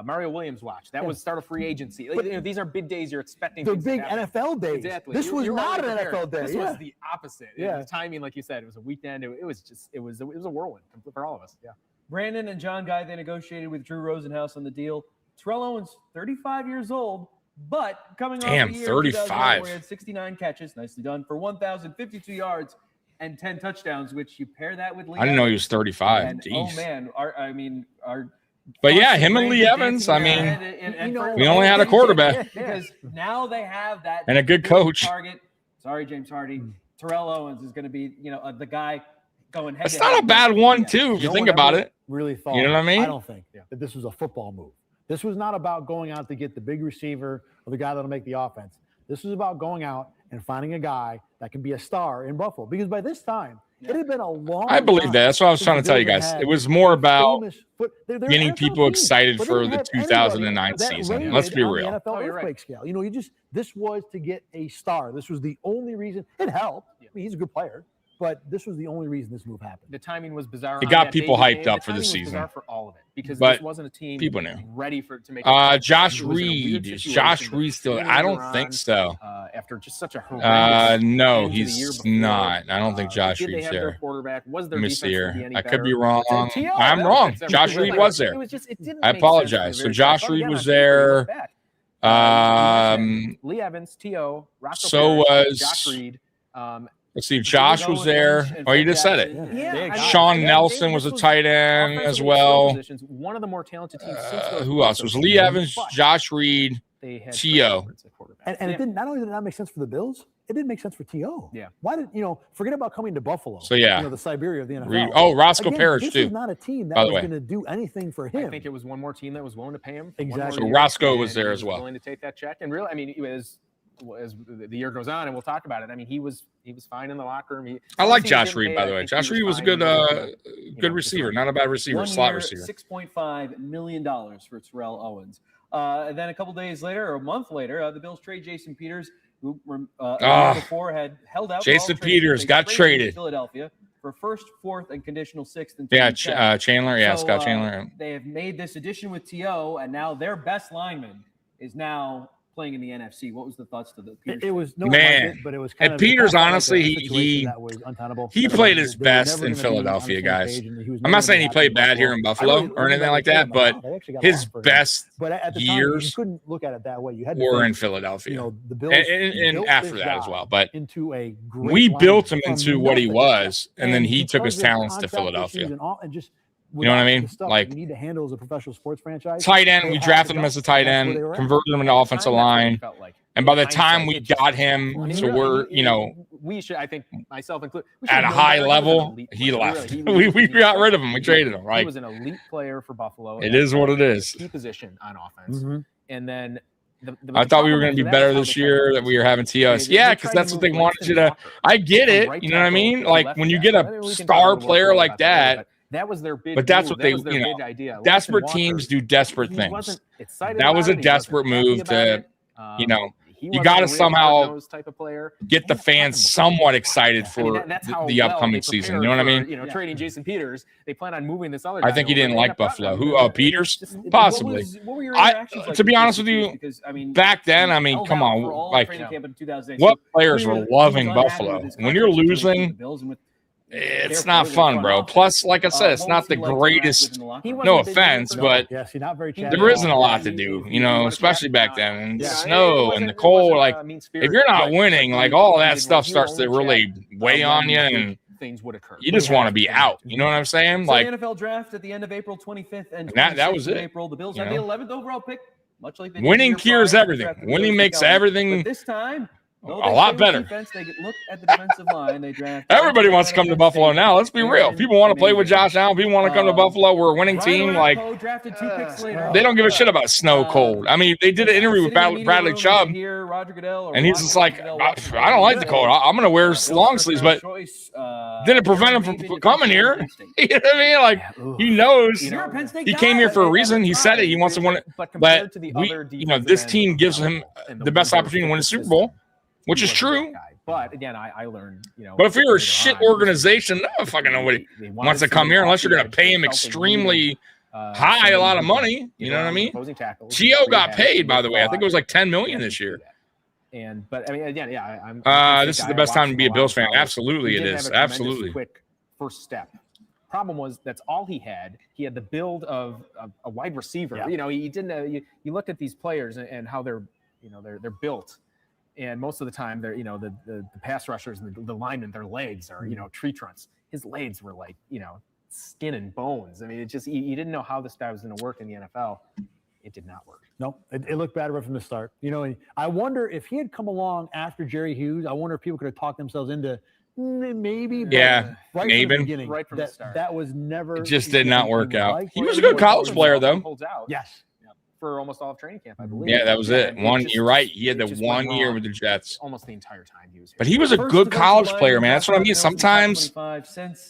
H: Mario Williams watch. That was start of free agency. Like, these are big days you're expecting.
I: They're
H: things to
I: big
H: happen.
I: NFL days.
H: Exactly.
I: This was
H: You're
I: not
H: already
I: an
H: prepared.
I: NFL day.
H: This
I: Yeah.
H: was the opposite.
I: Yeah.
H: The timing, like you said, it was a weekend. It was a whirlwind for all of us. Yeah.
G: Brandon and John Guy, they negotiated with Drew Rosenhaus on the deal. Terrell Owens, 35 years old, but coming off
D: Damn,
G: the year
D: 35.
G: where he had 69 catches, nicely done, for 1,052 yards and 10 touchdowns, which you pair that with Lee
D: I didn't know he
G: Evans,
D: was 35.
G: and,
D: Jeez.
G: oh, man, our
D: But yeah,
G: constant
D: him and Lee
G: Brandon
D: Evans,
G: dancing
D: I mean,
G: ahead and for-
D: we only had a quarterback.
G: because now they have that
D: And a good coach.
G: target. Sorry, James Hardy. Terrell Owens is going to be, the guy going head.
D: It's not a bad one, too, if you
I: No
D: think
I: one
D: about
I: ever
D: it.
I: Really thought.
D: You know what I mean?
I: I don't think that this was a football move. This was not about going out to get the big receiver or the guy that'll make the offense. This was about going out and finding a guy that can be a star in Buffalo. Because by this time, it had been a long
D: I believe
I: time
D: that. That's what I was
I: since
D: trying to
I: the
D: tell you
I: Bills
D: guys.
I: had
D: It was more about
I: famous they're
D: getting
I: NFL
D: people
I: team,
D: excited
I: but they
D: for
I: didn't
D: the
I: have anybody
D: 2009
I: that
D: season.
I: rated
D: Let's be
I: on the
D: real.
I: NFL
H: you're
I: earthquake
H: right.
I: scale. This was to get a star. This was the only reason. It helped. I mean, he's a good player, but this was the only reason this move happened.
H: The timing was bizarre.
D: It
H: on
D: got
H: that
D: people
H: Baby
D: hyped
H: game.
D: up for the
H: timing was
D: season.
H: bizarre for all of it because
D: But
H: this wasn't a team
D: people knew.
H: ready to make.
D: Josh
H: It was a weird
D: Reed. Is
H: situation
D: Josh
H: that
D: Reed still?
H: Jauron,
D: I don't think so.
H: After just such a horrendous
D: No,
H: end to the year
D: he's
H: before.
D: not. I don't think Josh
H: Did they
D: Reed's
H: have their
D: there.
H: quarterback? Was their
D: Let me
H: defense
D: see here.
H: be any
D: I could be
H: better?
D: wrong.
H: And T.O.
D: I'm
H: that
D: wrong.
H: was everything.
D: Josh Reed was there.
H: It was just, it didn't
D: I
H: make sense from the
D: apologize. So
H: very
D: Josh
H: start. But
D: Reed
H: again,
D: was
H: on paper, you
D: there.
H: look back. Lee Evans, T.O., Roscoe
D: So
H: Parrish,
D: was-
H: Josh Reed.
D: Let's see. Josh was there. Oh, you just said it.
H: Yeah,
D: Sean Nelson was a tight end as well.
H: One of the more talented teams since those
D: Who else? It was Lee Evans,
H: but
D: Josh Reed,
H: they had
D: T.O.
I: And it didn't. Not only did it not make sense for the Bills, it didn't make sense for T.O.
H: Yeah.
I: Why did forget about coming to Buffalo?
D: So, yeah.
I: the Siberia of the NFL.
D: Reed. Oh, Roscoe
I: Again,
D: Parrish
I: this
D: too.
I: is not a team that
D: by the
I: was
D: way.
I: going to do anything for him.
H: I think it was one more team that was willing to pay him.
I: Exactly.
D: So Roscoe was there as well.
H: Willing to take that check, and really, I mean, as the year goes on, and we'll talk about it. I mean, he was fine in the locker room.
D: I like Josh Reed, by the way. Josh Reed was a good receiver, not a bad receiver,
G: 1
D: slot
G: year,
D: receiver.
G: $6.5 million for Terrell Owens. And then a couple days later, or a month later, the Bills trade Jason Peters, who a year before had held out.
D: Jason Peters got traded
G: to Philadelphia for first, fourth, and conditional sixth. And
D: Yeah, Chandler. Yeah, Scott Chandler.
G: They have made this addition with T.O., and now their best lineman is now playing in the NFC. What was the thoughts to the
I: It was no
D: Man.
I: one liked it, but it was kind
D: And
I: of
D: Peters,
I: it felt like
D: honestly,
I: a
D: he
I: situation that was untenable.
D: he
I: Everyone-
D: played his
I: they were
D: best
I: never
D: in
I: gonna be on the
D: Philadelphia,
I: same
D: guys.
I: page, and he was
D: I'm
I: never
D: not saying
I: gonna
D: he
I: be
D: played
I: happy
D: bad here in
I: I
D: Buffalo
I: really
D: or anything
I: liked
D: like
I: him
D: that,
I: a
D: but
I: lot. They actually got
D: his
I: along pretty
D: best
I: well. But at the time, you
D: years
I: couldn't look at it that way. You had to
D: were
I: think,
D: in Philadelphia.
I: you know, the Bills
D: And
I: built
D: after
I: this
D: that as
I: guy
D: well. But
I: into a great
D: we built
I: lineup
D: him
I: from
D: into what he
I: nothing.
D: was, and then he took
I: because
D: his
I: of
D: talents to
I: contract
D: Philadelphia.
I: issues and just
D: You know what I
I: without
D: mean?
I: the stuff
D: Like,
I: that you need to handle as a professional sports franchise.
D: tight end,
I: they
D: we
I: had
D: drafted
I: to
D: him as a
I: go.
D: tight
I: That's
D: end,
I: where they were at.
D: converted him into offensive line. And by the time we got him to where, you know,
H: we should, I think myself included,
D: at a high level, he left. We got rid of him. We traded him,
H: He
D: right?
H: was an elite player for Buffalo.
D: It is what it is.
H: Key position on offense.
I: Mhm.
H: And then
D: I thought we were going to be better this year, that we were having TOS. Yeah, because that's what they wanted you to. I get it. You know what I mean? Like, when you get a star player like that,
H: that was their big
D: but that's
H: move.
D: what they,
H: That was their
D: you know,
H: big idea.
D: desperate
H: Lawson
D: teams
H: Walker,
D: do desperate
H: he
D: things.
H: wasn't excited
D: That was
H: about
D: a
H: it. He
D: desperate
H: wasn't happy
D: move
H: about
D: to,
H: it.
D: you know,
H: He
D: you
H: wasn't
D: got
H: a
D: to
H: real
D: somehow
H: hard-nosed type of player.
D: get the fans somewhat excited for
H: That's how
D: the
H: well
D: upcoming
H: they
D: season.
H: prepared
D: You know what I
H: for,
D: mean?
H: You know, trading Jason Peters. They plan on moving this other.
D: I
H: guy
D: think he
H: over.
D: didn't
H: They
D: like
H: end up
D: Buffalo.
H: cutting him.
D: Who? Peters? Possibly.
G: What were your
D: I,
G: interactions like
D: to be
G: with
D: honest with
G: Jason
D: you,
G: Peters? Because, I mean,
D: back then, I mean,
G: held
D: come
G: out for
D: on,
G: all
D: like,
G: training camp in 2008.
D: what
G: So
D: players
G: clearly
D: were
G: he was
D: loving
G: unhappy
D: Buffalo?
G: with his
D: When you're
G: contract situation with
D: losing,
G: the Bills and with
D: it's
G: their
D: not
G: players in
D: fun,
G: front
D: bro.
G: office.
D: Plus, like I said, it's
G: What
D: not
G: was
D: the
G: he like to interact
D: greatest.
G: with in the locker room?
D: No offense, but
I: Yes, he's not very
D: there isn't a lot to do, you know, especially back then. And the snow and the cold, like, if you're not winning, like, all that stuff starts to really weigh on you, and
H: things would occur.
D: you just want to be out. You know what I'm saying?
G: So
D: Like,
G: the NFL draft at the end of April 25th and
D: that was
G: 26th of
D: it,
G: April. The Bills
D: you
G: have the
D: know?
G: 11th overall pick, much like they did
D: winning
G: the year
D: cures
G: prior.
D: everything.
G: Drafted
D: Winning
G: Bills
D: makes
G: Mafia.
D: everything
G: But this time,
D: a lot better.
G: Defense, they look at the defensive line. They draft.
D: Everybody wants to come to Buffalo now. Let's be real. People want to play with Josh Allen. People want to come to Buffalo. We're a winning team. Like,
G: drafted 2 picks later.
D: they don't give a shit about snow, cold. I mean, they did an interview with Bradley Chubb,
G: Here, Roger Goodell, or
D: and he's just like, I don't like the cold. I'm going to wear long sleeves, but didn't prevent him from coming here. You know what I mean? Like, he knows he came here for a reason. He said it. He wants to win it. But you know, this team gives him the best opportunity to win a Super Bowl, which is true.
H: But again, I learned, you know.
D: But if you're a shit organization, no fucking nobody wants to come here unless you're going to pay him extremely high, a lot of money. You know what I mean? Gio got paid, by the way. I think it was like $10 million this year.
H: And but I mean, again, yeah, I'm.
D: This is the best time to be a Bills fan. Absolutely, it is. Absolutely.
H: Quick first step. Problem was that's all he had. He had the build of a wide receiver.
I: Yeah.
H: You know, he didn't. You looked at these players and how they're, you know, they're built. And most of the time, they're, you know, the pass rushers and the linemen, their legs are, you know, tree trunks. His legs were like, you know, skin and bones. I mean, it just, you didn't know how this guy was going to work in the NFL. It did not work.
I: No, it looked bad right from the start. You know, and I wonder if he had come along after Jerry Hughes, I wonder if people could have talked themselves into maybe.
D: Yeah,
I: right
D: maybe.
I: from the beginning,
H: right from the start.
I: That was never.
D: It just did not work out.
I: Like,
D: He was a good college player, though.
H: Holds out.
I: Yes.
H: For almost all of training camp, I believe.
D: Yeah, that was it.
H: And
D: You're right. He had the
H: it just
D: 1
H: went
D: year
H: wrong
D: with the Jets.
H: almost the entire time he was here.
D: But he was a good college player, man. That's what I mean. Sometimes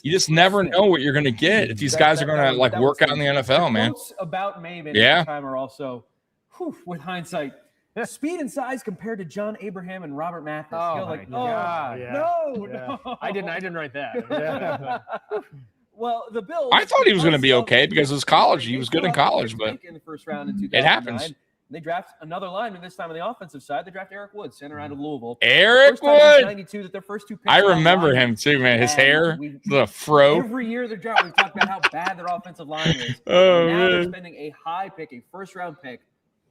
D: you just never know what you're going to get if these guys are going to like work out in the NFL, man.
G: Quotes about Maven
D: Yeah.
G: at the time are also, with hindsight, speed and size compared to John Abraham and Robert Mathis.
H: Oh,
G: You're
H: my
G: like,
H: God.
G: no.
H: I didn't write that.
I: Yeah.
G: Well, the Bills.
D: I thought he was going to be okay because it was college. He was good in college, but
G: in the first round in
D: it happens.
G: They draft another lineman this time on the offensive side. They draft Eric Wood, center out of Louisville.
D: Eric
G: First time since
D: Wood.
G: 92 that their first 2 picks
D: I
G: were
D: remember
G: online.
D: him too, man. His
G: And
D: hair,
G: we-
D: the fro.
G: Every year they draft, we've talked about how bad their offensive line is.
D: Oh,
G: And now they're
D: man.
G: spending a high pick, a first-round pick,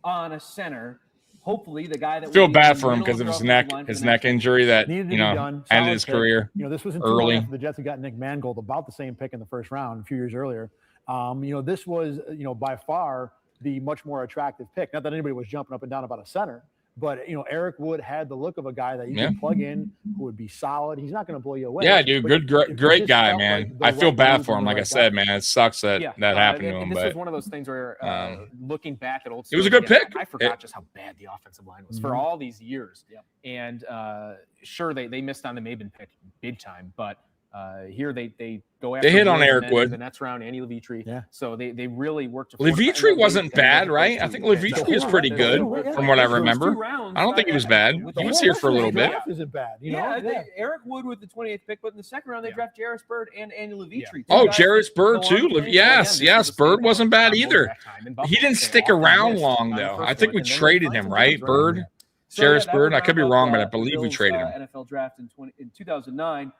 G: on a center. Hopefully, the guy that
D: I feel
G: will be
D: bad
G: in the
D: for him
G: middle
D: because of his
G: their
D: neck,
G: offensive line for
D: his
G: the
D: neck
G: next
D: injury that
I: Needed to
D: you
I: be
D: know
I: done.
D: ended
I: Solid
D: his
I: pick.
D: career.
I: You know, this was in
D: early.
I: after the Jets had got Nick Mangold, about the same pick in the first round a few years earlier. You know, this was, you know, by far the much more attractive pick. Not that anybody was jumping up and down about a center, but, you know, Eric Wood had the look of a guy that you could plug in who would be solid. He's not going to blow you away.
D: Yeah, dude,
I: but
D: great
I: just
D: guy,
I: felt
D: man.
I: like the
D: I feel
I: right
D: bad
I: move
D: for him.
I: and the
D: Like I
I: right
D: said,
I: guy.
D: man, it sucks that that happened to
H: and
D: him.
H: this
D: But
H: was one of those things where, looking back at old,
D: it was a good
H: stories,
D: pick.
H: I forgot just how bad the offensive line was for all these years.
G: Yep.
H: And sure, they missed on the Maven pick big time, but Here they go after.
D: They hit on
H: Wood,
D: Eric
H: and then
D: Wood.
H: The next round, Andy Levitri.
I: Yeah.
H: So they really worked.
D: Levitri wasn't bad, right? I think Levitri was pretty good from what I remember.
G: Rounds,
D: I don't think he was bad. He was here for a little bit.
I: Isn't bad, you know?
G: Yeah, Eric Wood with the 28th pick, but in the second round they draft Jarris Bird and Andy Levitri.
D: Oh, Jarris Bird too. Yes, Bird wasn't bad either. He didn't stick around long though. I think we traded him, right? Bird, Jarris Bird. I could be wrong, but I believe we traded him.
G: NFL draft in 2009.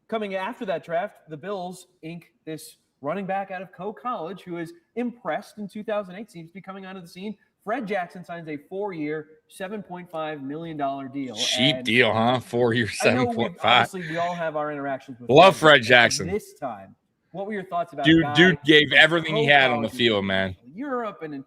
G: Coming after that draft, the Bills ink this running back out of Coe College who is impressed in 2008, seems to be coming onto the scene. Fred Jackson signs a 4-year, $7.5 million deal.
D: Cheap deal, huh? 4 years, 7.5.
G: Obviously, we all have our interactions with
D: Love Fred Jackson.
G: This time, what were your thoughts about
D: Dude gave everything he had on the field, man.
G: Europe and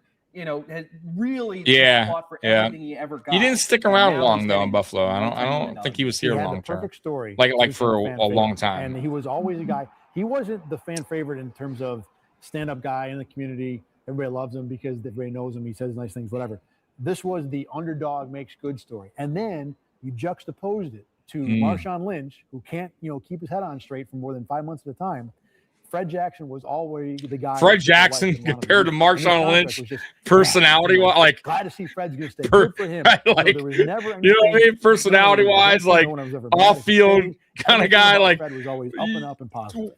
G: has really fought for everything he ever got.
D: He didn't stick around long though in Buffalo. I don't think he was here long term.
I: Perfect story.
D: Like for a long time.
I: And he was always a guy. He wasn't the fan favorite in terms of stand-up guy in the community. Everybody loves him because everybody knows him. He says nice things, whatever. This was the underdog makes good story. And then you juxtaposed it to Marshawn Lynch, who can't, keep his head on straight for more than 5 months at a time. Fred Jackson was always the guy.
D: Fred Jackson compared to Marshawn Lynch, personality wise, like
I: glad to see Fred's gonna stay. Good for him.
D: Like,
I: there was never
D: you know what I mean? Personality wise, like off field kind of guy. Like
I: Fred was always up and up and positive.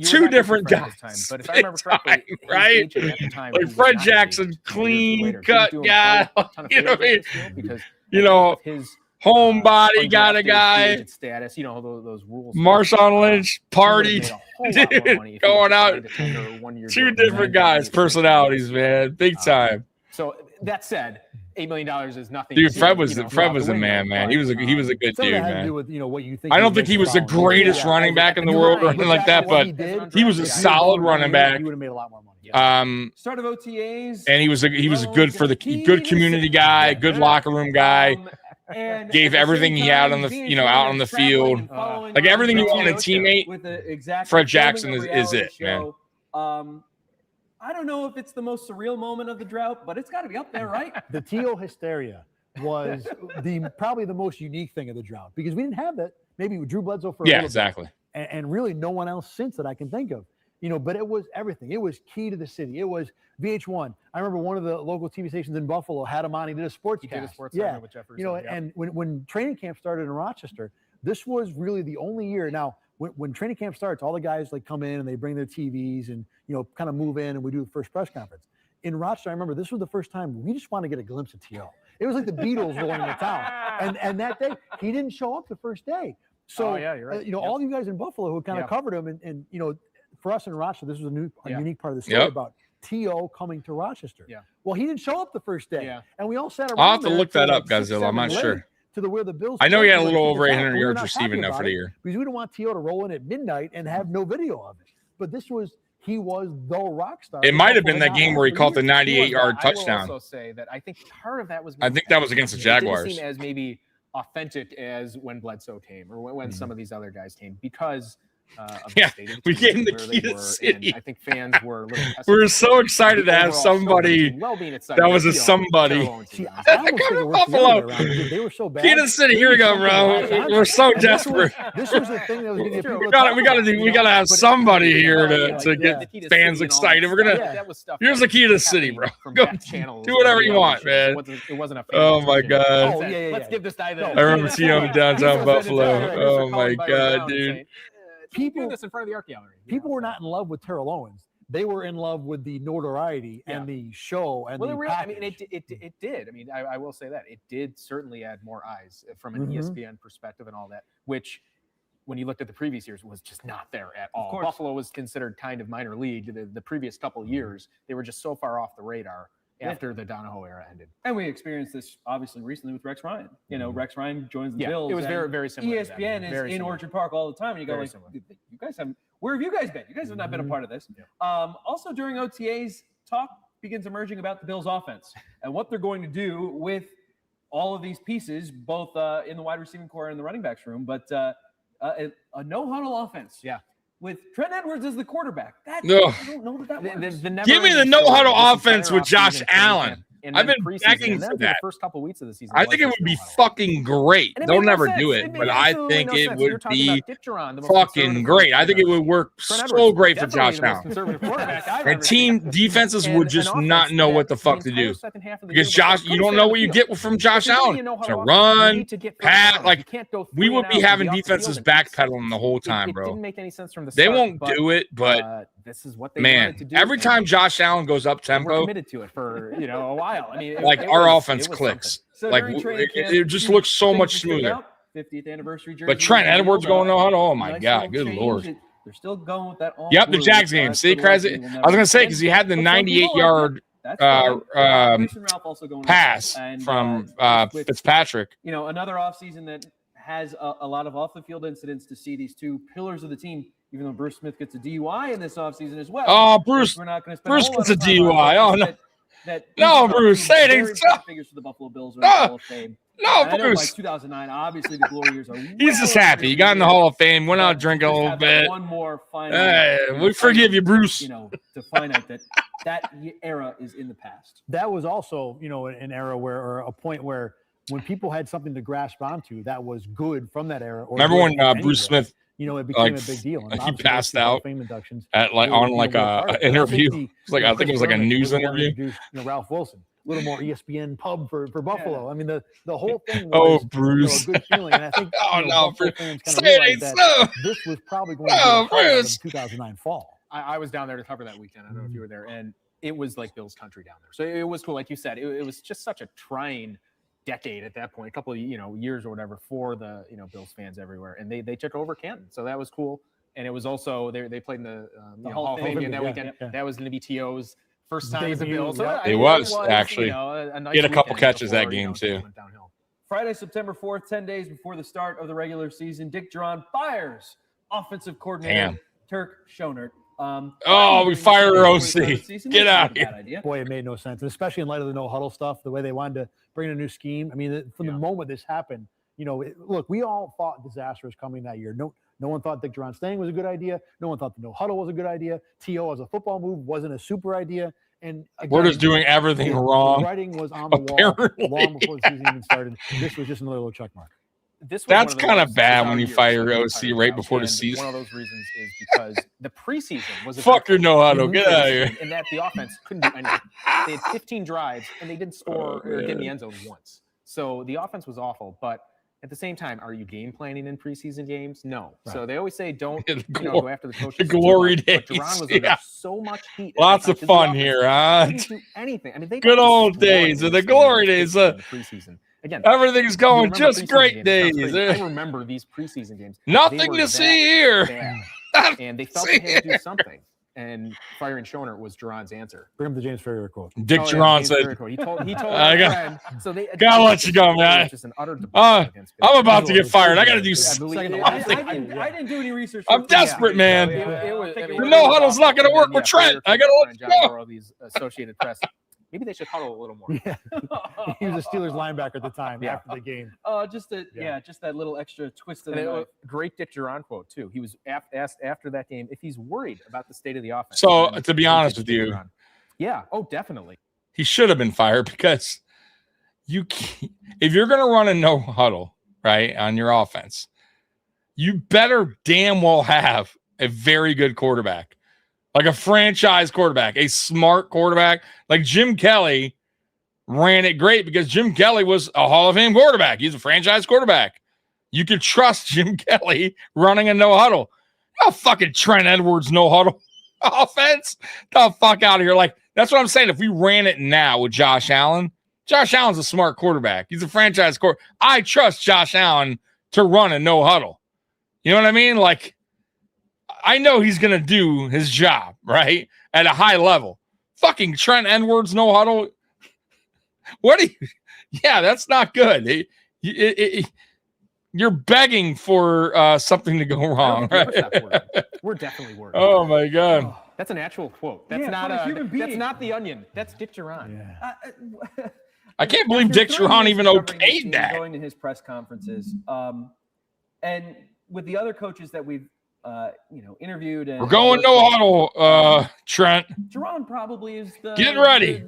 D: Two different guys,
H: but if I remember correctly,
D: right? Like Fred Jackson, clean cut guy. You know what I mean?
H: Because
D: his homebody kind of guy.
H: Status, those rules.
D: Marshawn Lynch, party, dude, going out. Two different guys, personalities, man, big time.
H: So that said, $8 million is nothing.
D: Dude, Fred was a man. He was a good dude, man. I don't think he was the greatest running back in the world or anything like that, but he was a solid running back.
I: He would have made a lot more money.
G: Start of OTAs,
D: and he was good for the good community guy, good locker room guy.
G: And
D: gave everything he had on the out on the field, like everything you want in a teammate. Fred Jackson is it, man.
G: I don't know if it's the most surreal moment of the drought, but it's got to be up there, right?
I: The T.O. hysteria was probably the most unique thing of the drought because we didn't have that. Maybe with Drew Bledsoe for a little
D: exactly,
I: bit, and really no one else since that I can think of. But it was everything. It was key to the city. It was VH1. I remember one of the local TV stations in Buffalo had him on. He did a sports cast.
H: Did a sports segment with Jefferson.
I: And when training camp started in Rochester, this was really the only year. Now, when training camp starts, all the guys come in and they bring their TVs and kind of move in and we do the first press conference. In Rochester, I remember this was the first time we just wanted to get a glimpse of T.O. It was like the Beatles rolling into town. And that day, he didn't show up the first day. So,
H: you're right.
I: all you guys in Buffalo who kind of covered him and for us in Rochester, this was a unique part of the story about T.O. coming to Rochester.
H: Yeah.
I: Well, he didn't show up the first day.
H: Yeah.
I: And we all sat around.
D: I'll have to look that up, Godzilla. I'm not sure.
I: To where the Bills.
D: I know he had a little over 800 yards receiving now for the year.
I: Because we don't want T.O. to roll in at midnight and have no video of it. But he was the rock star.
D: It might have been that game where he caught the 98-yard touchdown.
H: I will also say that I think part of that was.
D: I think that was against the Jaguars.
H: It didn't seem as maybe authentic as when Bledsoe came or when some of these other guys came because.
D: We gave him the key to the city.
H: I think fans were a little.
D: We were so excited to have somebody that was a somebody. Buffalo.
I: They were so bad.
D: Key to the city. Here we go, bro. We're so desperate.
I: This was the thing that was going to get people.
D: We gotta have somebody here to get fans excited. We're gonna. Here's the key to the city, bro. Go do whatever you want, man.
H: It wasn't a.
D: Oh my god.
H: Let's give this guy the.
D: I remember seeing him in downtown Buffalo. Oh my god, dude.
H: People this in front of the art gallery.
I: People were not in love with Terrell Owens. They were in love with the notoriety and the show and the package.
H: I mean, it did. I mean, I will say that it did certainly add more eyes from an ESPN perspective and all that, which when you looked at the previous years was just not there at all. Buffalo was considered kind of minor league. The previous couple of years, they were just so far off the radar after the Donahoe era ended.
G: And we experienced this obviously recently with Rex Ryan. Rex Ryan joins the Bills.
H: It was very, very similar.
G: ESPN is in Orchard Park all the time. And you go, you guys have, where have you guys been? You guys have not been a part of this. Also during OTAs, talk begins emerging about the Bills offense and what they're going to do with all of these pieces, both in the wide receiving core and in the running backs room, but a no-huddle offense.
H: Yeah.
G: With Trent Edwards as the quarterback. I don't know that
D: Give me the no-huddle offense with Josh Allen.
H: and
D: I've
H: then
D: been
H: preseason,
D: begging
H: and then
D: for
H: through
D: that.
H: the first couple weeks of the season.
D: I think it would be fucking great.
H: And it
D: They'll
H: made no
D: never
H: sense.
D: do
H: It
D: it,
H: made
D: but I
H: absolutely
D: think
H: no
D: it
H: sense. You're
D: would
H: talking
D: be
H: about Dick Jauron, the most
D: fucking
H: conservative
D: great. I think it would work
H: Trent
D: so
H: Edwards,
D: great for
H: definitely
D: Josh
H: the most
D: Allen.
H: conservative quarterback I've
D: And
H: ever
D: team
H: seen.
D: defenses
H: And
D: would
H: an
D: just
H: offense
D: not know what the
H: that
D: fuck
H: the
D: to do.
H: entire second half of the
D: Because
H: year
D: Josh,
H: couldn't
D: you don't
H: stay
D: know
H: on
D: what
H: the
D: you
H: field.
D: get from Josh
H: If you're
D: Allen.
H: gonna know how
D: To
H: to offense, you
D: run,
H: need to get first
D: pat,
H: downs.
D: like
H: You can't go
D: we
H: 3
D: would
H: and
D: be
H: out
D: having
H: and be off the
D: defenses
H: field in 8 seconds.
D: backpedaling the whole time,
H: It
D: bro.
H: didn't make any sense from the
D: They
H: start.
D: won't
H: but,
D: do it, but
H: this is what they
D: man,
H: wanted to do.
D: every
H: and
D: time Josh Allen goes up
H: we're
D: tempo,
H: committed to it for a while. I mean,
D: like
H: it
D: our
H: was-
D: offense
H: it was
D: clicks.
G: So
D: Like
G: during training camp,
D: it just
G: two
D: looks so
G: things
D: much
G: to stick
D: smoother.
G: out. 50th anniversary jersey.
D: But Trent
G: was
D: Edwards
G: revealed.
D: going on, oh my
G: Nice
D: God,
G: little
D: good
G: change.
D: Lord.
G: They're still going with that all
D: Yep, the
G: blue,
D: Jags
G: so
D: game.
G: that's
D: See,
G: the loyalty
D: crazy.
G: we'll
D: I
G: never
D: was gonna say
G: understand.
D: because he had the
G: But some people
D: 98-yard
G: That's fine. Mason Ralph also going
D: pass
G: and,
D: from
G: with,
D: Fitzpatrick.
G: Another offseason that has a lot of off-the-field incidents to see these two pillars of the team, even though Bruce Smith gets a DUI in this offseason as well.
D: Oh, Bruce!
G: We're not going to spend
D: Bruce
G: a whole
D: gets
G: lot
D: a
G: of time on
D: DUI.
G: it,
D: Oh
G: but
D: no!
G: that
D: No, Bruce, say it
G: very
D: ain't
G: important
D: so.
G: figures for the Buffalo Bills are in the Hall of Fame.
D: No,
G: And I know by
D: Bruce.
G: 2009, obviously the glory years are.
D: He's just happy. He got in the Hall of Fame, went out drinking a little bit.
G: One more final.
D: Hey, we forgive you, Bruce.
G: To find out that era is in the past.
I: That was also, an era where, or a point where, when people had something to grasp onto that was good from that era. Or
D: Remember when
I: good
D: Bruce
I: anywhere,
D: Smith,
I: it became a big deal. And
D: he
I: obviously
D: passed
I: those Hall of
D: out
I: Fame inductions
D: at like
I: were,
D: on like
I: were
D: a
I: part of it.
D: interview.
I: I
D: It's like I think it was like a news interview.
I: Introduced, Ralph Wilson, a little more ESPN pub for Buffalo. I mean, the whole thing
D: Oh,
I: was
D: Bruce.
I: a good feeling, and I think
D: Oh, no,
I: Buffalo
D: Bruce.
I: fans kind
D: Say
I: of
D: it
I: realized
D: ain't
I: that
D: so.
I: this was probably going to be
D: Oh,
I: the highlight of
D: Bruce.
I: the 2009 fall.
H: I was down there to cover that weekend. I don't know if you were there, and it was like Bills country down there. So it was cool, like you said. It was just such a trying decade at that point, a couple of years or whatever for the Bills fans everywhere, and they took over Canton, so that was cool. And it was also they played in the Hall of Fame game that weekend.
I: Yeah.
H: That was going to be T.O.'s first time as a Bill. So
I: Yeah.
D: It was actually.
H: a nice
D: He had a couple
H: weekend
D: catches that
H: before,
D: game too.
H: went downhill.
G: Friday, September 4th, 10 days before the start of the regular season, Dick Jauron fires offensive coordinator
D: Damn.
G: Turk Schonert.
D: We fire our OC. Get out of here.
G: Idea.
I: Boy, it made no sense, and especially in light of the no huddle stuff, the way they wanted to bring in a new scheme. I mean, from the moment this happened, look, we all thought disaster was coming that year. No one thought Dick Jauron staying was a good idea. No one thought the no huddle was a good idea. T.O. as a football move wasn't a super idea. And again,
D: We're just doing everything wrong.
I: The writing was on the
D: Apparently.
I: wall long before the season even started. This was just another little check mark.
H: This was
D: That's
H: one of the
D: kind of
H: most
D: bad
H: bizarre
D: when you
H: years
D: fire
H: for the
D: OC
H: entire
D: right
H: playoffs,
D: before the
H: and
D: season.
H: One of those reasons is because the preseason was a
D: Fuck your no huddle.
H: Mhm.
D: Get out of here.
H: And that the offense couldn't do anything. They had 15 drives and they didn't score or get in the end zone once. So the offense was awful. But at the same time, are you game planning in preseason games? No.
I: Right.
H: So they always say don't
D: Go
H: after the coaches.
D: the glory
H: too much.
D: days.
H: But Jauron was under
D: Yeah.
H: so much heat. at
D: Lots
H: that
D: of
H: time 'cause the
D: fun
H: offense
D: here, huh?
H: couldn't do anything. I mean, they
D: Good
H: got
D: old
H: destroyed
D: days,
H: in
D: the
H: this
D: glory
H: game in
D: days.
H: the preseason. Again,
D: Everything's
H: you
D: going
H: remember
D: just
H: preseason
D: great
H: games.
D: days.
H: Sounds crazy. I remember these preseason games.
D: Nothing
H: They were
D: to see
H: that
D: here.
H: bad. And they felt they had to do something. And firing Schonert was Jauron's answer.
I: Bring him the James Ferrier quote.
D: Dick Jauron said,
H: He told
D: I
H: a
D: got-
H: friend. So they
D: gotta let you go, man.
H: It's just an utter debacle against
D: I'm about to
H: Bills.
D: get fired. I got to do
H: I
D: something.
H: believe
G: I didn't do any research.
D: I'm desperate, man.
H: It was,
G: The
D: The no huddle's not going to work with Trent. I got to let you go.
H: These Associated Press. Maybe they should huddle a little more.
I: Yeah. He was a Steelers linebacker at the time after the game.
G: Just that little extra twist of
H: And
G: the
H: it
G: knife.
H: was a great Dick Jauron quote too. He was asked after that game if he's worried about the state of the offense.
D: So,
H: And
D: to be
H: he
D: honest
H: said
D: with you,
H: Jauron. Yeah. Oh, definitely.
D: he should have been fired because if you're going to run a no huddle, right, on your offense, you better damn well have a very good quarterback. Like a franchise quarterback, a smart quarterback. Like Jim Kelly ran it great because Jim Kelly was a Hall of Fame quarterback. He's a franchise quarterback. You could trust Jim Kelly running a no huddle. Oh, fucking Trent Edwards no huddle offense. The fuck out of here. Like, that's what I'm saying. If we ran it now with Josh Allen's a smart quarterback. He's a franchise quarterback. I trust Josh Allen to run a no huddle. You know what I mean? Like, I know he's going to do his job, right? At a high level. Fucking Trent Edwards, no huddle. What do you? Yeah, that's not good. You're begging for something to go wrong, right?
H: We're definitely worried.
D: Oh, my God.
H: That's an actual quote. That's
G: Yeah,
H: not
G: from a human being.
H: That's not the Onion. That's Dick Jauron.
I: Yeah.
D: I can't believe Dick Jauron even okayed that.
G: Going to his press conferences, and with the other coaches that we've interviewed, and
D: We're going no huddle, Trent.
G: Jauron probably is the
D: Get ready.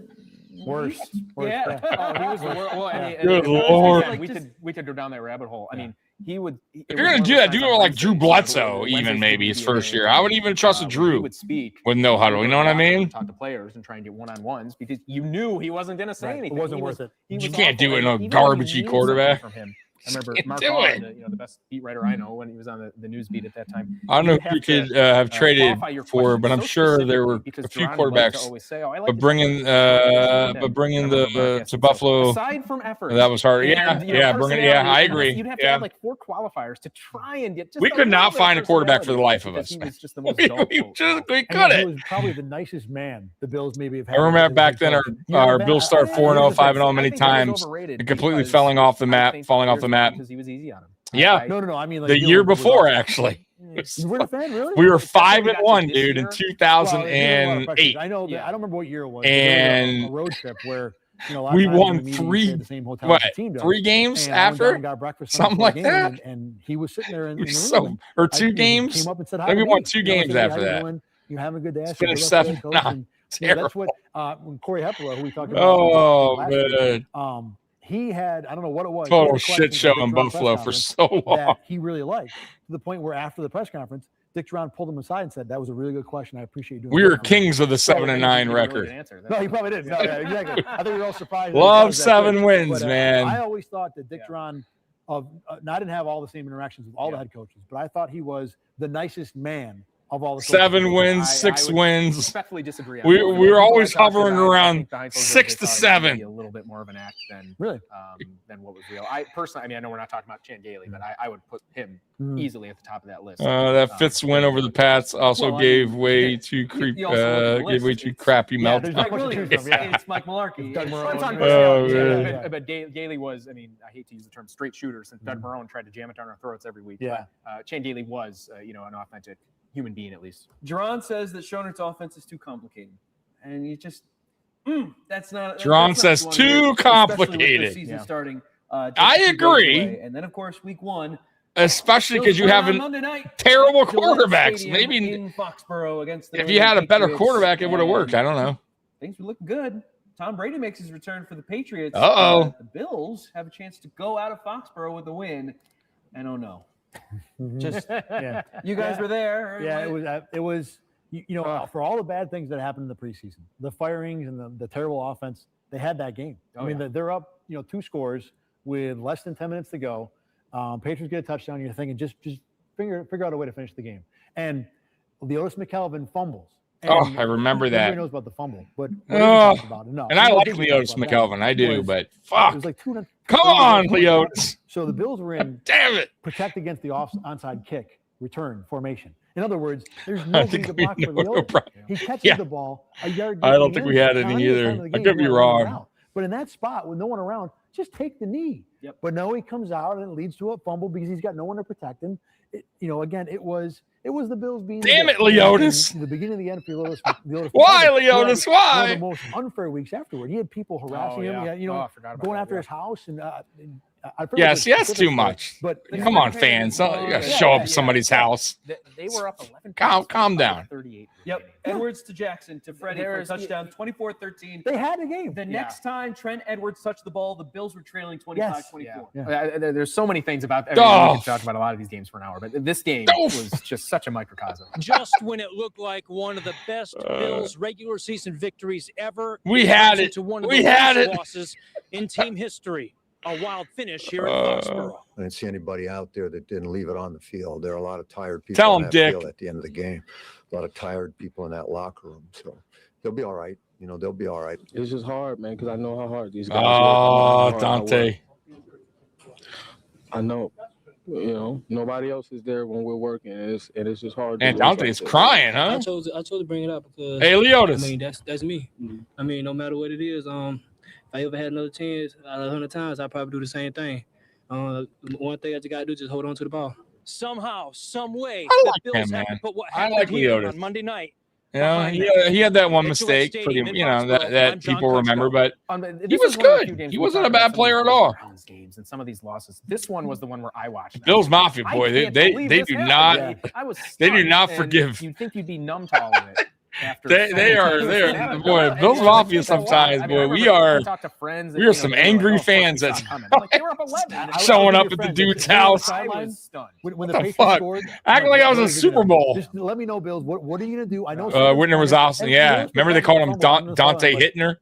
I: Worse.
G: Yeah.
H: Oh, he was the worst. Well,
D: Good Lord.
H: Again, we could go down that rabbit hole. I mean, he would.
D: If you're gonna do that, do it like Drew Bledsoe, even maybe his first year. I would even trust a Drew
H: He would speak
D: with no huddle. You know what I mean?
H: Talk to players and try and get one-on-ones because you knew he wasn't going to say anything.
I: It wasn't worth it.
D: You can't do it in a garbagey quarterback.
H: From him. I remember Mark
D: do
H: Vaughn,
D: it.
H: the best beat writer I know when he was on the news beat at that time.
D: I don't know who you could have traded for, but I'm sure there were a few quarterbacks. But bringing the to Buffalo,
H: aside from effort,
D: that was hard.
H: And,
D: I agree.
H: You'd have to have like 4 qualifiers to try and get. Just
D: we could not find a quarterback for the life of us.
H: He was just the most
D: we
I: He
D: couldn't.
I: was probably the nicest man the Bills maybe have had.
D: I remember back then our Bills started 4-0, 5-0 many times, and completely falling off the map.
H: Because he was easy on him.
D: Yeah.
I: No. I mean, like,
D: the year before, actually.
I: You were a fan, really?
D: We were 5-1, dude, in 2008.
I: I know. I don't remember what year it was.
D: And
I: a road trip where
D: we won 3 games after, something like that.
I: And he was sitting there in the
D: room. Or 2 games.
I: Came up and said,
D: we won 2 games after that.
I: You having a good day?
D: It's finished 7-9.
I: That's what when Corey Hepler, who we talked about.
D: Oh man.
I: He had, I don't know what it was.
D: Total shit show in Buffalo for so long.
I: That he really liked, to the point where after the press conference, Dick Jauron pulled him aside and said, "That was a really good question. I appreciate you doing."
D: We were kings of the 7-9 record.
I: No, he probably did. No, yeah, exactly. I think we were all surprised.
D: Love 7 wins, man.
I: I always thought that Dick Jauron, I didn't have all the same interactions with all the head coaches, but I thought he was the nicest man of all the
D: 7 wins, 6 wins.
H: Respectfully disagree.
D: We were always hovering around 6 to 7.
H: A little bit more of an act than than what was real. I personally, I mean, I know we're not talking about Chan Gailey, but I would put him easily at the top of that list.
D: That Fitz win over the Pats also gave way too crappy meltdown.
G: It's Mike Mularkey.
H: But Gailey was, I mean, I hate to use the term straight shooter since Doug Marrone tried to jam it down our throats every week.
I: Yeah.
H: But Chan Gailey was, an authentic human being, at least.
G: Jauron says that Schoenert's offense is too complicated, and you just that's not.
D: Jauron says too complicated.
G: Season starting.
D: I agree.
G: And then of course week 1,
D: especially because you have terrible quarterbacks. Maybe
G: in Foxborough against
D: if you had a better quarterback, it would have worked. I don't know.
G: Things would look good. Tom Brady makes his return for the Patriots.
D: The
G: Bills have a chance to go out of Foxborough with a win. I don't know. Just you guys were there.
I: Yeah, it was for all the bad things that happened in the preseason, the firings and the terrible offense, they had that game. They're up 2 scores with less than 10 minutes to go. Patriots get a touchdown. You're thinking just figure out a way to finish the game. And Leotis McKelvin fumbles.
D: I remember that.
I: Everybody knows about the fumble, but
D: and I like Leotis McKelvin. I do, but fuck.
I: It was like come
D: on, Leotis.
I: So the Bills were in protect against the onside kick return formation. In other words, there's nobody to block for Leotis. He catches the ball a yard.
D: I don't think we had any either. I could be wrong.
I: But in that spot with no one around, just take the knee. But no, he comes out and it leads to a fumble because he's got no one to protect him. Again, it was the Bills being.
D: Damn it, Leotis!
I: The beginning of the end for Leotis.
D: Why, Leotis? Why?
I: One of the most unfair weeks afterward. He had people harassing him. Going after his house and.
D: That's too much. But come on, fans! You gotta show up at somebody's house.
H: They were up 11.
D: Calm down.
H: 38.
G: Yep. Edwards to Jackson to Freddie for a touchdown, 24-13.
I: They had the game.
G: The next time Trent Edwards touched the ball, the Bills were trailing 25-24.
H: There's so many things about. We could talk about a lot of these games for an hour, but this game was just such a microcosm.
J: Just when it looked like one of the best Bills regular season victories ever,
D: we had it.
J: To one of the worst losses in team history. A wild finish here at Foxborough.
N: I didn't see anybody out there that didn't leave it on the field. There are a lot of tired people
D: Tell
N: on
D: him,
N: that
D: Dick.
N: field at the end of the game. A lot of tired people in that locker room. So they'll be all right. They'll be all right.
O: It's just hard, man, because I know how hard these guys
D: work. Dante.
O: I know. Nobody else is there when we're working. It's just hard.
D: And Dante's crying, huh?
P: I chose to bring it up because
D: hey, Leotis.
P: I mean, that's me. I mean, no matter what it is, if I ever had another chance out of 100 times, I'd probably do the same thing. One thing I just got to do is just hold on to the ball.
J: Somehow, some way,
D: I like
J: the Bills
D: him, man.
J: have to put what
D: I
J: happened
D: like
J: here
D: Leotis.
J: on Monday night.
D: He had that one mistake for the, that people remember, but he was good. He wasn't a bad player at all.
H: Games and some of these losses. This one was the one where I watched.
D: Bills Mafia, boy, they do not forgive.
H: You'd think you'd be numb to all of it. after
D: They are boy. Bills Mafia sometimes, boy. We
H: talk to friends.
D: We are some angry fans that's
H: they were up 11.
D: showing up at the dude's house.
H: I was stunned.
I: When
D: What
I: the
D: the
I: Patriots
D: fuck?
I: scored,
D: Acting like I was a Super Bowl.
I: Just let me know, Bills. What are you gonna do? I know.
D: Whitner was awesome. Yeah, remember they called him Dante Hittner.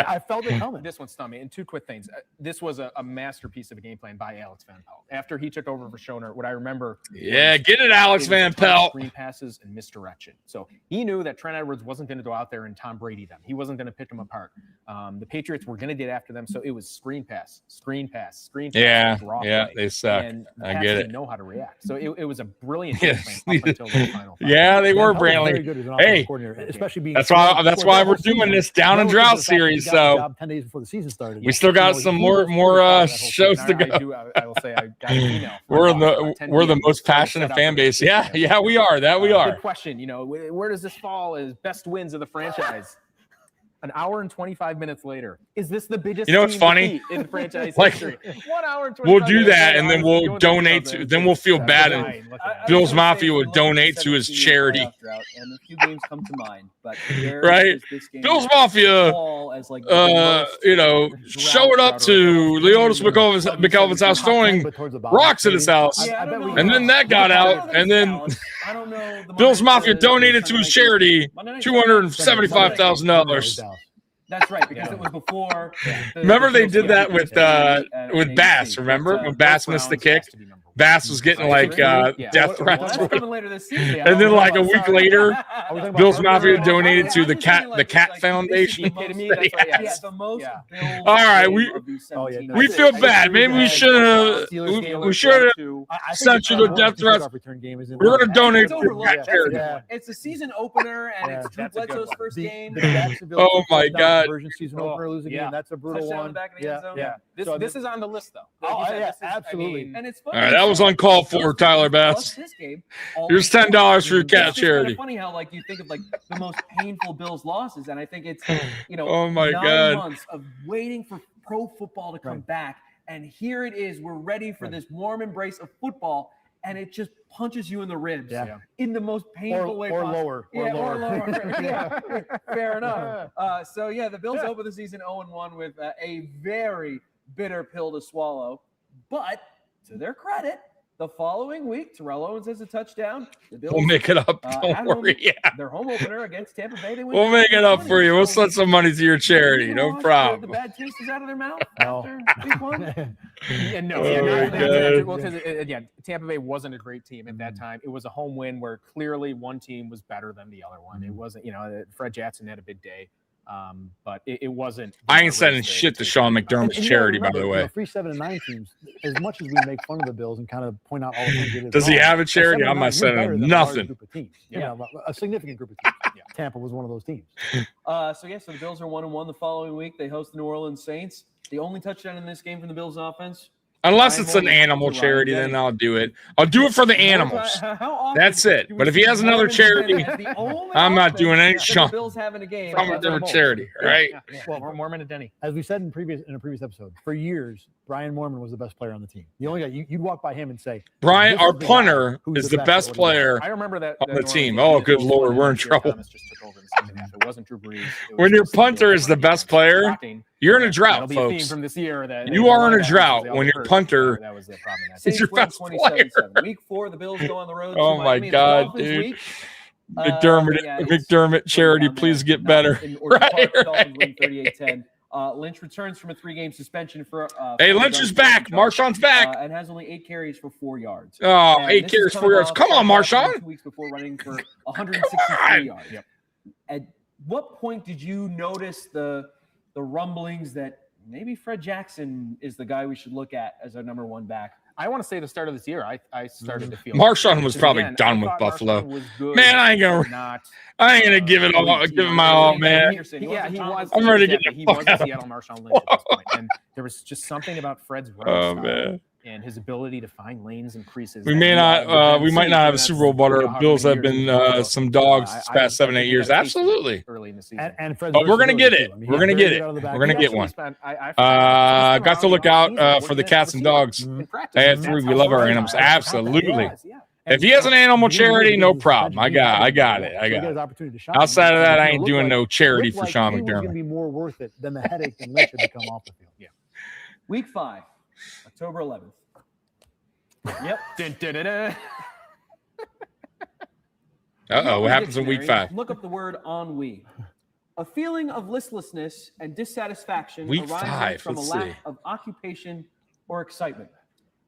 I: I felt it coming.
H: This one stunned me. And two quick things. This was a masterpiece of a game plan by Alex Van Pelt. After he took over for Schoner, what I remember.
D: Yeah, get it, Alex Van Pelt.
H: Screen passes and misdirection. So he knew that Trent Edwards wasn't going to go out there and Tom Brady them. He wasn't going to pick them apart. The Patriots were going to get after them. So it was screen pass.
D: Yeah,
H: draw
D: yeah,
H: play.
D: they suck.
H: And
D: I
H: Pats
D: get
H: didn't
D: it.
H: know how to react. So it was a brilliant game plan up until the final.
D: Yeah, they were
I: Very
D: Brantley.
I: good as an
D: Hey,
I: offensive coordinator, especially being.
D: that's why we're doing this Down and Drought series. So
I: 10 days before the season started.
D: we still got some more shows to go.
H: I will say I got an email.
D: We're the most passionate fan base. Yeah, we are. We are.
H: Good question. Where does this fall as best wins of the franchise? An hour and 25 minutes later, is this the biggest?
D: You know what's funny?
H: In franchise
D: Like,
H: history. 1 hour and 25
D: we'll do
H: minutes
D: that,
H: later,
D: and then we'll donate to. Then we'll feel bad, and Bills Mafia would donate to his charity.
G: And a few games come to mind, but
D: Right? Bills Mafia, showed up to Leonis McKelvin's house throwing rocks at his house, and then that got out, and then Bills Mafia donated to his charity $275,000.
G: That's right, because it was before.
D: Remember they did that with Bass. Remember when Bass missed the kick? Bass was getting like death threats, and then like a week later, Bills Mafia donated to the Cat Foundation. All right, we feel bad. Maybe we should have sent you the death threats. We're gonna donate to the Cat charity.
G: It's a season opener, and it's Drew Bledsoe's first game.
D: Oh my God!
I: Season opener, lose again. That's a brutal one.
H: This is on the list though.
I: Oh yeah, absolutely.
G: And it's
D: All right, that was uncalled for, Tyler Bass. Here's $10 for your Cat charity.
G: It's funny how you think of the most painful Bills losses, and I think it's
D: Oh my
G: 9
D: God.
G: months of waiting for pro football to come back, and here it is. We're ready for this warm embrace of football, and it just punches you in the ribs in the most painful way
I: or
G: possible.
I: lower.
G: Fair enough. The Bills open the season 0-1 with a very bitter pill to swallow, but to their credit, the following week, Terrell Owens has a touchdown. The Bills,
D: We'll make it up. Don't worry.
G: Their home opener against Tampa Bay. They win
D: We'll make it up for you. We'll send some money to your charity. No
G: The
D: problem.
G: bad taste is out of their mouth
I: No.
G: after week 1.
H: Because again, Tampa Bay wasn't a great team at that time. It was a home win where clearly one team was better than the other one. It wasn't, Fred Jackson had a big day. But it wasn't.
D: I ain't sending shit to Sean McDermott's charity, by the way.
I: 3, 7, and 9 teams. As much as we make fun of the Bills and kind of point out all the things they did
D: Does he
I: wrong,
D: have a charity?
I: 7 and
D: I'm
I: 9,
D: not
I: we're
D: sending
I: better
D: him
I: than a large
D: nothing.
I: group of teams. A significant group of teams. Tampa was one of those teams.
G: So the Bills are 1-1 the following week. They host the New Orleans Saints. The only touchdown in this game from the Bills offense.
D: Unless it's an animal charity, then I'll do it. I'll do it for the animals. That's it. But if he has another charity, I'm not doing any Sean.
G: Bills having a game.
D: I'm a different charity, right?
H: Well, Mormon and Denny.
I: As we said in a previous episode, for years, Brian Mormon was the best player on the team. The only guy you'd walk by him and say,
D: Brian,
I: "This
D: our
I: is the guy
D: punter,
I: who's
D: is the best player
H: I remember that
D: on the
H: New
D: team.
H: Orleans
D: Oh, good Lord, we're in trouble.
H: Thomas just took over in the second half. It wasn't Drew Brees.
D: When your punter is the best player, you're in a drought,
H: That'll be a theme
D: folks.
H: from this year.
D: You are in a drought when your punter
H: That was the problem.
D: is your best player.
G: Week 4, the Bills go on the road.
D: Oh
G: to
D: my
G: Miami. The
D: God,
G: Dolphins
D: dude.
G: week.
D: McDermott charity, please get better. Right.
G: Dolphins win 38-10. Lynch returns from a 3-game suspension for.
D: Hey, Lynch is back. Marshawn's back.
G: And has only 8 carries for 4 yards.
D: Oh,
G: And
D: 8
G: this
D: carries,
G: is
D: 4 yards.
G: coming
D: Come on,
G: off
D: Marshawn.
G: 2 weeks before running for 163 yards. At what point did you notice the rumblings that maybe Fred Jackson is the guy we should look at as our number 1 back?
H: I want to say the start of this year, I started to feel
D: Marshawn was probably done with Buffalo. Man, I ain't gonna give it all. Give it my all, man.
H: He was.
D: I'm ready to get
H: He
D: the
H: was
D: fuck
H: a
D: out.
H: Seattle Marshawn Lynch at this point, and there was just something about Fred's running style
D: man.
H: and his ability to find lanes and creases.
D: We may not. We might not have a Super Bowl, but our Bills have been some dogs this past 7-8 years. Absolutely.
H: Early in the season.
I: And Fred's
D: But we're gonna get it.
I: versatility, too. I mean,
D: We're gonna
I: he's
D: get
I: very
D: it.
I: good out of the back.
D: We're gonna
I: He
D: get
I: actually
D: one.
I: spent-
D: Got to look out for the cats and dogs. I had 3. We love our animals. Absolutely. If he has an animal charity, no problem. I got it.
I: His opportunity to shine.
D: Outside of that, I ain't
I: It
D: doing
I: looked
D: no charity
I: looked
D: for
I: like
D: Sean
I: he was going to
D: McDermott.
I: be more worth it than the headache that Lynch had to come off the field.
H: Yeah.
G: Week 5, October 11th. Yep.
H: Dun, dun, dun, dun.
D: Uh-oh, what happens in week 5?
G: Look up the word ennui. A feeling of listlessness and dissatisfaction
D: Week
G: arising
D: 5,
G: from a
D: let's
G: lack
D: see.
G: of occupation or excitement.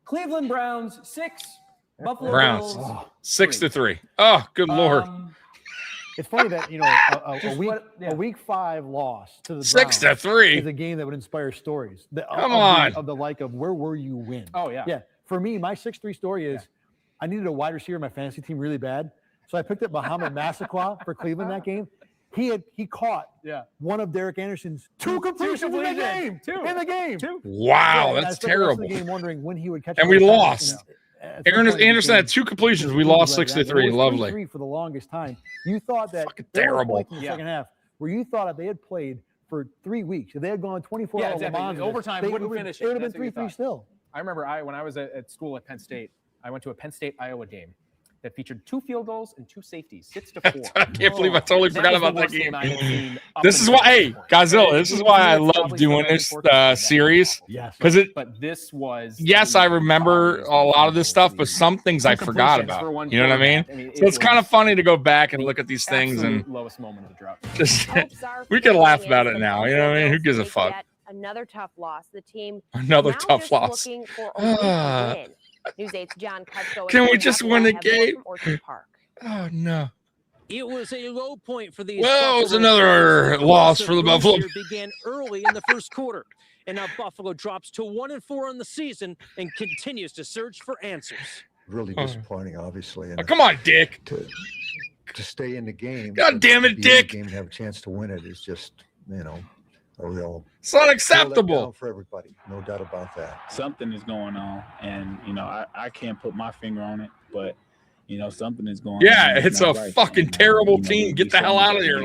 G: Cleveland Browns 6, Buffalo
D: Browns
G: Bills
D: 6-3. Oh, good Lord.
I: It's funny that a week 5 loss to the
D: 6-3
I: is a game that would inspire stories. Of the like of where were you when?
H: Oh yeah.
I: Yeah. For me, my 6-3 story is I needed a wide receiver in my fantasy team really bad, so I picked up Muhammad Massaquoi for Cleveland that game. He caught one of Derek Anderson's 2 completions in the game. In the game.
D: Wow,
I: and
D: that's
I: I spent the rest of
D: terrible.
I: the game wondering when he would catch.
D: And we lost. Anderson had 2 completions. We lost 6-3. Lovely.
I: 3 for the longest time. You thought that
D: terrible.
I: In the second half, where you thought if they had played for 3 weeks, if they had gone 24 hours,
H: exactly. Overtime wouldn't finish.
I: It would have
H: That's
I: been
H: what you
I: 3-3
H: thought.
I: still.
H: I remember when I was at school at Penn State, I went to a Penn State-Iowa game that featured 2 field goals and 2 safeties, 6-4.
D: I can't believe I totally forgot
H: was the
D: about that
H: worst
D: game.
H: I had seen up
D: This is
H: until
D: why, hey,
H: this point.
D: Godzilla, this is why I love
H: Probably
D: doing
H: still
D: this
H: unfortunate.
D: series.
I: Yes.
D: Because
H: But this was.
D: yes, I remember a lot of this stuff, but some things I forgot about. You know what I mean? So it's kind of funny to go back and look at these things and
H: lowest moment of the drought.
D: just we can laugh about it now. You know what I mean? Who gives a fuck?
M: Another tough loss. The team
D: Another
M: now
D: tough
M: just
D: loss.
M: looking for a win. News 8's John Cutco.
D: Can we just win a game?
M: From Orchard Park.
D: Oh no.
Q: It was a low point for these.
D: Well, it was
Q: Buffalo
D: another
Q: Bills.
D: loss for the Buffalo.
Q: Began early in the first quarter, and now Buffalo drops to 1-4 on the season and continues to search for answers.
N: Really disappointing, obviously. And
D: come on, Dick.
N: To stay in the game.
D: God damn it,
N: be in the
D: Dick.
N: game and have a chance to win it is just, a real.
D: It's unacceptable.
N: For everybody, no doubt about that.
O: Something is going on, and I can't put my finger on it, but something is going on.
D: Yeah, it's a fucking terrible team. Get the hell out of here.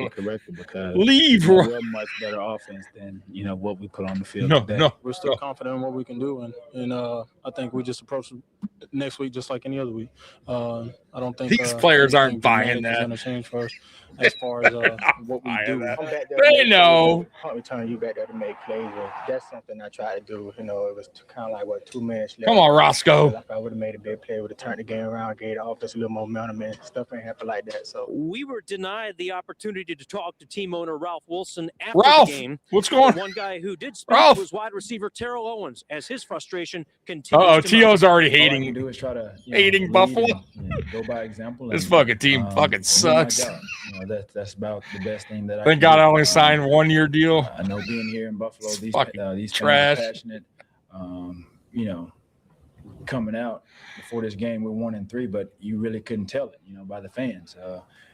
D: Leave.
O: We're much better offense than what we put on the field.
D: No.
O: We're still confident in what we can do, and I think we just approach next week just like any other week. I don't think
D: These players aren't buying
O: that. Going to change for us as far as what we do.
D: They know.
O: Turn you back there to make plays. That's something I tried to do. It was kind of like 2 minutes left.
D: Come on, Roscoe.
O: If I would have made a big play, would have turned the game around, gave the offense a little momentum, and stuff ain't happen like that. So
Q: we were denied the opportunity to talk to team owner Ralph Wilson after
D: Ralph,
Q: the game.
D: what's going on?
Q: One guy who did speak
D: Ralph.
Q: was wide receiver Terrell Owens, as his frustration continues.
D: Uh-oh,
Q: to
D: T.O.'s
Q: mount.
D: already
A: All I
D: hating.
A: can do is try to
D: Hating
A: lead
D: Buffalo.
A: and, go by example.
D: This
A: and,
D: fucking team fucking
A: do
D: sucks.
A: my job. That's about the best thing that I.
D: Thank
A: can
D: God
A: do.
D: I only signed 1 year deal.
A: I know being here in Buffalo, these
D: Fucking
A: these
D: trash.
A: fans are passionate. Coming out before this game, we're 1-3, but you really couldn't tell it, by the fans.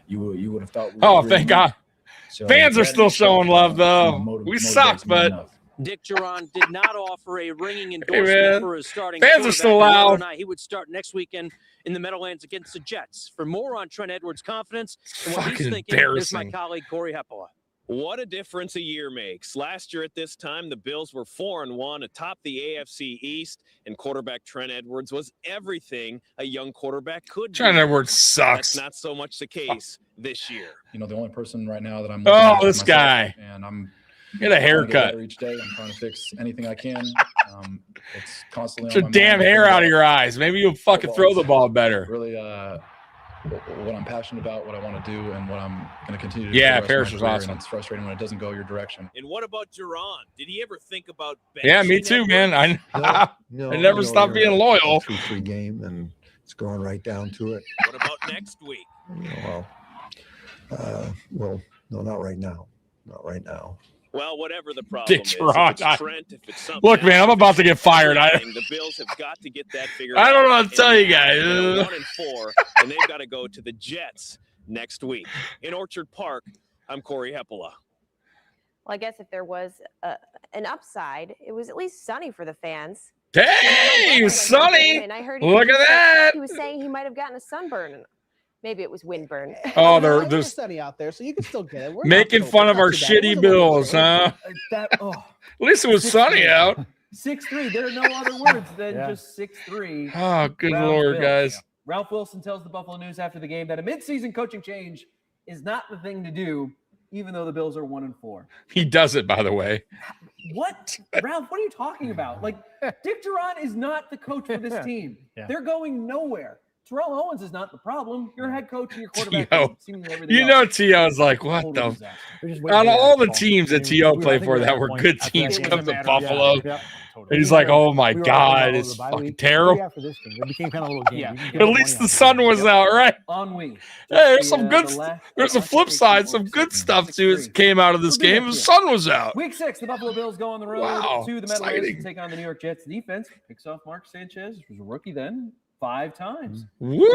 A: You would have thought. We
D: Oh,
A: were
D: thank
A: 3-1.
D: God.
A: So
D: Fans are
A: that
D: still
A: in
D: showing
A: itself,
D: love, though. We
A: motivates
D: suck,
A: me
D: but
A: enough.
Q: Dick Jauron did not offer a ringing
D: man.
Q: endorsement for his starting
D: Fans are
Q: quarterback,
D: still
Q: and whether or
D: loud.
Q: not he would start next weekend in the Meadowlands against the Jets. For more on Trent Edwards' confidence and what he's
D: Fucking
Q: thinking, here's my
D: embarrassing.
Q: colleague Corey Heppola.
K: What a difference a year makes. Last year at this time, the Bills were 4-1 atop the AFC East, and quarterback Trent Edwards was everything a young quarterback could be.
D: Trent Edwards sucks.
K: That's not so much the case this year.
A: The only person right now that I'm.
D: Oh,
A: looking at is
D: this
A: myself,
D: guy.
A: And I'm.
D: Get a
A: trying to get
D: haircut.
A: better each day. I'm trying to fix anything I can. It's constantly.
D: Get your
A: on my
D: damn
A: mind.
D: hair out of your eyes. Maybe you'll fucking throw the ball better.
A: Really, what I'm passionate about, what I want to do, and what I'm going to continue to do.
D: Yeah,
A: for the rest
D: Paris
A: of
D: was
A: my career,
D: awesome.
A: And it's frustrating when it doesn't go your direction.
K: And what about Jauron? Did he ever think about
D: Yeah, me
K: benching
D: too, man.
N: No,
D: I never stopped
N: you're
D: being
N: in a
D: loyal.
N: 2-3 game, and it's going right down to it.
K: What about next week?
N: Well, no, not right now. Not right now.
K: Well, whatever the problem
D: Dick
K: is,
D: Jauron,
K: if it's Trent, if it's something
D: Look, man,
K: else,
D: I'm
K: if
D: about
K: it's
D: to get fired.
K: the Bills have got to get that figured out.
D: I don't know what to tell you guys.
K: They're 1-4, and they've got to go to the Jets next week. In Orchard Park, I'm Corey Heppola.
M: Well, I guess if there was an upside, it was at least sunny for the fans.
D: Hey, it was sunny.
M: And I heard
D: Look at that.
M: He was saying he might have gotten a sunburn. Maybe it was windburn.
D: Oh,
R: It's
D: they're
R: sunny out there, so you can still get it. We're
D: making
R: not
D: fun of our
R: too bad. It
D: shitty
R: wasn't like
D: Bills, huh? At least it was sunny out.
G: 6-3. There are no other words than just 6-3.
D: Oh, good
G: Browns
D: Lord,
G: Bills.
D: guys.
G: Ralph Wilson tells the Buffalo News after the game that a midseason coaching change is not the thing to do, even though the Bills are 1-4.
D: He does it, by the way.
G: What? Ralph, what are you talking about? Like, Dick Jauron is not the coach for this team.
I: Yeah.
G: They're going nowhere. Terrell Owens is not the problem. Your head coach and your quarterback.
D: T.O.'s like, what the? On all the teams that T.O. played for that were good teams come to Buffalo. He's like, oh my God, it's fucking terrible.
I: After this game, it became kind of a little game.
D: At least the sun was out, right?
G: Ennui.
D: Hey, there's some good. There's a flip side. Some good stuff too came out of this game. The sun was out.
G: Week 6, the Buffalo Bills go on the road to the Meadowlands to take on the New York Jets. Defense picks off Mark Sanchez, who was a rookie then, 5 times.
D: Woo!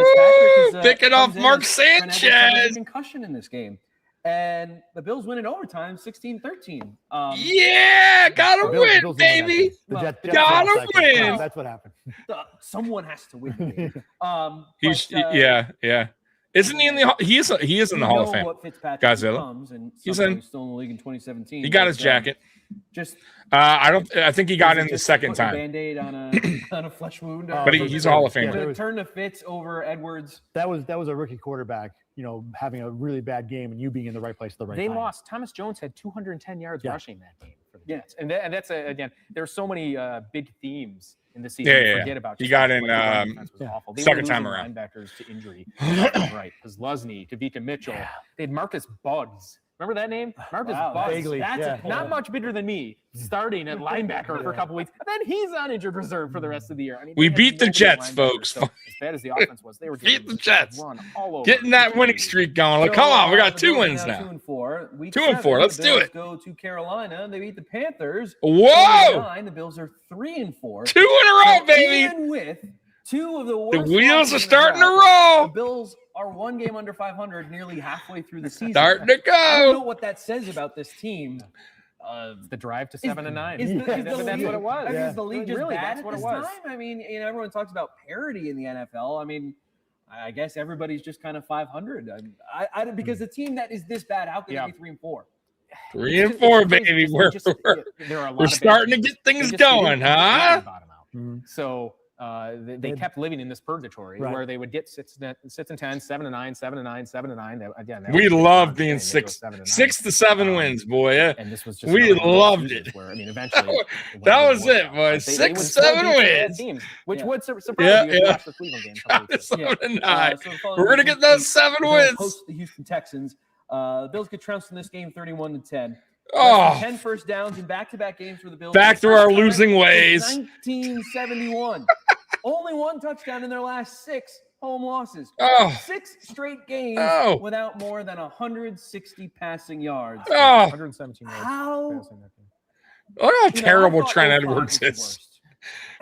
D: Picking off Mark Sanchez.
G: Concussion in this game. And the Bills win in overtime, 16-13.
D: Yeah, gotta win, baby. Gotta win.
I: That's what happened.
G: Someone has to win.
D: Yeah. Isn't he in the? He is in the Hall of Fame.
G: Godzilla.
D: He's in.
G: Still in the league in 2017.
D: He got his jacket.
G: Just.
D: I think he got in the second time.
G: Band-Aid on a flesh wound.
D: But he's a Hall of Famer.
G: The turn to Fitz over Edwards.
I: That was a rookie quarterback, having a really bad game and you being in the right place at the right time.
H: They lost. Thomas Jones had 210 yards rushing that game for the Jets. And that's again, there's so many big themes in the season. Forget about.
D: He got in
H: awful. They
D: second
H: were
D: time around.
H: Linebackers to injury, right? Because Lusney, Kavika Mitchell, they had Marcus Buggs. Remember that name? Marcus Buggs.
I: Vaguely,
H: That's not much bigger than me, starting at linebacker for a couple weeks. And then he's on injured reserve for the rest of the year. I mean,
D: we beat the Jets, folks.
H: So, as bad as the offense was, they were
D: beat the Jets.
H: Run all over.
D: Getting that winning streak going. Like, come on, we got 2 wins now.
G: 2-4.
D: 2-4. Let's do it.
G: Go to Carolina. They beat the Panthers.
D: Whoa!
G: The Bills are 3-4.
D: 2 in a row, baby.
G: Even with 2 of the worst.
D: The wheels are starting to roll.
G: The Bills are 1 game under 500, nearly halfway through the season.
D: Starting to go.
G: I don't know what that says about this team.
H: The drive to 7-9.
G: That's
H: what it was.
G: I mean, is the league just
H: really,
G: bad
H: that's
G: at
H: what
G: this
H: it was.
G: time? I mean, everyone talks about parity in the NFL. I mean, I guess everybody's just kind of 500. Because the team that is this bad, how can it be 3-4?
D: 3-4, baby. We're starting to get things going, huh?
H: So they kept living in this purgatory where they would get 6-10, 7-9, 7-9, 7-9. Again,
D: we loved being 6 to 7 wins, boy.
H: And this was just
D: we loved it.
H: Where, I mean, eventually
D: that was it, boy. 6 7 wins,
H: teams, which would surprise you if you watched the Cleveland game.
G: We're
D: gonna get those 7 wins.
G: Host the Houston Texans. The Bills get trounced in this game, 31-10. 10 first downs in back-to-back games for the Bills.
D: Back to our losing ways.
G: 1971. Only 1 touchdown in their last 6 home losses. 6 straight games without more than 160 passing yards.
H: 117 yards.
D: Look how terrible Trent Edwards is.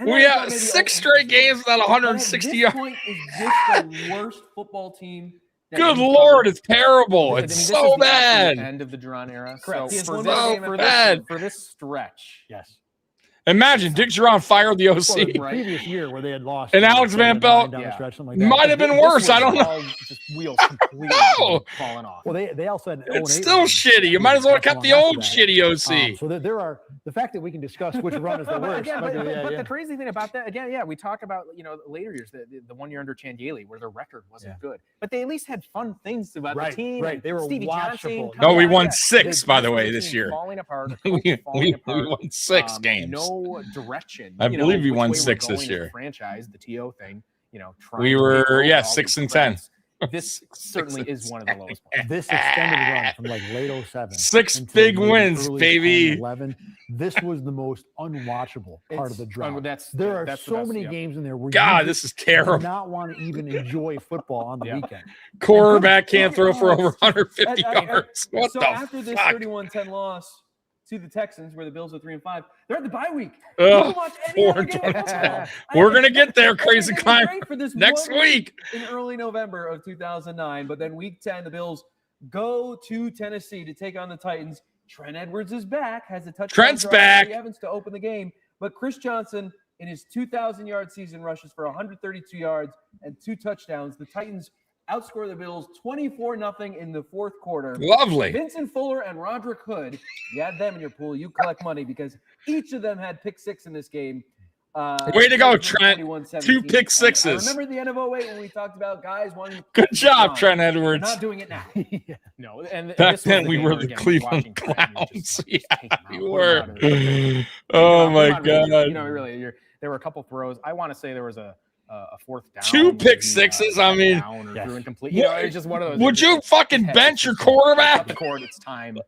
D: We have 6 straight games without 160 yards.
G: Point is this the worst football team?
D: Good Lord, it's terrible. It's so bad.
H: End of the Jauron era.
G: Correct.
H: So for this stretch,
I: yes.
D: Imagine Dick Jauron fired the OC.
I: Well, the previous year where they had lost.
D: And Alex Van Pelt might have been worse. I don't know.
H: Just wheels completely falling off.
I: Well, they also had
D: it's still shitty. You might as well have kept the old shitty OC.
I: So there are the fact that we can discuss which run is the worst.
H: But the crazy thing about that, again, we talk about later years, the 1 year under Chandeli where their record wasn't good, but they at least had fun things about the team.
I: Right, they were
H: Stevie
I: watchable.
D: No, we won 6, by the way, this year.
H: Falling apart.
D: We won 6 games.
H: No direction.
D: I believe we won 6 this year.
H: Franchise, the TO thing.
D: We were 6-10.
H: This certainly is one of the lowest points.
I: This extended run from like late 07.
D: 6 big wins, baby.
I: 10, 11. This was the most unwatchable part of the drought. There are so many games in there where
D: this is terrible.
I: Do not want to even enjoy football on the weekend.
D: Quarterback can't throw for over 150 yards. What
G: so
D: the
G: after this
D: fuck?
G: 31-10 loss to the Texans, where the Bills are 3-5, they're at the bye week.
D: We're gonna get there, crazy climb, next week
G: in early November of 2009. But then week 10, the Bills go to Tennessee to take on the Titans. Trent Edwards is back, has a touchdown.
D: Trent's back.
G: Evans to open the game, but Chris Johnson in his 2,000-yard season rushes for 132 yards and 2 touchdowns. The Titans outscore the Bills 24-0 in the 4th quarter.
D: Lovely.
G: Vincent Fuller and Roderick Hood, you had them in your pool, you collect money because each of them had pick 6 in this game.
D: Way to go, Trent. 2 pick sixes.
G: I remember the end of 08 when we talked about guys wanting to
D: Good job, Trent Edwards.
G: We're not doing it now.
H: No, and
D: back then we were the Cleveland Clowns. Yeah, we were. Oh my God.
H: You know, really, there were a couple throws. I want to say there was a fourth down.
D: 2 pick sixes. I mean,
H: incomplete. You know, it's just one of those.
D: Would you fucking bench your quarterback?
H: The court, it's time.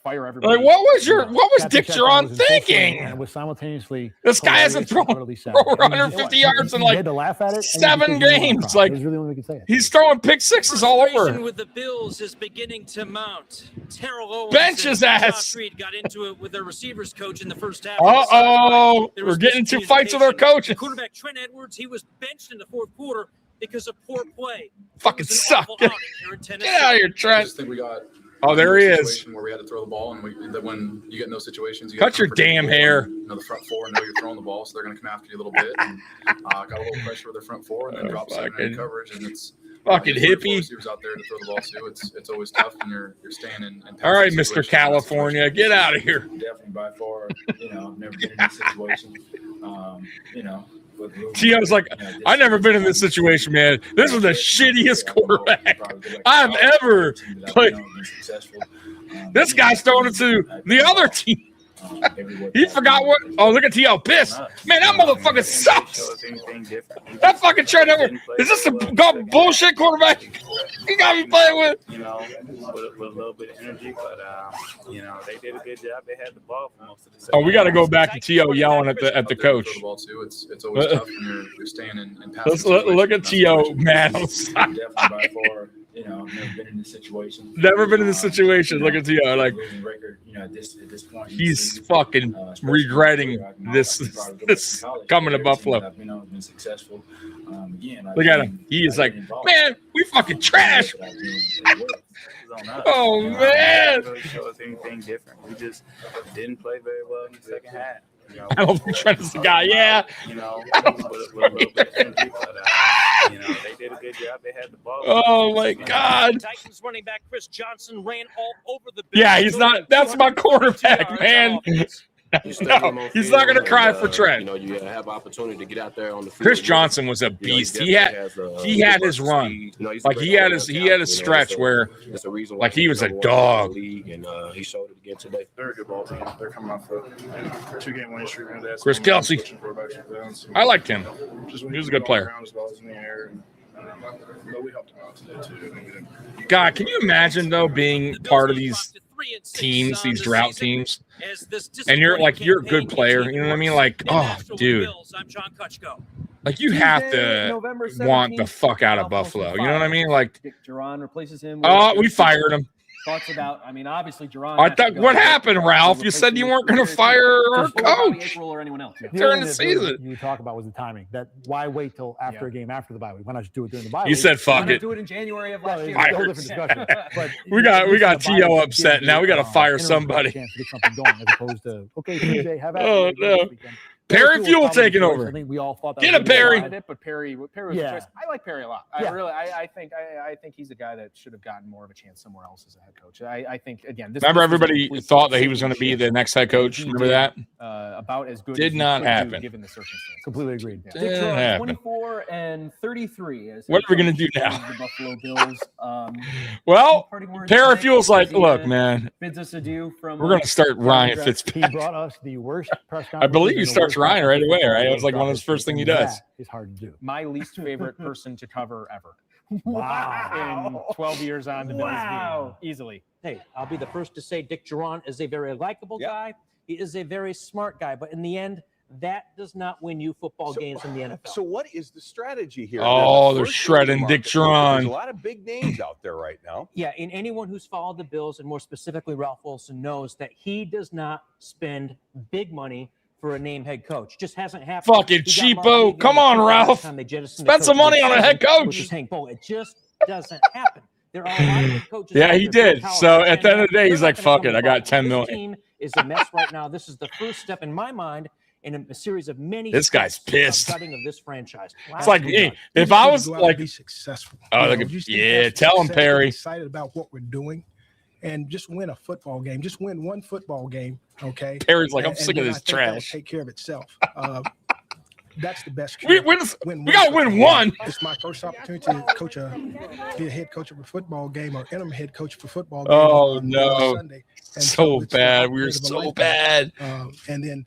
H: Fire everybody.
D: Like, what was Dick Jauron thinking?
I: And was simultaneously
D: this guy hasn't thrown over 150 yards in like 7 games. Like, he's throwing pick sixes all over.
Q: With the Bills is beginning to mount. Terrell Owens
D: bench his ass.
Q: Josh Reed got into it with their receivers coach in the first half.
D: We're getting into fights with our coaches.
Q: Quarterback Trent Edwards, he was benched in the fourth quarter because of poor play.
D: Fucking suck. Get out of here, Trent.
S: I just think we got.
D: Oh, there he is.
S: Where we had to throw the ball, and when you get in those situations, you
D: cut your damn hair.
S: You know, the front four know you're throwing the ball, so they're going to come after you a little bit. And got a little pressure with their front four, and then drop secondary coverage, and it's
D: fucking hippie.
S: Receivers out there to throw the ball too. It's always tough when you're staying in.
D: All right, Mr. California, get out of here.
A: Definitely by far, you know, I've never been in this situation. You know.
D: Tio's like, I've never been in this situation, man. This is the shittiest quarterback I've ever played. This guy's throwing it to the other team. He forgot what. Oh, look at T.O. pissed. Man, that motherfucker sucks. That fucking Trent Edwards. Is this a bullshit quarterback you got me playing with?
T: You know, with a little bit of energy, but you know, they did a good job. They had the ball for most of the
D: Oh, we got to go back to T.O. yelling at the coach.
S: It's always tough when you're staying in
D: Let's look at T.O. man.
A: Definitely by far. You know, never been in this situation.
D: Never been in this situation. Look at T.O. Like,
A: you know, at this point,
D: he's fucking regretting this coming to Buffalo.
A: I've been successful. Again,
D: look at him. He is like, man, we fucking trash. Oh man!
T: Really show us anything different. We just didn't play very well in the second half. You know,
D: I don't think Trent is the guy. Yeah.
T: You know, with a little bit of energy, but you know, they did a good job. They had the ball.
D: Oh my God!
Q: Titans running back Chris Johnson ran all over the.
D: Yeah, he's not. That's my quarterback, man. No, he's not going to cry for Trent.
U: You know, you have opportunity to get out there on the field.
D: Chris Johnson was a beast. He had his run. Like he had his stretch where, like he was a dog.
U: And he showed it again today.
S: They're a good ball team. They're coming off a 2-game winning streak.
D: Chris Kelsey. I liked him. He was a good player.
S: But we helped him out today too.
D: God, can you imagine though being part of these teams, these drought teams, and you're a good player, you know what I mean? Like, oh, dude, like you have to want the fuck out of Buffalo, you know what I mean? Like,
G: Jauron replaces him.
D: Oh, we fired him.
G: Thoughts about? I mean, obviously, Jauron.
D: I thought, what happened, Ralph? You said you weren't going to fire our coach
G: April or anyone else
D: during the season.
I: You talk about was the timing. That why wait till after a game after the bye week? Why not just do it during the bye week?
D: You said fuck it.
G: Do it in January of last year.
D: I heard. But we got T.O. upset. Now we got to fire somebody.
I: Chance to get something going as opposed to okay, TJ, have at
D: it. Oh no. Perry Fewell taking over.
I: I think we all thought that
D: get a Perry.
H: But Perry was a choice. I like Perry a lot. I think he's a guy that should have gotten more of a chance somewhere else as a head coach. I think again.
D: Remember, everybody thought that he was going to be the next head coach. Remember that?
H: About as good.
D: Did not happen.
H: Given the circumstances.
I: Completely agreed.
G: Dick Jauron, 24 and 33.
D: What are we going to do now?
G: The Buffalo Bills.
D: Well, Perry Fewell's like, look, man.
G: Bids us adieu from.
D: We're going to start Ryan Fitzpatrick.
I: He brought us the worst press conference.
D: I believe he starts Ryan right away, right? It was like one of his first things he does.
I: It's hard to do.
H: My least favorite person to cover ever.
G: Wow.
H: In 12 years on the Bills
G: Wow.
H: easily.
Q: Hey, I'll be the first to say Dick Jauron is a very likable guy. He is a very smart guy, but in the end, that does not win you football games in the NFL.
V: So what is the strategy here?
D: Oh, they're shredding Dick Jauron.
V: There's a lot of big names out there right now.
Q: Yeah, and anyone who's followed the Bills, and more specifically Ralph Wilson, knows that he does not spend big money for a named head coach. Just hasn't happened.
D: Fucking cheapo. Come on, Ralph. Spend some money on a head coach.
Q: It just doesn't happen. There are a lot of good coaches.
D: Yeah, he did. So at the end of the day, he's like, fuck it. I got $10 million.
Q: This team is a mess right now. This is the first step in my mind in a series of many.
D: This guy's pissed.
Q: Of this franchise.
D: It's like, hey, if I was like,
W: be successful.
D: Oh, yeah, tell him, Perry.
W: Excited about what we're doing, and just win a football game. Just win one football game, okay?
D: Perry's like, I'm sick of this trash.
W: Take care of itself. that's the best.
D: We gotta win one.
W: It's my first opportunity to coach be a head coach of a football game or interim head coach for football game.
D: Oh
W: on
D: no,
W: Sunday. And
D: so
W: it's the
D: bad. We were
W: opportunity of a
D: so
W: lifetime.
D: bad.
W: And then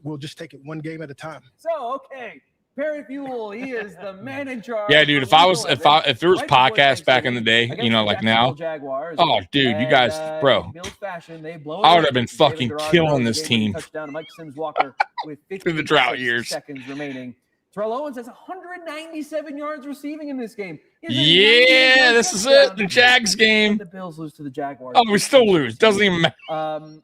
W: we'll just take it one game at a time.
G: So, okay. Perry Fewell, he is the man in charge.
D: Yeah, dude. If there was podcasts back in the day, you know, like now. Oh, dude, you guys, bro. I would have been fucking killing this team through the drought years.
G: Seconds remaining. Terrell Owens has 197 yards receiving in this game.
D: Yeah, this is it. The Jags game.
G: The Bills lose to the Jaguars.
D: Oh, we still lose. Doesn't even matter.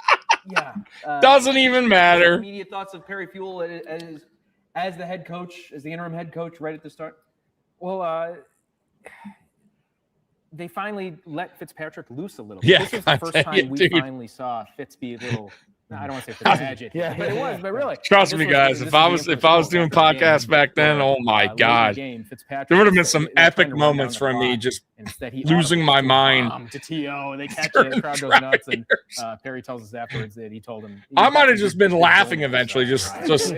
D: Doesn't even matter.
G: Immediate thoughts of Perry Fewell as the head coach, as the interim head coach, right at the start.
H: Well, they finally let Fitzpatrick loose a little.
D: Yeah,
H: This was the first time we finally saw Fitz be a little. I don't want to say Fitzmagic. But it was. But really,
D: trust me, guys. If I was doing podcasts back then, oh my god, there would have been some epic moments from me just losing my mind.
H: To T.O. and they catch it, the crowd goes nuts, and Perry tells us afterwards that he told him.
D: I might have just been laughing eventually, just because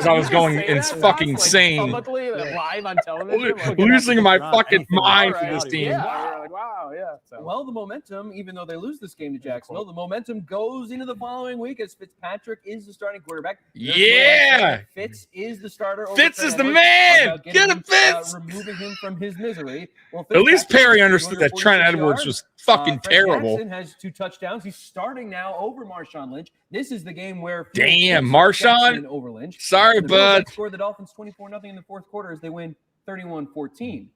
D: I was going fucking insane,
H: publicly, live on television,
D: losing my fucking mind for this team.
H: Yeah, like, wow, yeah.
G: Well, the momentum, even though they lose this game to Jacksonville, the momentum goes into the following week as Fitzpatrick is the starting quarterback.
D: Yeah.
G: Fitz is the starter.
D: Fitz is the man. Get him, Fitz.
G: Removing him from his misery. Well,
D: at least Perry understood that Trent Edwards was fucking terrible.
G: Jackson has 2 touchdowns. He's starting now over Marshawn Lynch. This is the game where
D: damn Marshawn
G: over Lynch.
D: Sorry, bud.
G: Scored the Dolphins 24-0 in the fourth quarter as they win 31-14.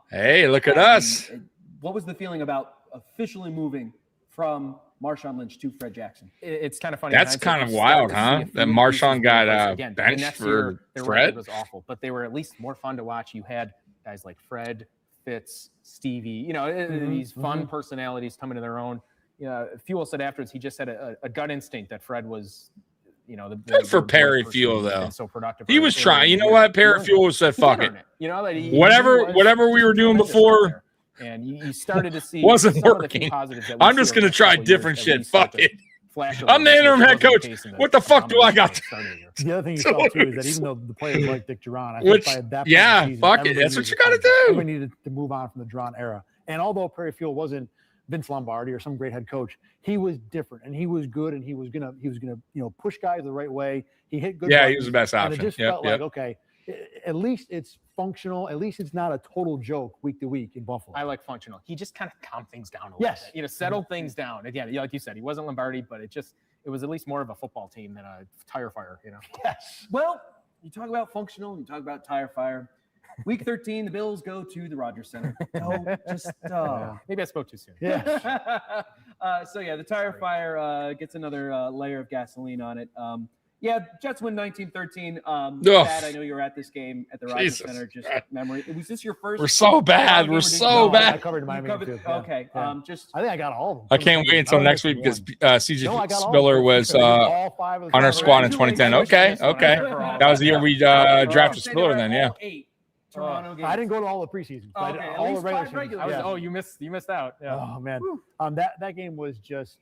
D: Hey, look at us.
G: What was the feeling about officially moving from Marshawn Lynch to Fred Jackson?
H: It's kind of funny.
D: That's kind of wild, huh? That Marshawn got benched for Fred.
H: It was awful, but they were at least more fun to watch. You had guys like Fred, Fitz, Stevie, you know, these fun personalities coming to their own. Fewell said afterwards he just had a gut instinct that Fred was,
D: good for Perry Fewell though.
H: So productive.
D: He was trying. You know what? Perry Fewell said, "Fuck it."
H: You know, that
D: whatever we were doing before.
H: And you started to see
D: wasn't working. I'm just going to try different shit. Fuck it. I'm the interim head coach. What the fuck do I got?
I: The other thing you saw too is that even though the players like Dick Jauron, I think by that point in the season,
D: fuck it. That's what you got to do.
I: Everybody needed to move on from the Jauron era. And although Perry Fewell wasn't Vince Lombardi or some great head coach, he was different and he was good and he was gonna push guys the right way. He hit good.
D: Yeah, he was the best option.
I: And it just felt like okay. At least it's functional. At least it's not a total joke week to week in Buffalo.
H: I like functional. He just kind of calmed things down a little bit. Settle things down. Again, like you said, he wasn't Lombardi, but it was at least more of a football team than a tire fire,
G: Yes. Well, you talk about functional, you talk about tire fire. Week 13, the Bills go to the Rogers Center.
H: Maybe I spoke too soon.
G: Yeah. The tire fire gets another layer of gasoline on it. Jets win 19-13. Dad, I know you were at this game at the Rogers Center. Just memory. Was this your first?
D: We're so bad. We're so bad.
I: I covered my too.
G: Okay.
I: I think I got all of them.
D: I can't wait until next week because CJ Spiller was on our squad in 2010. Okay. That was the year we drafted Spiller. Then
I: I didn't go to all the preseasons. All the regular seasons.
H: You missed out. Yeah.
I: Oh man. That game was just.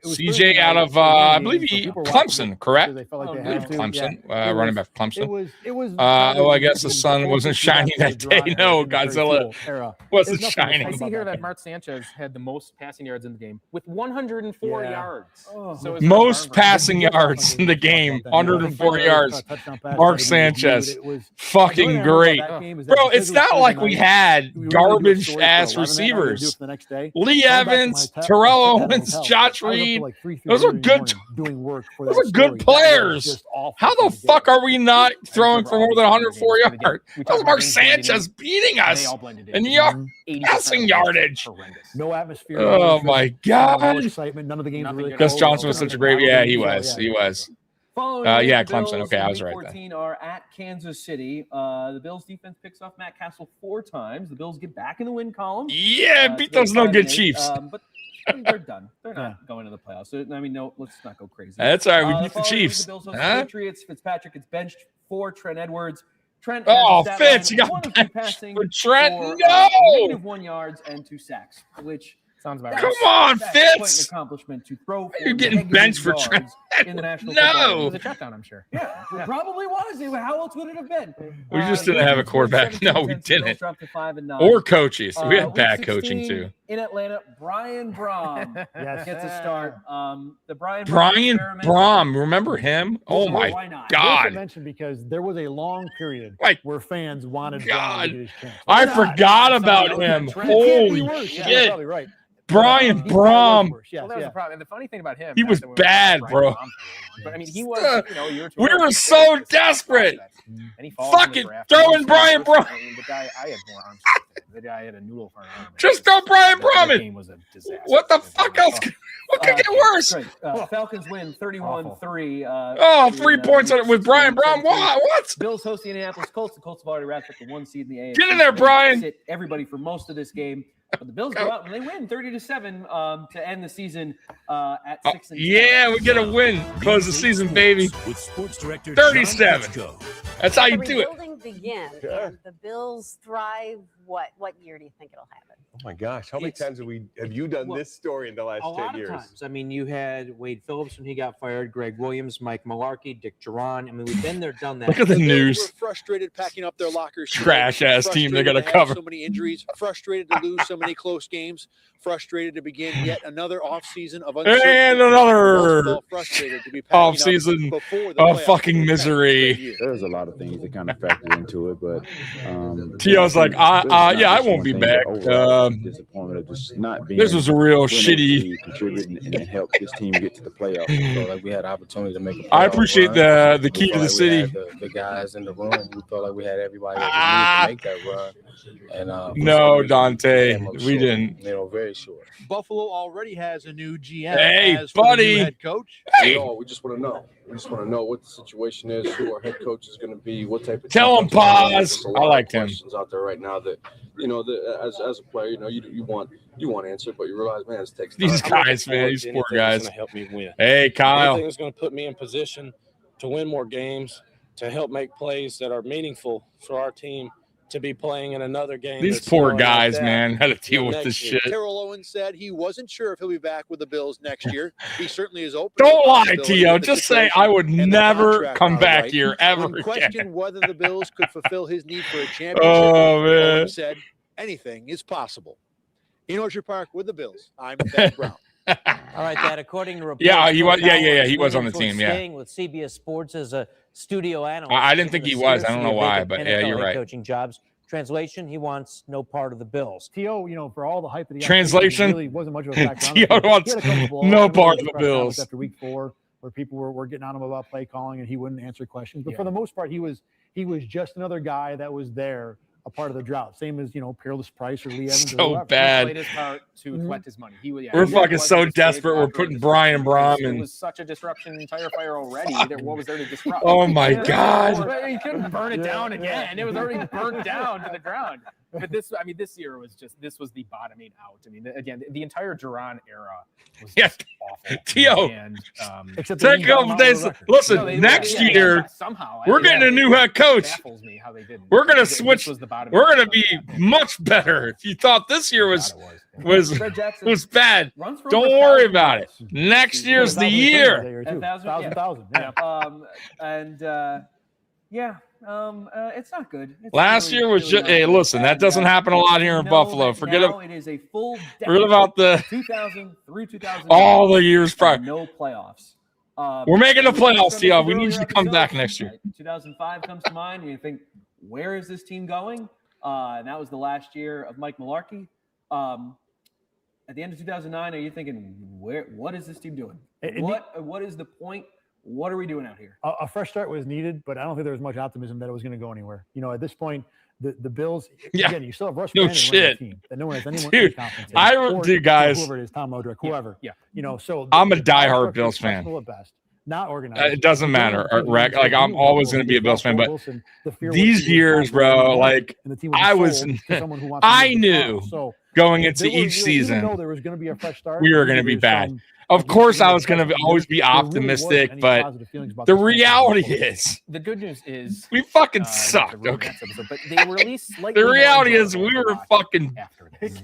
D: CJ out of I believe Clemson, correct? Clemson, running back for Clemson.
I: It was.
D: I guess the sun wasn't shining that day. No, Godzilla wasn't shining.
H: I see here that Mark Sanchez had the most passing yards in the game with 104 yards. So
D: most passing yards in the game, 104 yards. Mark Sanchez, fucking great, bro. It's not like we had garbage ass receivers. Lee Evans, Terrell Owens, Josh Reed. Those are good. Those are good players. How the fuck are we not throwing for more than 104 yards? That was Mark Sanchez beating us in passing yardage.
I: No atmosphere.
D: Oh my god!
I: Excitement. None of the games. Really
D: Gus Johnson was such a great. Yeah, he was. He was. Clemson. Okay, I was right.
G: 14 are at Kansas City. The Bills defense picks off Matt Castle 4 times. The Bills get back in the win column.
D: Yeah, beat those no good Chiefs.
G: But they're done. They're not going to the playoffs. So, let's not go crazy.
D: That's all right. We beat the Chiefs.
G: The Bills host the Patriots. Fitzpatrick gets benched for Trent Edwards. Trent.
D: Fitz, you got benched for Trent. No.
G: -1 yards and 2 sacks, which
H: Sounds about
D: Come
H: right.
D: on,
G: That's quite an
D: Fitz.
G: accomplishment to throw. For
D: You're getting
G: negative
D: benched for
G: yards
D: Trent
G: in the National
D: No.
G: Football
H: It
G: League.
H: was a shutdown, I'm sure.
G: Yeah, it probably was. How else would it have been?
D: We just didn't have a quarterback. No, we didn't.
G: Dropped to 5-9.
D: Or coaches. We had
G: Week
D: bad coaching
G: 16
D: too.
G: In Atlanta, Brian Brom
I: Yes.
G: gets a start. The Brian experiment-
D: Brom, remember him? Oh
G: Why
D: my
G: not?
D: God.
I: Mentioned because there was a long period where fans wanted
D: God.
I: Brown to get his chance.
D: I forgot about him. Holy
I: Yeah,
D: shit.
I: you're probably right.
D: Brian Brom.
I: Yes,
H: Well, that was the problem. And the funny thing about him,
D: He was bad, bro.
H: But I mean, he was. You know, a year or two
D: We
H: ago,
D: were
H: he
D: so
H: was a
D: desperate.
H: and he falls in the
D: Fucking
H: draft.
D: throw
H: He
D: in
H: was
D: Brian
H: first.
D: Brom.
H: I mean, the guy, I had more arms. The guy had a noodle for an arm.
D: Just throw Brian Brom
H: That
D: in.
H: game was a disaster.
D: What the fuck else? What could get worse?
G: Falcons win 31-3.
D: Oh, 3 points on it with Brian Brom. What?
G: Bills host the Indianapolis Colts. The Colts have already wrapped up the 1 seed in the AFC.
D: Get in there,
G: They
D: Brian.
G: sit everybody for most of this game. But the Bills go out and they win 30-7 to end the season at 6-10.
D: Yeah, we get a win. Close the season, baby.
E: With sports director
D: 37.
E: John
D: That's how you
B: The
D: do it.
B: rebuilding begin. And the Bills thrive. What year do you think it'll happen?
V: Oh my gosh, how many times have you done this story in the last
Q: A
V: 10
Q: lot
V: years?
Q: of times. I mean, you had Wade Phillips when he got fired, Greg Williams, Mike Mularkey, Dick Jauron. I mean, we've been there, done that.
D: Look at the news.
C: Were frustrated packing up their lockers.
D: Trash ass team they got to
C: Frustrated have
D: cover.
C: So many injuries. Frustrated to lose so many close games. Frustrated to begin yet another offseason of uncertainty.
D: And another
C: frustrated to be
D: off
C: packing up
D: season
C: before the
D: of
C: playoffs.
D: fucking misery.
F: There's a lot of things that kind of factor into it, but
D: T.O.'s like, yeah, I won't be back.
F: Disappointment of just not being.
D: This was a real shitty.
F: Contributing and help this team get to the playoffs. So like we had an opportunity to make. A
D: I
F: playoff
D: appreciate
F: run.
D: the key
F: We
D: to the
F: felt like we
D: city.
F: had the guys in the room. We felt like we had everybody that we needed to make that run. And
D: No, Dante, we didn't.
F: You know, very short.
C: Buffalo already has a new GM.
D: Hey,
C: as for the
D: buddy.
C: new head coach.
D: Hey.
O: No, we just want to know. We just want to know what the situation is, who our head coach is going to be, what type of.
D: Tell him
O: defense we're gonna have.
D: pause.
O: There's a
D: I
O: lot of
D: liked him.
O: questions out there right now that you know that as a player, you know you want answer, but you realize, man, it takes time.
D: These guys, man, these poor guys.
X: Help me win.
D: Hey, Kyle.
X: Anything that's going to put me in position to win more games, to help make plays that are meaningful for our team to be playing in another game.
D: These
X: that's
D: poor
X: going like
D: guys,
X: that,
D: man, had to deal with
X: next
D: this
X: year.
D: shit.
C: Terrell Owens said he wasn't sure if he'll be back with the Bills next year. He certainly is open.
D: Don't
C: to the
D: lie,
C: possibility
D: T.O.
C: with the
D: Just say
C: situation
D: I would
C: and the
D: never
C: contract
D: come
C: out
D: back
C: right.
D: here ever
C: When
D: again.
C: questioned whether the Bills could fulfill his need for a championship,
D: Oh, man.
C: Owens said anything is possible. In Orchard Park with the Bills, I'm Thad Brown.
Q: All right, Dad. According to reports,
D: Yeah, he was-
Q: Coach
D: yeah,
Q: Owens
D: he was on
Q: leaning
D: the
Q: towards
D: team, yeah.
Q: Staying with CBS Sports as a studio analyst.
D: I didn't think
Q: given
D: he
Q: the
D: was. I don't
Q: scarcity
D: know
Q: of
D: why,
Q: vacant
D: but yeah,
Q: NFL
D: you're
Q: head
D: right.
Q: Coaching jobs. Translation: he wants no part of the Bills.
I: T.O., for all the hype that he had,
D: Translation?
I: it really wasn't much of a factor. on
D: T.O.
I: him. He
D: wants
I: had a couple blows.
D: no
I: I remember
D: part
I: his
D: of the
I: press conference
D: Bills.
I: after week 4, where people were getting on him about play calling and he wouldn't answer questions. But for the most part, he was just another guy that was there, a part of the drought. Same as Peerless Price or Lee Evans.
D: So
I: or whoever.
D: bad.
H: He played his part to collect his money. He was. Yeah,
D: We're
H: he
D: fucking
H: was
D: so
H: his
D: desperate.
H: big
D: We're
H: offer
D: putting
H: of
D: Brian Brom
H: It
D: in.
H: was such a disruption, entire fire already. What was there to disrupt?
D: Oh, my God.
H: He couldn't burn it down again. It was already burnt down to the ground. But this year was this was the bottoming out. I mean, again, the entire Jauron era was just awful.
D: T.O.
H: And,
I: Except
D: Take a couple days. Listen, next year
H: somehow
D: we're getting a new head coach.
H: Baffles me how they didn't.
D: We're gonna
H: This
D: switch.
H: was the bottom
D: We're
H: out.
D: gonna be much better. If you thought this year was bad,
G: Runs for
D: don't
G: over
D: worry
G: 1,000
D: about it. Next year's the year.
G: 1,000. Yeah. It's not good. It's
D: Last year was just. Hey, listen, that doesn't happen a lot here in Buffalo. Forget
G: now
D: it.
G: it is a full
D: Forget about the
G: 2000 through 2000.
D: all the years prior.
G: No playoffs.
D: We're making the playoffs, T.O. We need you to come back next year.
G: 2005 comes to mind, and you think, where is this team going? And that was the last year of Mike Mularkey. At the end of 2009, are you thinking, what is this team doing? What is the point? What are we doing out here?
I: A fresh start was needed, but I don't think there was much optimism that it was going to go anywhere. At this point, the Bills, again, you still have Russ
D: No
I: Brandon running
D: shit.
I: the team that no one has anyone
D: Dude,
I: confidence in.
D: I
I: Or,
D: would do, guys.
I: Whoever it is, Tom Modric, whoever. So
D: I'm a
I: the
D: diehard
I: structure
D: Bills
I: is
D: fan.
I: questionable at best. Not organized.
D: It doesn't matter. Like I'm always going to be a Bills fan, but these years, bro, like I was, I knew going into each season
I: there was going to be a fresh start.
D: we were going to be bad. Of course, I was going to always be optimistic, but the reality is,
H: the good news is
D: we fucking sucked. Okay,
H: but they were at least slightly.
D: The
H: more
D: reality is,
H: enjoyable
D: we
H: to
D: were
H: watch
D: fucking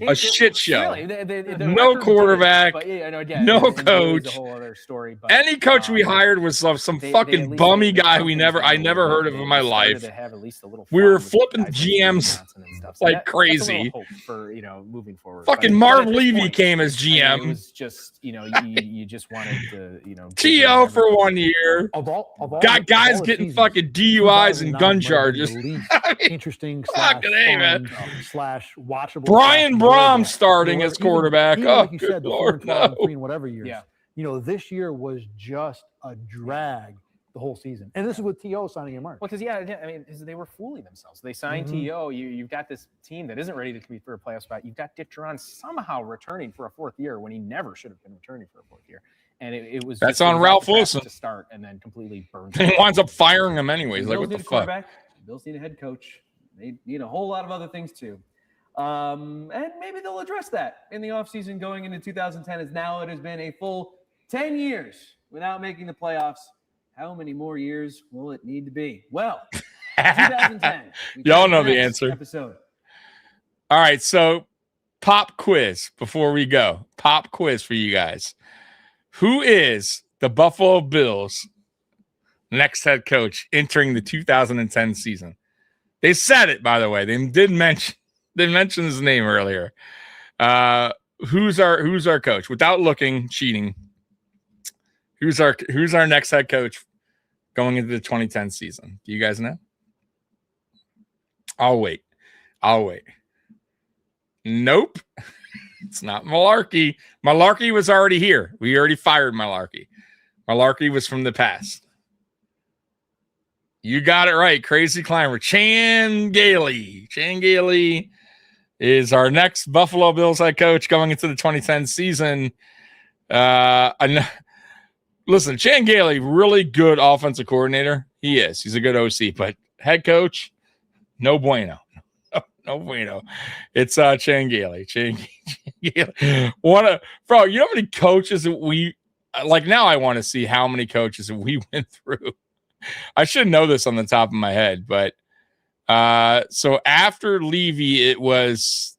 D: a shit show.
H: Really, the
D: No
H: record
D: quarterback,
H: did, but, yeah, no, again,
D: no
H: and it was a
D: coach.
H: whole other story, but,
D: Any coach we hired was some fucking bummy guy I never heard of in my life. We were flipping GMs like crazy.
H: Hope for moving forward.
D: Fucking Marv Levy came as GM.
H: It was just you just wanted to
D: TO for 1 year. Got guys getting fucking DUIs and gun charges.
I: Interesting
D: fucking A, man.
I: Slash watchable.
D: Brian Brom starting as quarterback.
I: Even
D: Oh,
I: like you
D: good
I: said, the
D: Lord,
I: 4 and 12
D: no.
I: between whatever years. This year was just a drag the whole season. And this is with T.O. signing in March.
H: Well, because I mean, they were fooling themselves. They signed T.O. You've got this team that isn't ready to compete for a playoff spot. You've got Dick Jauron somehow returning for a 4th year when he never should have been returning for a 4th year. And it was
D: That's on Ralph Wilson
H: to start and then completely burned.
D: He winds up firing him anyways. Like,
G: Bills
D: what the
G: need a
D: fuck?
G: quarterback. Bills need a head coach. They need a whole lot of other things too. And maybe they'll address that in the offseason going into 2010, as now it has been a full 10 years without making the playoffs. How many more years will it need to be? Well, 2010.
D: Y'all know the answer.
G: Episode.
D: All right, so pop quiz before we go. Pop quiz for you guys. Who is the Buffalo Bills' next head coach entering the 2010 season? They said it, by the way. They did mention his name earlier. Who's our coach? Without looking, cheating. Who's our next head coach going into the 2010 season? Do you guys know? I'll wait. Nope. It's not Malarkey. Malarkey was already here. We already fired Malarkey. Malarkey was from the past. You got it right. Crazy Climber. Chan Gailey. Chan Gailey is our next Buffalo Bills head coach going into the 2010 season. Listen, Chan Gailey, really good offensive coordinator. He is. He's a good OC, but head coach, no bueno. No bueno. It's Chan Gailey. Chan Gailey. Bro, you know how many coaches that we like now? I want to see how many coaches that we went through. I should know this on the top of my head, but so after Levy, it was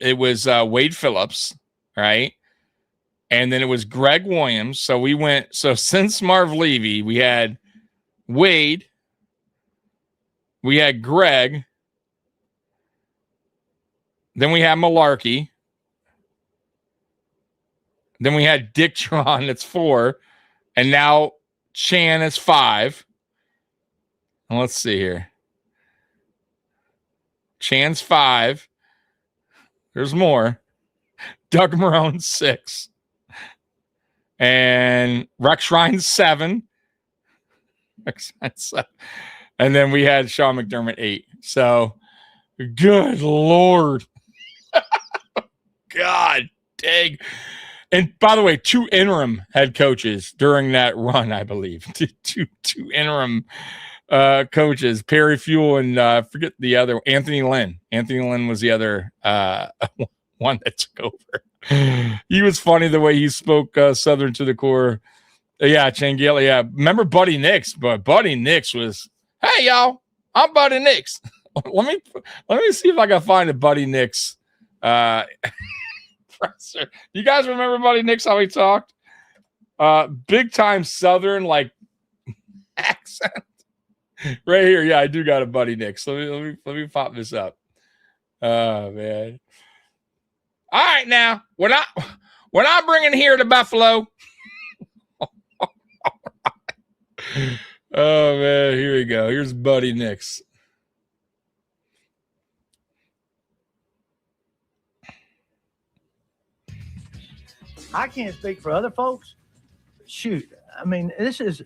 D: Wade Phillips, right? And then it was Greg Williams. So since Marv Levy, we had Wade, we had Greg, then we had Malarkey, then we had Dick Jauron, that's 4, and now Chan is 5. And let's see here. Chan's 5. There's more. Doug Marone 6. And Rex Ryan's 7. And then we had Sean McDermott 8. So, good Lord. God dang. And by the way, 2 interim head coaches during that run, I believe. Two interim coaches, Perry Fewell and I forget the other, Anthony Lynn. Anthony Lynn was the other one that took over. He was funny the way he spoke Southern to the core. Yeah, Changela. Yeah, remember Buddy Nix? But Buddy Nix was, hey y'all, I'm Buddy Nix. let me see if I can find a Buddy Nix. You guys remember Buddy Nix? How he talked? Big time Southern like accent. Right here, yeah, I do got a Buddy Nix. Let me pop this up. Oh man! All right, now when I'm bringing here to Buffalo. Oh man, here we go. Here's Buddy Nix.
J: I can't speak for other folks. Shoot, I mean, this is.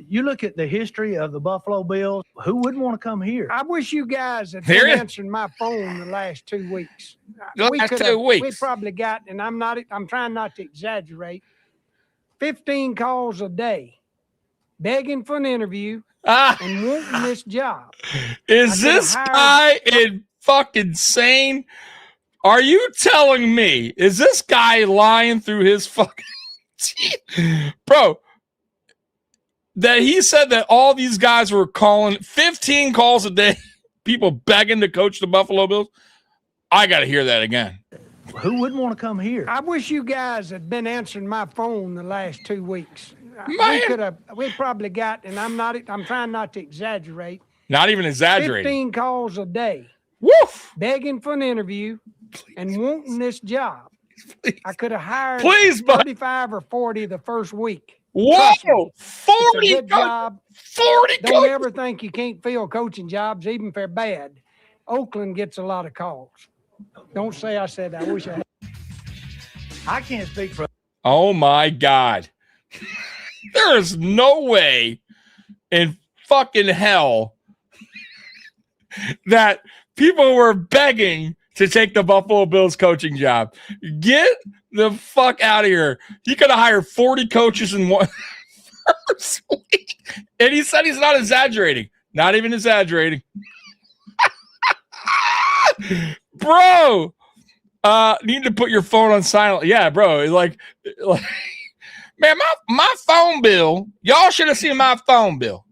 J: You look at the history of the Buffalo Bills. Who wouldn't want to come here?
L: I wish you guys had been answering my phone the last 2 weeks. We probably got, and I'm trying not to exaggerate, 15 calls a day, begging for an interview and wanting this job.
D: Is this guy fucking sane? Are you telling me? Is this guy lying through his fucking Bro, that he said that all these guys were calling 15 calls a day, people begging to coach the Buffalo Bills. I got to hear that again.
J: Who wouldn't want to come here?
L: I wish you guys had been answering my phone the last 2 weeks. We probably got, and I'm trying not to exaggerate.
D: Not even exaggerating.
L: 15 calls a day.
D: Woof!
L: Begging for an interview and wanting this job.
D: Please.
L: I could have hired
D: Please,
L: 35 or 40 the first week.
D: Whoa! 40
L: it's a good job.
D: 40
L: Don't ever think you can't fill coaching jobs, even if they're bad. Oakland gets a lot of calls. Don't say I said that. I wish I had.
J: I can't speak for.
D: Oh my God. There is no way in fucking hell that people were begging to take the Buffalo Bills coaching job. Get the fuck out of here. He could have hired 40 coaches in one first week. And he said he's not exaggerating. Not even exaggerating. Bro, need to put your phone on silent. Yeah, bro. Like man, my phone bill, y'all should have seen my phone bill.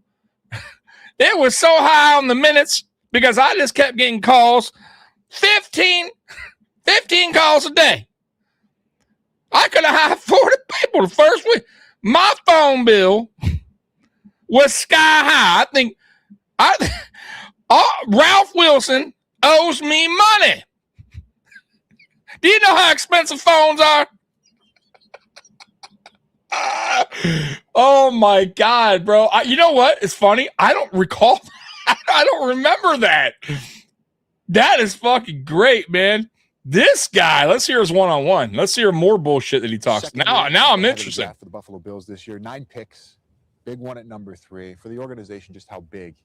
D: It was so high on the minutes because I just kept getting calls. 15 calls a day. I could have hired 40 people the first week. My phone bill was sky high. I think Ralph Wilson owes me money. Do you know how expensive phones are? Oh my God, bro. You know what? It's funny. I don't recall. I don't remember that. That is fucking great, man. This guy, let's hear his one-on-one. Let's hear more bullshit that he talks. Now I'm interested.
K: For the Buffalo Bills this year, 9 picks, big one at number 3. For the organization, just how big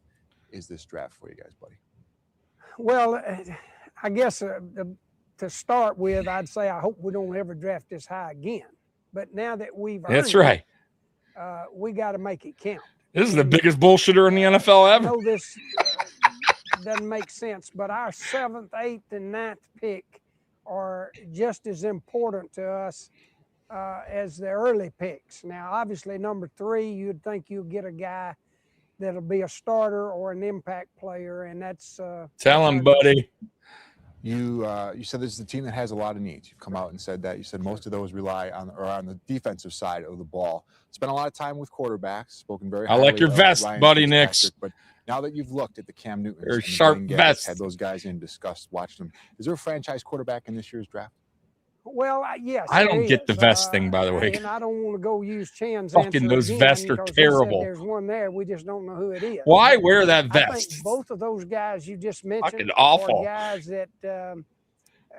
K: is this draft for you guys, buddy?
L: Well, I guess to start with, I'd say I hope we don't ever draft this high again. But now that we've earned
D: That's right.
L: We got to make it count.
D: This is the biggest bullshitter in the NFL ever.
L: I know this doesn't make sense, but our 7th, 8th, and 9th pick are just as important to us as the early picks. Now, obviously, number 3, you'd think you'd get a guy that'll be a starter or an impact player, and that's
D: tell him, buddy.
K: You said this is a team that has a lot of needs. You've come out and said that. You said most of those rely on the defensive side of the ball. Spent a lot of time with quarterbacks. Spoken very highly.
D: I like your vest,
K: Ryan
D: buddy,
K: Fitzpatrick,
D: Nix.
K: But now that you've looked at the Cam Newtons,
D: Your
K: and the
D: sharp
K: Blaine Gabbs,
D: vest.
K: had those guys in, discussed, watched them. Is there a franchise quarterback in this year's draft?
L: Well, yes.
D: I don't get the vest thing, by the way.
L: And I don't want to go use Chan's
D: Fucking
L: answer
D: those
L: again
D: vests are
L: because he said
D: terrible.
L: There's one there. We just don't know who it is.
D: Why wear that
L: I think
D: vest?
L: both of those guys you just mentioned
D: Fucking awful.
L: are guys that are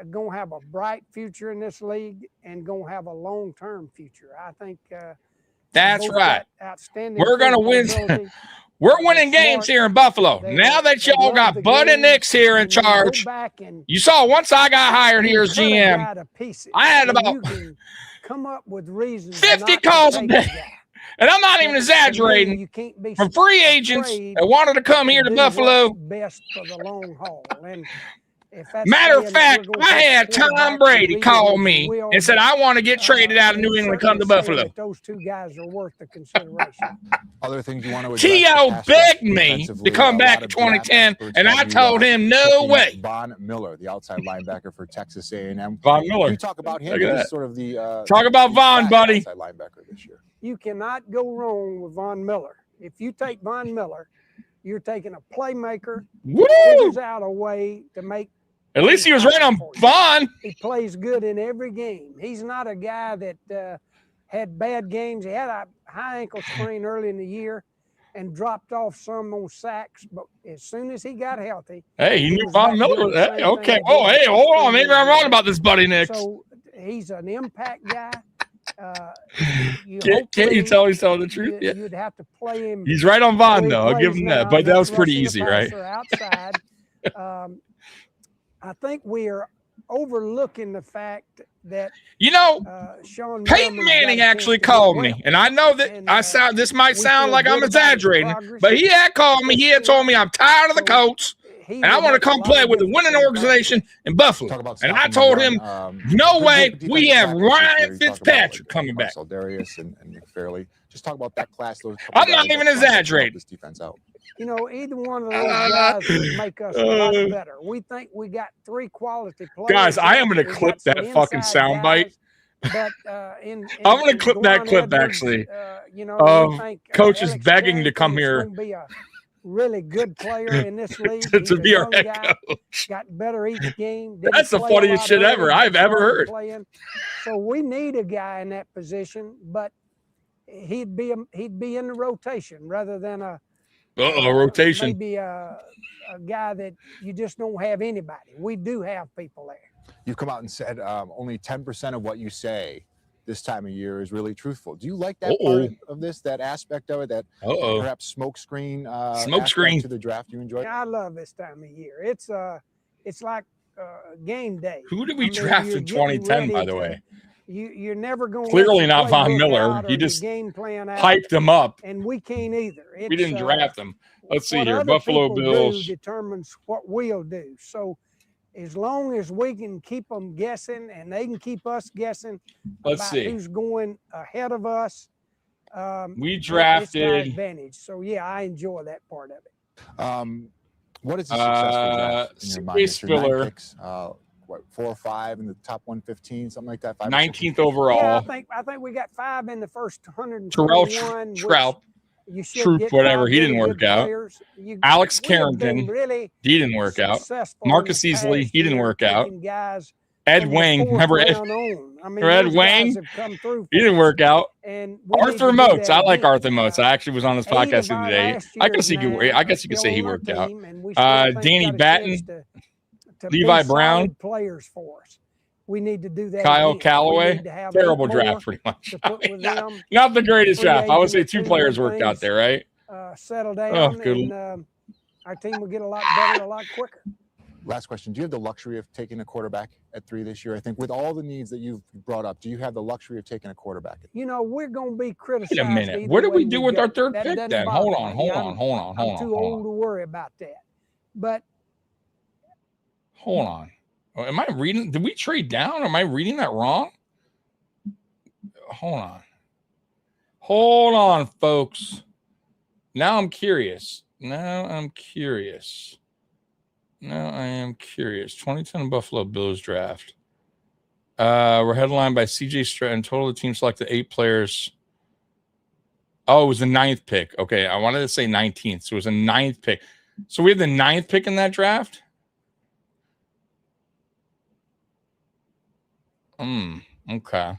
L: going to have a bright future in this league and going to have a long-term future. I think
D: That's
L: both
D: right.
L: got outstanding
D: We're going to win.
L: physical ability.
D: We're winning games here in Buffalo. Now that y'all got Bud and Nix here in charge, you saw once I got hired here as GM, I had about
L: come up with reasons
D: 50 calls a day. And I'm not even exaggerating. From free agents that wanted to come here to Buffalo.
L: Best for the long haul. And
D: matter of fact, I had Tom Brady call me and said, I want to get traded out of New England, come to Buffalo.
L: Those 2 guys are worth the consideration.
K: Other things you want to
D: T.O. begged me to come back in 2010, and I told him, no way.
K: Von Miller, the outside linebacker for Texas A&M.
D: Von Miller.
K: You talk about him
D: Look at
K: as
D: that.
K: sort of the
D: talk about Von, buddy.
K: Outside linebacker this year.
L: You cannot go wrong with Von Miller. If you take Von Miller, you're taking a playmaker who figures out a way to make.
D: At least he was right on Vaughn.
L: He plays good in every game. He's not a guy that had bad games. He had a high ankle sprain early in the year and dropped off some on sacks. But as soon as he got healthy,
D: hey, he knew Von Miller. Hey, okay. Oh, hey, hold on. Maybe I'm wrong about this, buddy Nix.
L: So he's an impact guy.
D: Can't you tell he's telling the truth? Yeah.
L: You'd have to play him.
D: He's right on Vaughn, though. I'll give him that. But that was pretty easy, right?
L: Outside. I think we are overlooking the fact that Sean
D: Peyton Manning actually called me, and I know that this might sound like I'm exaggerating, but he had called me. He had told me I'm tired of the Colts. and I want to come play with a winning organization in Buffalo. And I told him, no way, we have Ryan Fitzpatrick coming back.
K: Darius and McFairley. Just talk about that class.
D: I'm not even exaggerating.
K: This defense out.
L: You know, either one of those guys would make us a lot better. We think we got 3 quality players.
D: Guys, I am going to clip that fucking soundbite.
L: But
D: I'm going to clip that clip, actually, of Coach is begging to come here.
L: Be a really good player in this league.
D: to be our head coach.
L: Got better each game.
D: That's the funniest shit ever I've ever heard.
L: So we need a guy in that position, but he'd be in the rotation rather than a
D: rotation.
L: Maybe a guy that you just don't have anybody. We do have people there.
K: You've come out and said only 10% of what you say this time of year is really truthful. Do you like that part of this, that aspect of it, that perhaps smoke screen to the draft you enjoy?
L: Yeah, I love this time of year. It's like game day.
D: Who did we draft in 2010, by the way?
L: You're never going.
D: Clearly not Von Miller. You just hyped him up,
L: and we can't either.
D: We didn't draft him. Let's see here. Buffalo Bills
L: determines what we'll do. So, as long as we can keep them guessing and they can keep us guessing about who's going ahead of us,
D: we drafted
L: it's our advantage. So yeah, I enjoy that part of it.
K: What is a successful draft in your mind?
D: Spiller.
K: 9 picks, 4 or 5 in the top 115, something like that.
D: 19th overall.
L: Yeah, I think we got 5 in the first 121.
D: Terrell Trout. Troop, whatever. He didn't work out. Alex Carrington. He didn't work out. Marcus Easley. He didn't work out. Ed Wang. Remember Ed? Ed Wang? He didn't work out. Arthur Motes. I like Arthur Motes. I actually was on this podcast the other day. I guess you could say he worked out. Danny Batten. Levi Brown.
L: Players for us. We need to do that.
D: Kyle Callaway. Terrible draft, pretty much. Not the greatest draft. I would say 2 players worked out there, right?
L: Settle down, and our team will get a lot better, a lot quicker.
K: Last question. Do you have the luxury of taking a quarterback at 3 this year? I think with all the needs that you've brought up, do you have the luxury of taking a quarterback?
L: You know, we're going to be criticized.
D: Wait a minute. What do we do with our 3rd pick then? Hold on.
L: I'm too old to worry about that. But
D: hold on. Am I reading? Did we trade down? Am I reading that wrong? Hold on, folks. Now I'm curious. 2010 Buffalo Bills draft. We're headlined by C.J. Stroud. In total, the team selected 8 players. Oh, it was the 9th pick. Okay, I wanted to say 19th. So it was a 9th pick. So we have the 9th pick in that draft? Okay.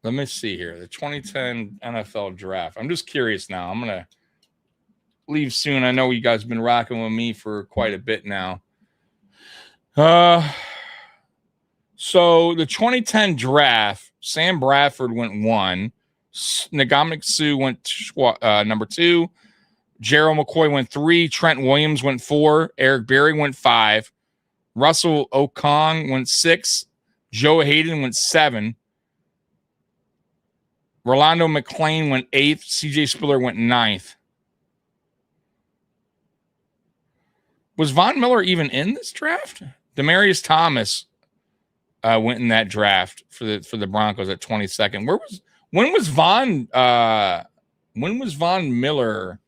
D: Let me see here. The 2010 NFL draft. I'm just curious now. I'm going to leave soon. I know you guys have been rocking with me for quite a bit now. So the 2010 draft, Sam Bradford went 1. Ndamukong Suh went number 2. Gerald McCoy went 3. Trent Williams went 4. Eric Berry went 5. Russell Okung went 6. Joe Hayden went 7. Rolando McClain went 8th. CJ Spiller went 9th. Was Von Miller even in this draft? Demaryius Thomas went in that draft for the Broncos at 22nd. When was Von Miller?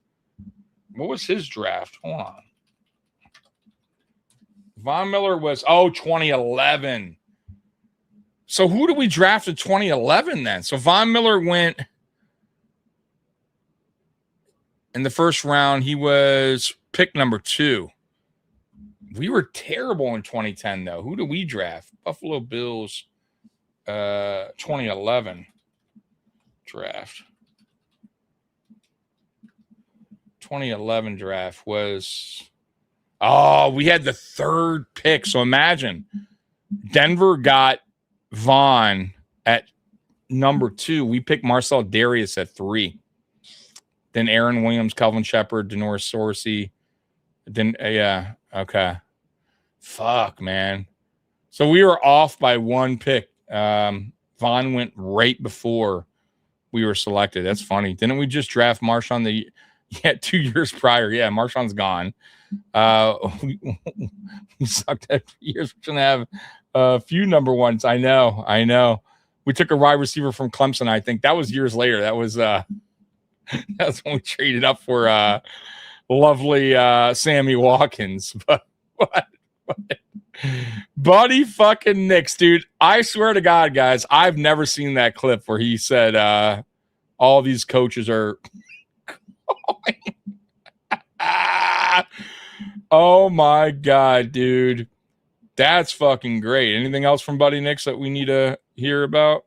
D: What was his draft? Hold on. Von Miller was 2011. So who did we draft in 2011 then? So Von Miller went in the first round. He was pick number 2. We were terrible in 2010, though. Who did we draft? Buffalo Bills 2011 draft. 2011 draft was... we had the 3rd pick. So imagine Denver got Vaughn at number 2. We picked Marcel Darius at 3. Then Aaron Williams, Kelvin Shepard, Denoris Sorsey. Then okay. Fuck, man. So we were off by 1 pick. Vaughn went right before we were selected. That's funny. Didn't we just draft Marshawn the Yeah, 2 years prior. Yeah, Marshawn's gone. We sucked at years. We're gonna have a few number ones. I know. We took a wide receiver from Clemson. I think that was years later. That was that's when we traded up for lovely Sammy Watkins. But Buddy fucking Nix, dude. I swear to God, guys, I've never seen that clip where he said all these coaches are. Oh my God, dude. That's fucking great. Anything else from Buddy Nix that we need to hear about?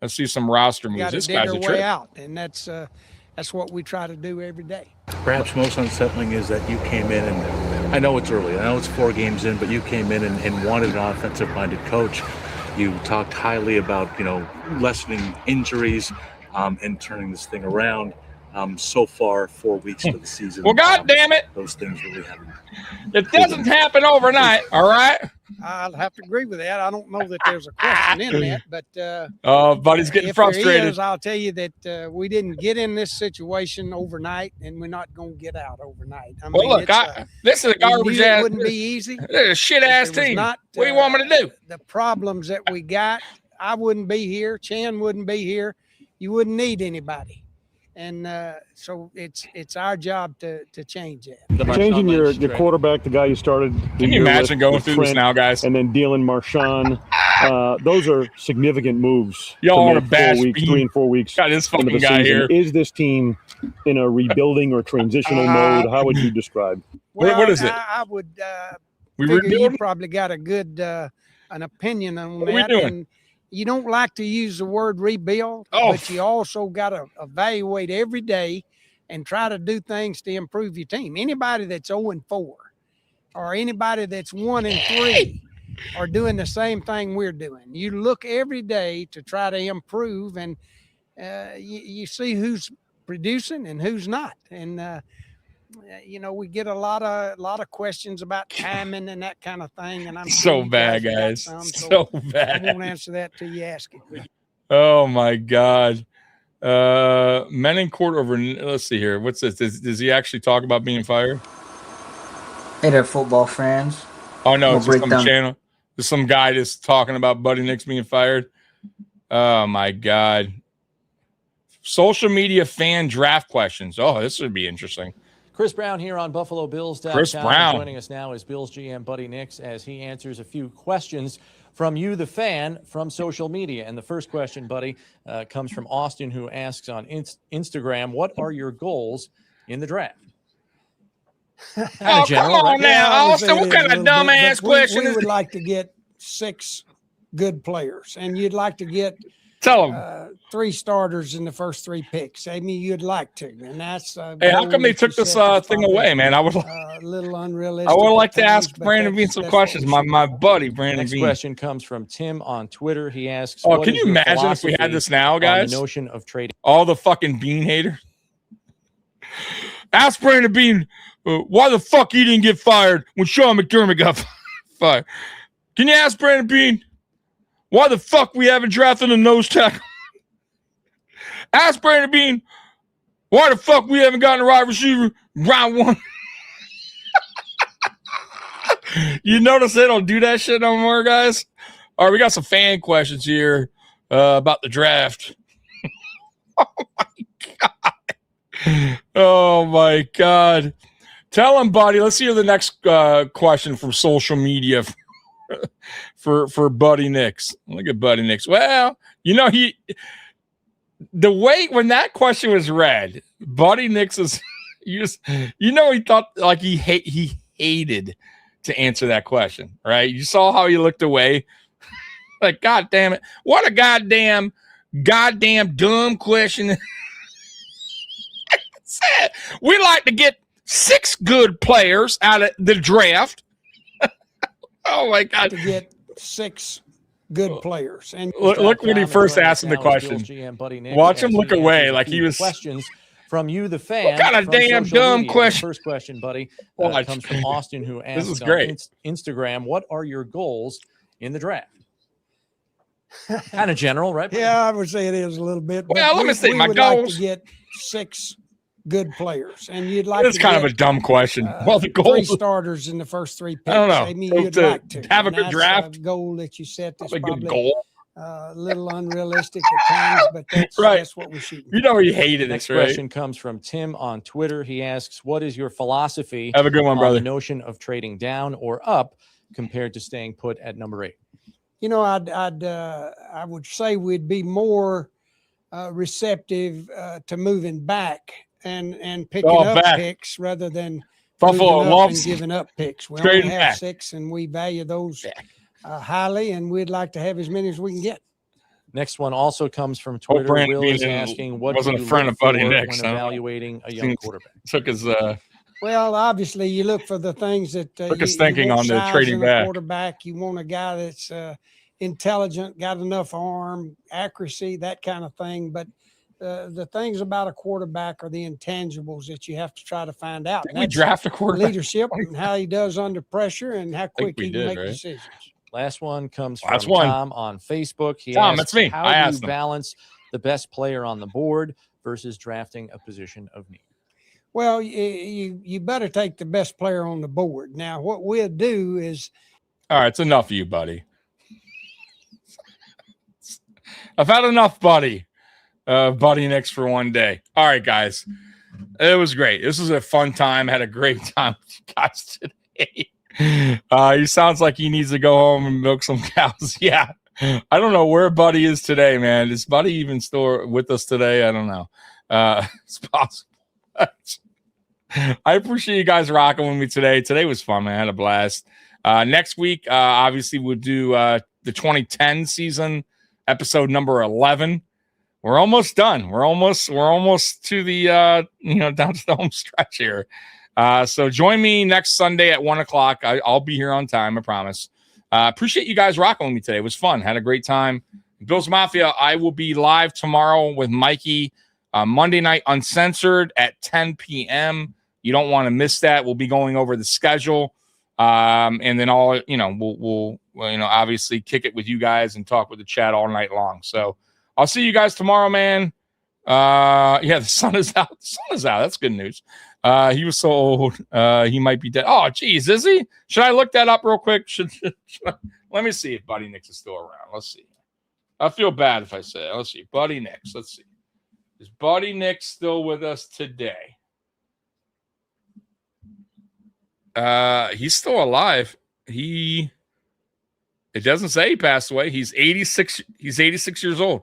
D: Let's see some roster moves. This guy's a trip.
L: Out, and that's what we try to do every day.
M: Perhaps most unsettling is that you came in, and I know it's early. I know it's 4 games in, but you came in and wanted an offensive-minded coach. You talked highly about, lessening injuries and turning this thing around. So far, 4 weeks into the season.
D: Well, God damn it.
M: Those things really haven't.
D: It doesn't happen overnight, all right?
L: I'll have to agree with that. I don't know that there's a question in that, but
D: Buddy's getting frustrated.
L: There is, I'll tell you that we didn't get in this situation overnight, and we're not going to get out overnight. I mean,
D: look, this is a garbage ass.
L: It wouldn't be easy.
D: This is a shit ass team. What do you want me to do?
L: The problems that we got, I wouldn't be here. Chan wouldn't be here. You wouldn't need anybody. And so it's our job to change that.
N: Changing your quarterback, the guy you started.
D: Can you imagine going through this now, guys?
N: And then dealing Marshawn. Those are significant moves.
D: Y'all want to bash
N: 3 and 4 weeks.
D: Got this fucking guy here.
N: Is this team in a rebuilding or transitional mode? How would you describe?
L: Well,
D: what is it?
L: I would
D: we
L: figure
D: rebuilding?
L: You probably got a good an opinion on
D: what
L: that.
D: Are we doing?
L: And you don't like to use the word rebuild, but you also got to evaluate every day and try to do things to improve your team. Anybody that's 0-4 or anybody that's 1-3 are doing the same thing we're doing. You look every day to try to improve, and you see who's producing and who's not. And we get a lot of questions about timing and that kind of thing. And I'm
D: so bad, guys. So bad.
L: I won't answer that till you ask it.
D: Oh my God. Men in court over. Let's see here. What's this? Does he actually talk about being fired?
P: Hey there, football fans.
D: Oh no, it's just some channel. There's some guy just talking about Buddy Nix being fired. Oh my God. Social media fan draft questions. Oh, this would be interesting.
R: Chris Brown here on Buffalo Bills.com.
D: Chris Brown.
R: Joining us now is Bills GM Buddy Nix as he answers a few questions from you, the fan, from social media. And the first question, Buddy, comes from Austin, who asks on Instagram, what are your goals in the draft?
D: General, come on now, Austin. What kind of dumbass question
L: we
D: is
L: would
D: it?
L: like to get 6 good players, and you'd like to get
D: Tell them
L: 3 starters in the first 3 picks. I mean, you'd like to, and that's.
D: Hey, how come they took this thing away, man? I would.
L: A little unrealistic.
D: I would like to ask Brandon Bean some questions. My buddy Brandon
R: Next
D: Bean.
R: question comes from Tim on Twitter. He asks,
D: "Oh,
R: what
D: can
R: is
D: you
R: your
D: imagine if we had this now,
R: on
D: guys?
R: The notion of trading
D: all the fucking Bean haters. Ask Brandon Bean why the fuck he didn't get fired when Sean McDermott got fired. Can you ask Brandon Bean why the fuck we haven't drafted a nose tackle? Ask Brandon Bean why the fuck we haven't gotten a wide receiver round 1. You notice they don't do that shit no more, guys? All right, we got some fan questions here about the draft. Oh my God. Tell him, buddy. Let's hear the next question from social media for Buddy Nix. Look at Buddy Nix. Well, the way when that question was read, Buddy Nix is he thought like he hated to answer that question, right? You saw how he looked away. Like, God damn it. What a goddamn dumb question. We like to get 6 good players out of the draft. Oh my God.
L: To get 6 good players. And
D: look when he first asked him the question. Watch him look away like he was.
R: Questions from you, the fan.
D: What kind of damn dumb
R: media.
D: question?
R: The first question, Buddy, comes from Austin, who asks
D: is great.
R: on Instagram, what are your goals in the draft? Kind of general, right?
L: Yeah, I would say it is a little bit.
D: Well, let me see. My
L: would
D: goals.
L: like to get 6 good players, and you'd like
D: It's
L: to
D: kind
L: get,
D: of a dumb question. Well, the goal
L: 3 starters in the first 3 picks.
D: I don't know.
L: I mean,
D: So
L: you'd
D: to
L: like to
D: have a
L: and
D: good
L: that's
D: draft,
L: a goal that you set. That's
D: a good
L: probably
D: goal.
L: a little unrealistic at times, but that's,
D: Right.
L: that's what we're shooting.
D: You know, you hated
R: Next
D: this, right?
R: question comes from Tim on Twitter. He asks, "What is your philosophy
D: Have a good one,
R: on
D: brother.
R: the notion of trading down or up compared to staying put at number 8?"
L: You know, I would say we'd be more receptive to moving back and picking up
D: back.
L: picks rather than
D: Buffalo
L: moving up
D: loves
L: and giving up picks. We
D: trading
L: only have
D: back.
L: 6, and we value those highly, and we'd like to have as many as we can get.
R: Next one also comes from Twitter.
D: Brandon
R: Will
D: Bean
R: is
D: didn't-
R: asking, "What
D: wasn't
R: do
D: a
R: you
D: friend
R: look
D: of Buddy
R: for
D: Nix,
R: when
D: huh?
R: evaluating a young quarterback?"
D: Took his
L: Well, obviously, you look for the things that
D: Took us
L: you
D: thinking
L: want
D: on the
L: size
D: trading
L: in a
D: back.
L: quarterback. You want a guy that's intelligent, got enough arm, accuracy, that kind of thing. But the things about a quarterback are the intangibles that you have to try to find out.
D: Didn't we draft a quarterback?
L: Leadership and how he does under pressure and how quick
D: we
L: he can
D: did,
L: make
D: right?
L: decisions.
R: Last one comes from
D: Last one.
R: Tom on Facebook. He
D: Tom,
R: asks,
D: that's me.
R: "How
D: I
R: do
D: asked
R: you
D: him.
R: balance the best player on the board versus drafting a position of need?"
L: Well, you better take the best player on the board. Now, what we'll do is
D: All right, it's enough of you, buddy. I've had enough, buddy. Buddy Nix for one day. All right, guys. It was great. This was a fun time. Had a great time with you guys today. He sounds like he needs to go home and milk some cows. Yeah. I don't know where Buddy is today, man. Is Buddy even still with us today? I don't know. It's possible. I appreciate you guys rocking with me today. Today was fun, man. I had a blast. Next week, obviously, we'll do the 2010 season, episode number 11. We're almost done. We're almost to the down to the home stretch here. So join me next Sunday at 1:00. I'll be here on time, I promise. Appreciate you guys rocking with me today. It was fun. Had a great time. Bills Mafia, I will be live tomorrow with Mikey. Monday night uncensored at 10 p.m. You don't want to miss that. We'll be going over the schedule. And then we'll obviously kick it with you guys and talk with the chat all night long. So I'll see you guys tomorrow, man. The sun is out. The sun is out. That's good news. He was so old. He might be dead. Oh, geez, is he? Should I look that up real quick? Let me see if Buddy Nix is still around. Let's see. I feel bad if I say it. Let's see. Buddy Nix. Let's see. Is Buddy Nix still with us today? He's still alive. It doesn't say he passed away. He's 86. He's 86 years old.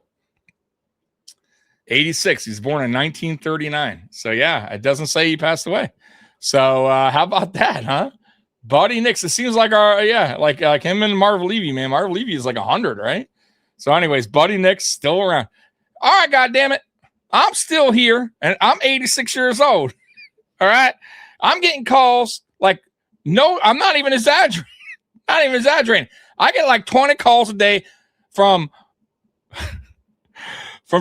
D: 86. He's born in 1939. So yeah, it doesn't say he passed away. So how about that, huh? Buddy Nix. It seems like like him and Marv Levy, man. Marv Levy is like 100, right? So anyways, Buddy Nix still around. All right, goddamn it. I'm still here and I'm 86 years old. All right. I'm getting calls like, no, I'm not even exaggerating. Not even exaggerating. I get like 20 calls a day from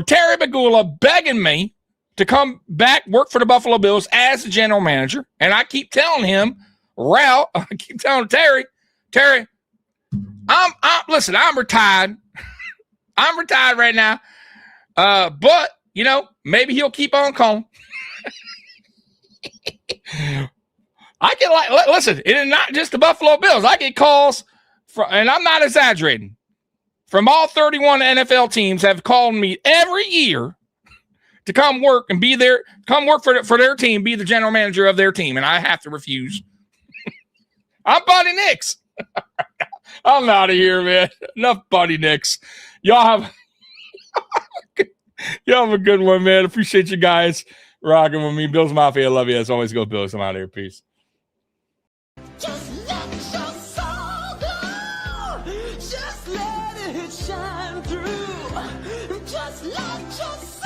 D: Terry Bagula begging me to come back, work for the Buffalo Bills as the general manager. And I keep telling him, I keep telling Terry, listen, I'm retired. I'm retired right now. But maybe he'll keep on calling. I get listen, it is not just the Buffalo Bills. I get calls and I'm not exaggerating, from all 31 NFL teams have called me every year to come work and be there, come work for their team, be the general manager of their team. And I have to refuse. I'm Buddy Nix. I'm out of here, man. Enough Buddy Nix. Y'all have a good one, man. Appreciate you guys rocking with me. Bills Mafia, I love you. As always, go Bills. I'm out of here. Peace.
A: Just let your soul go. Just let it shine through. Just let your soul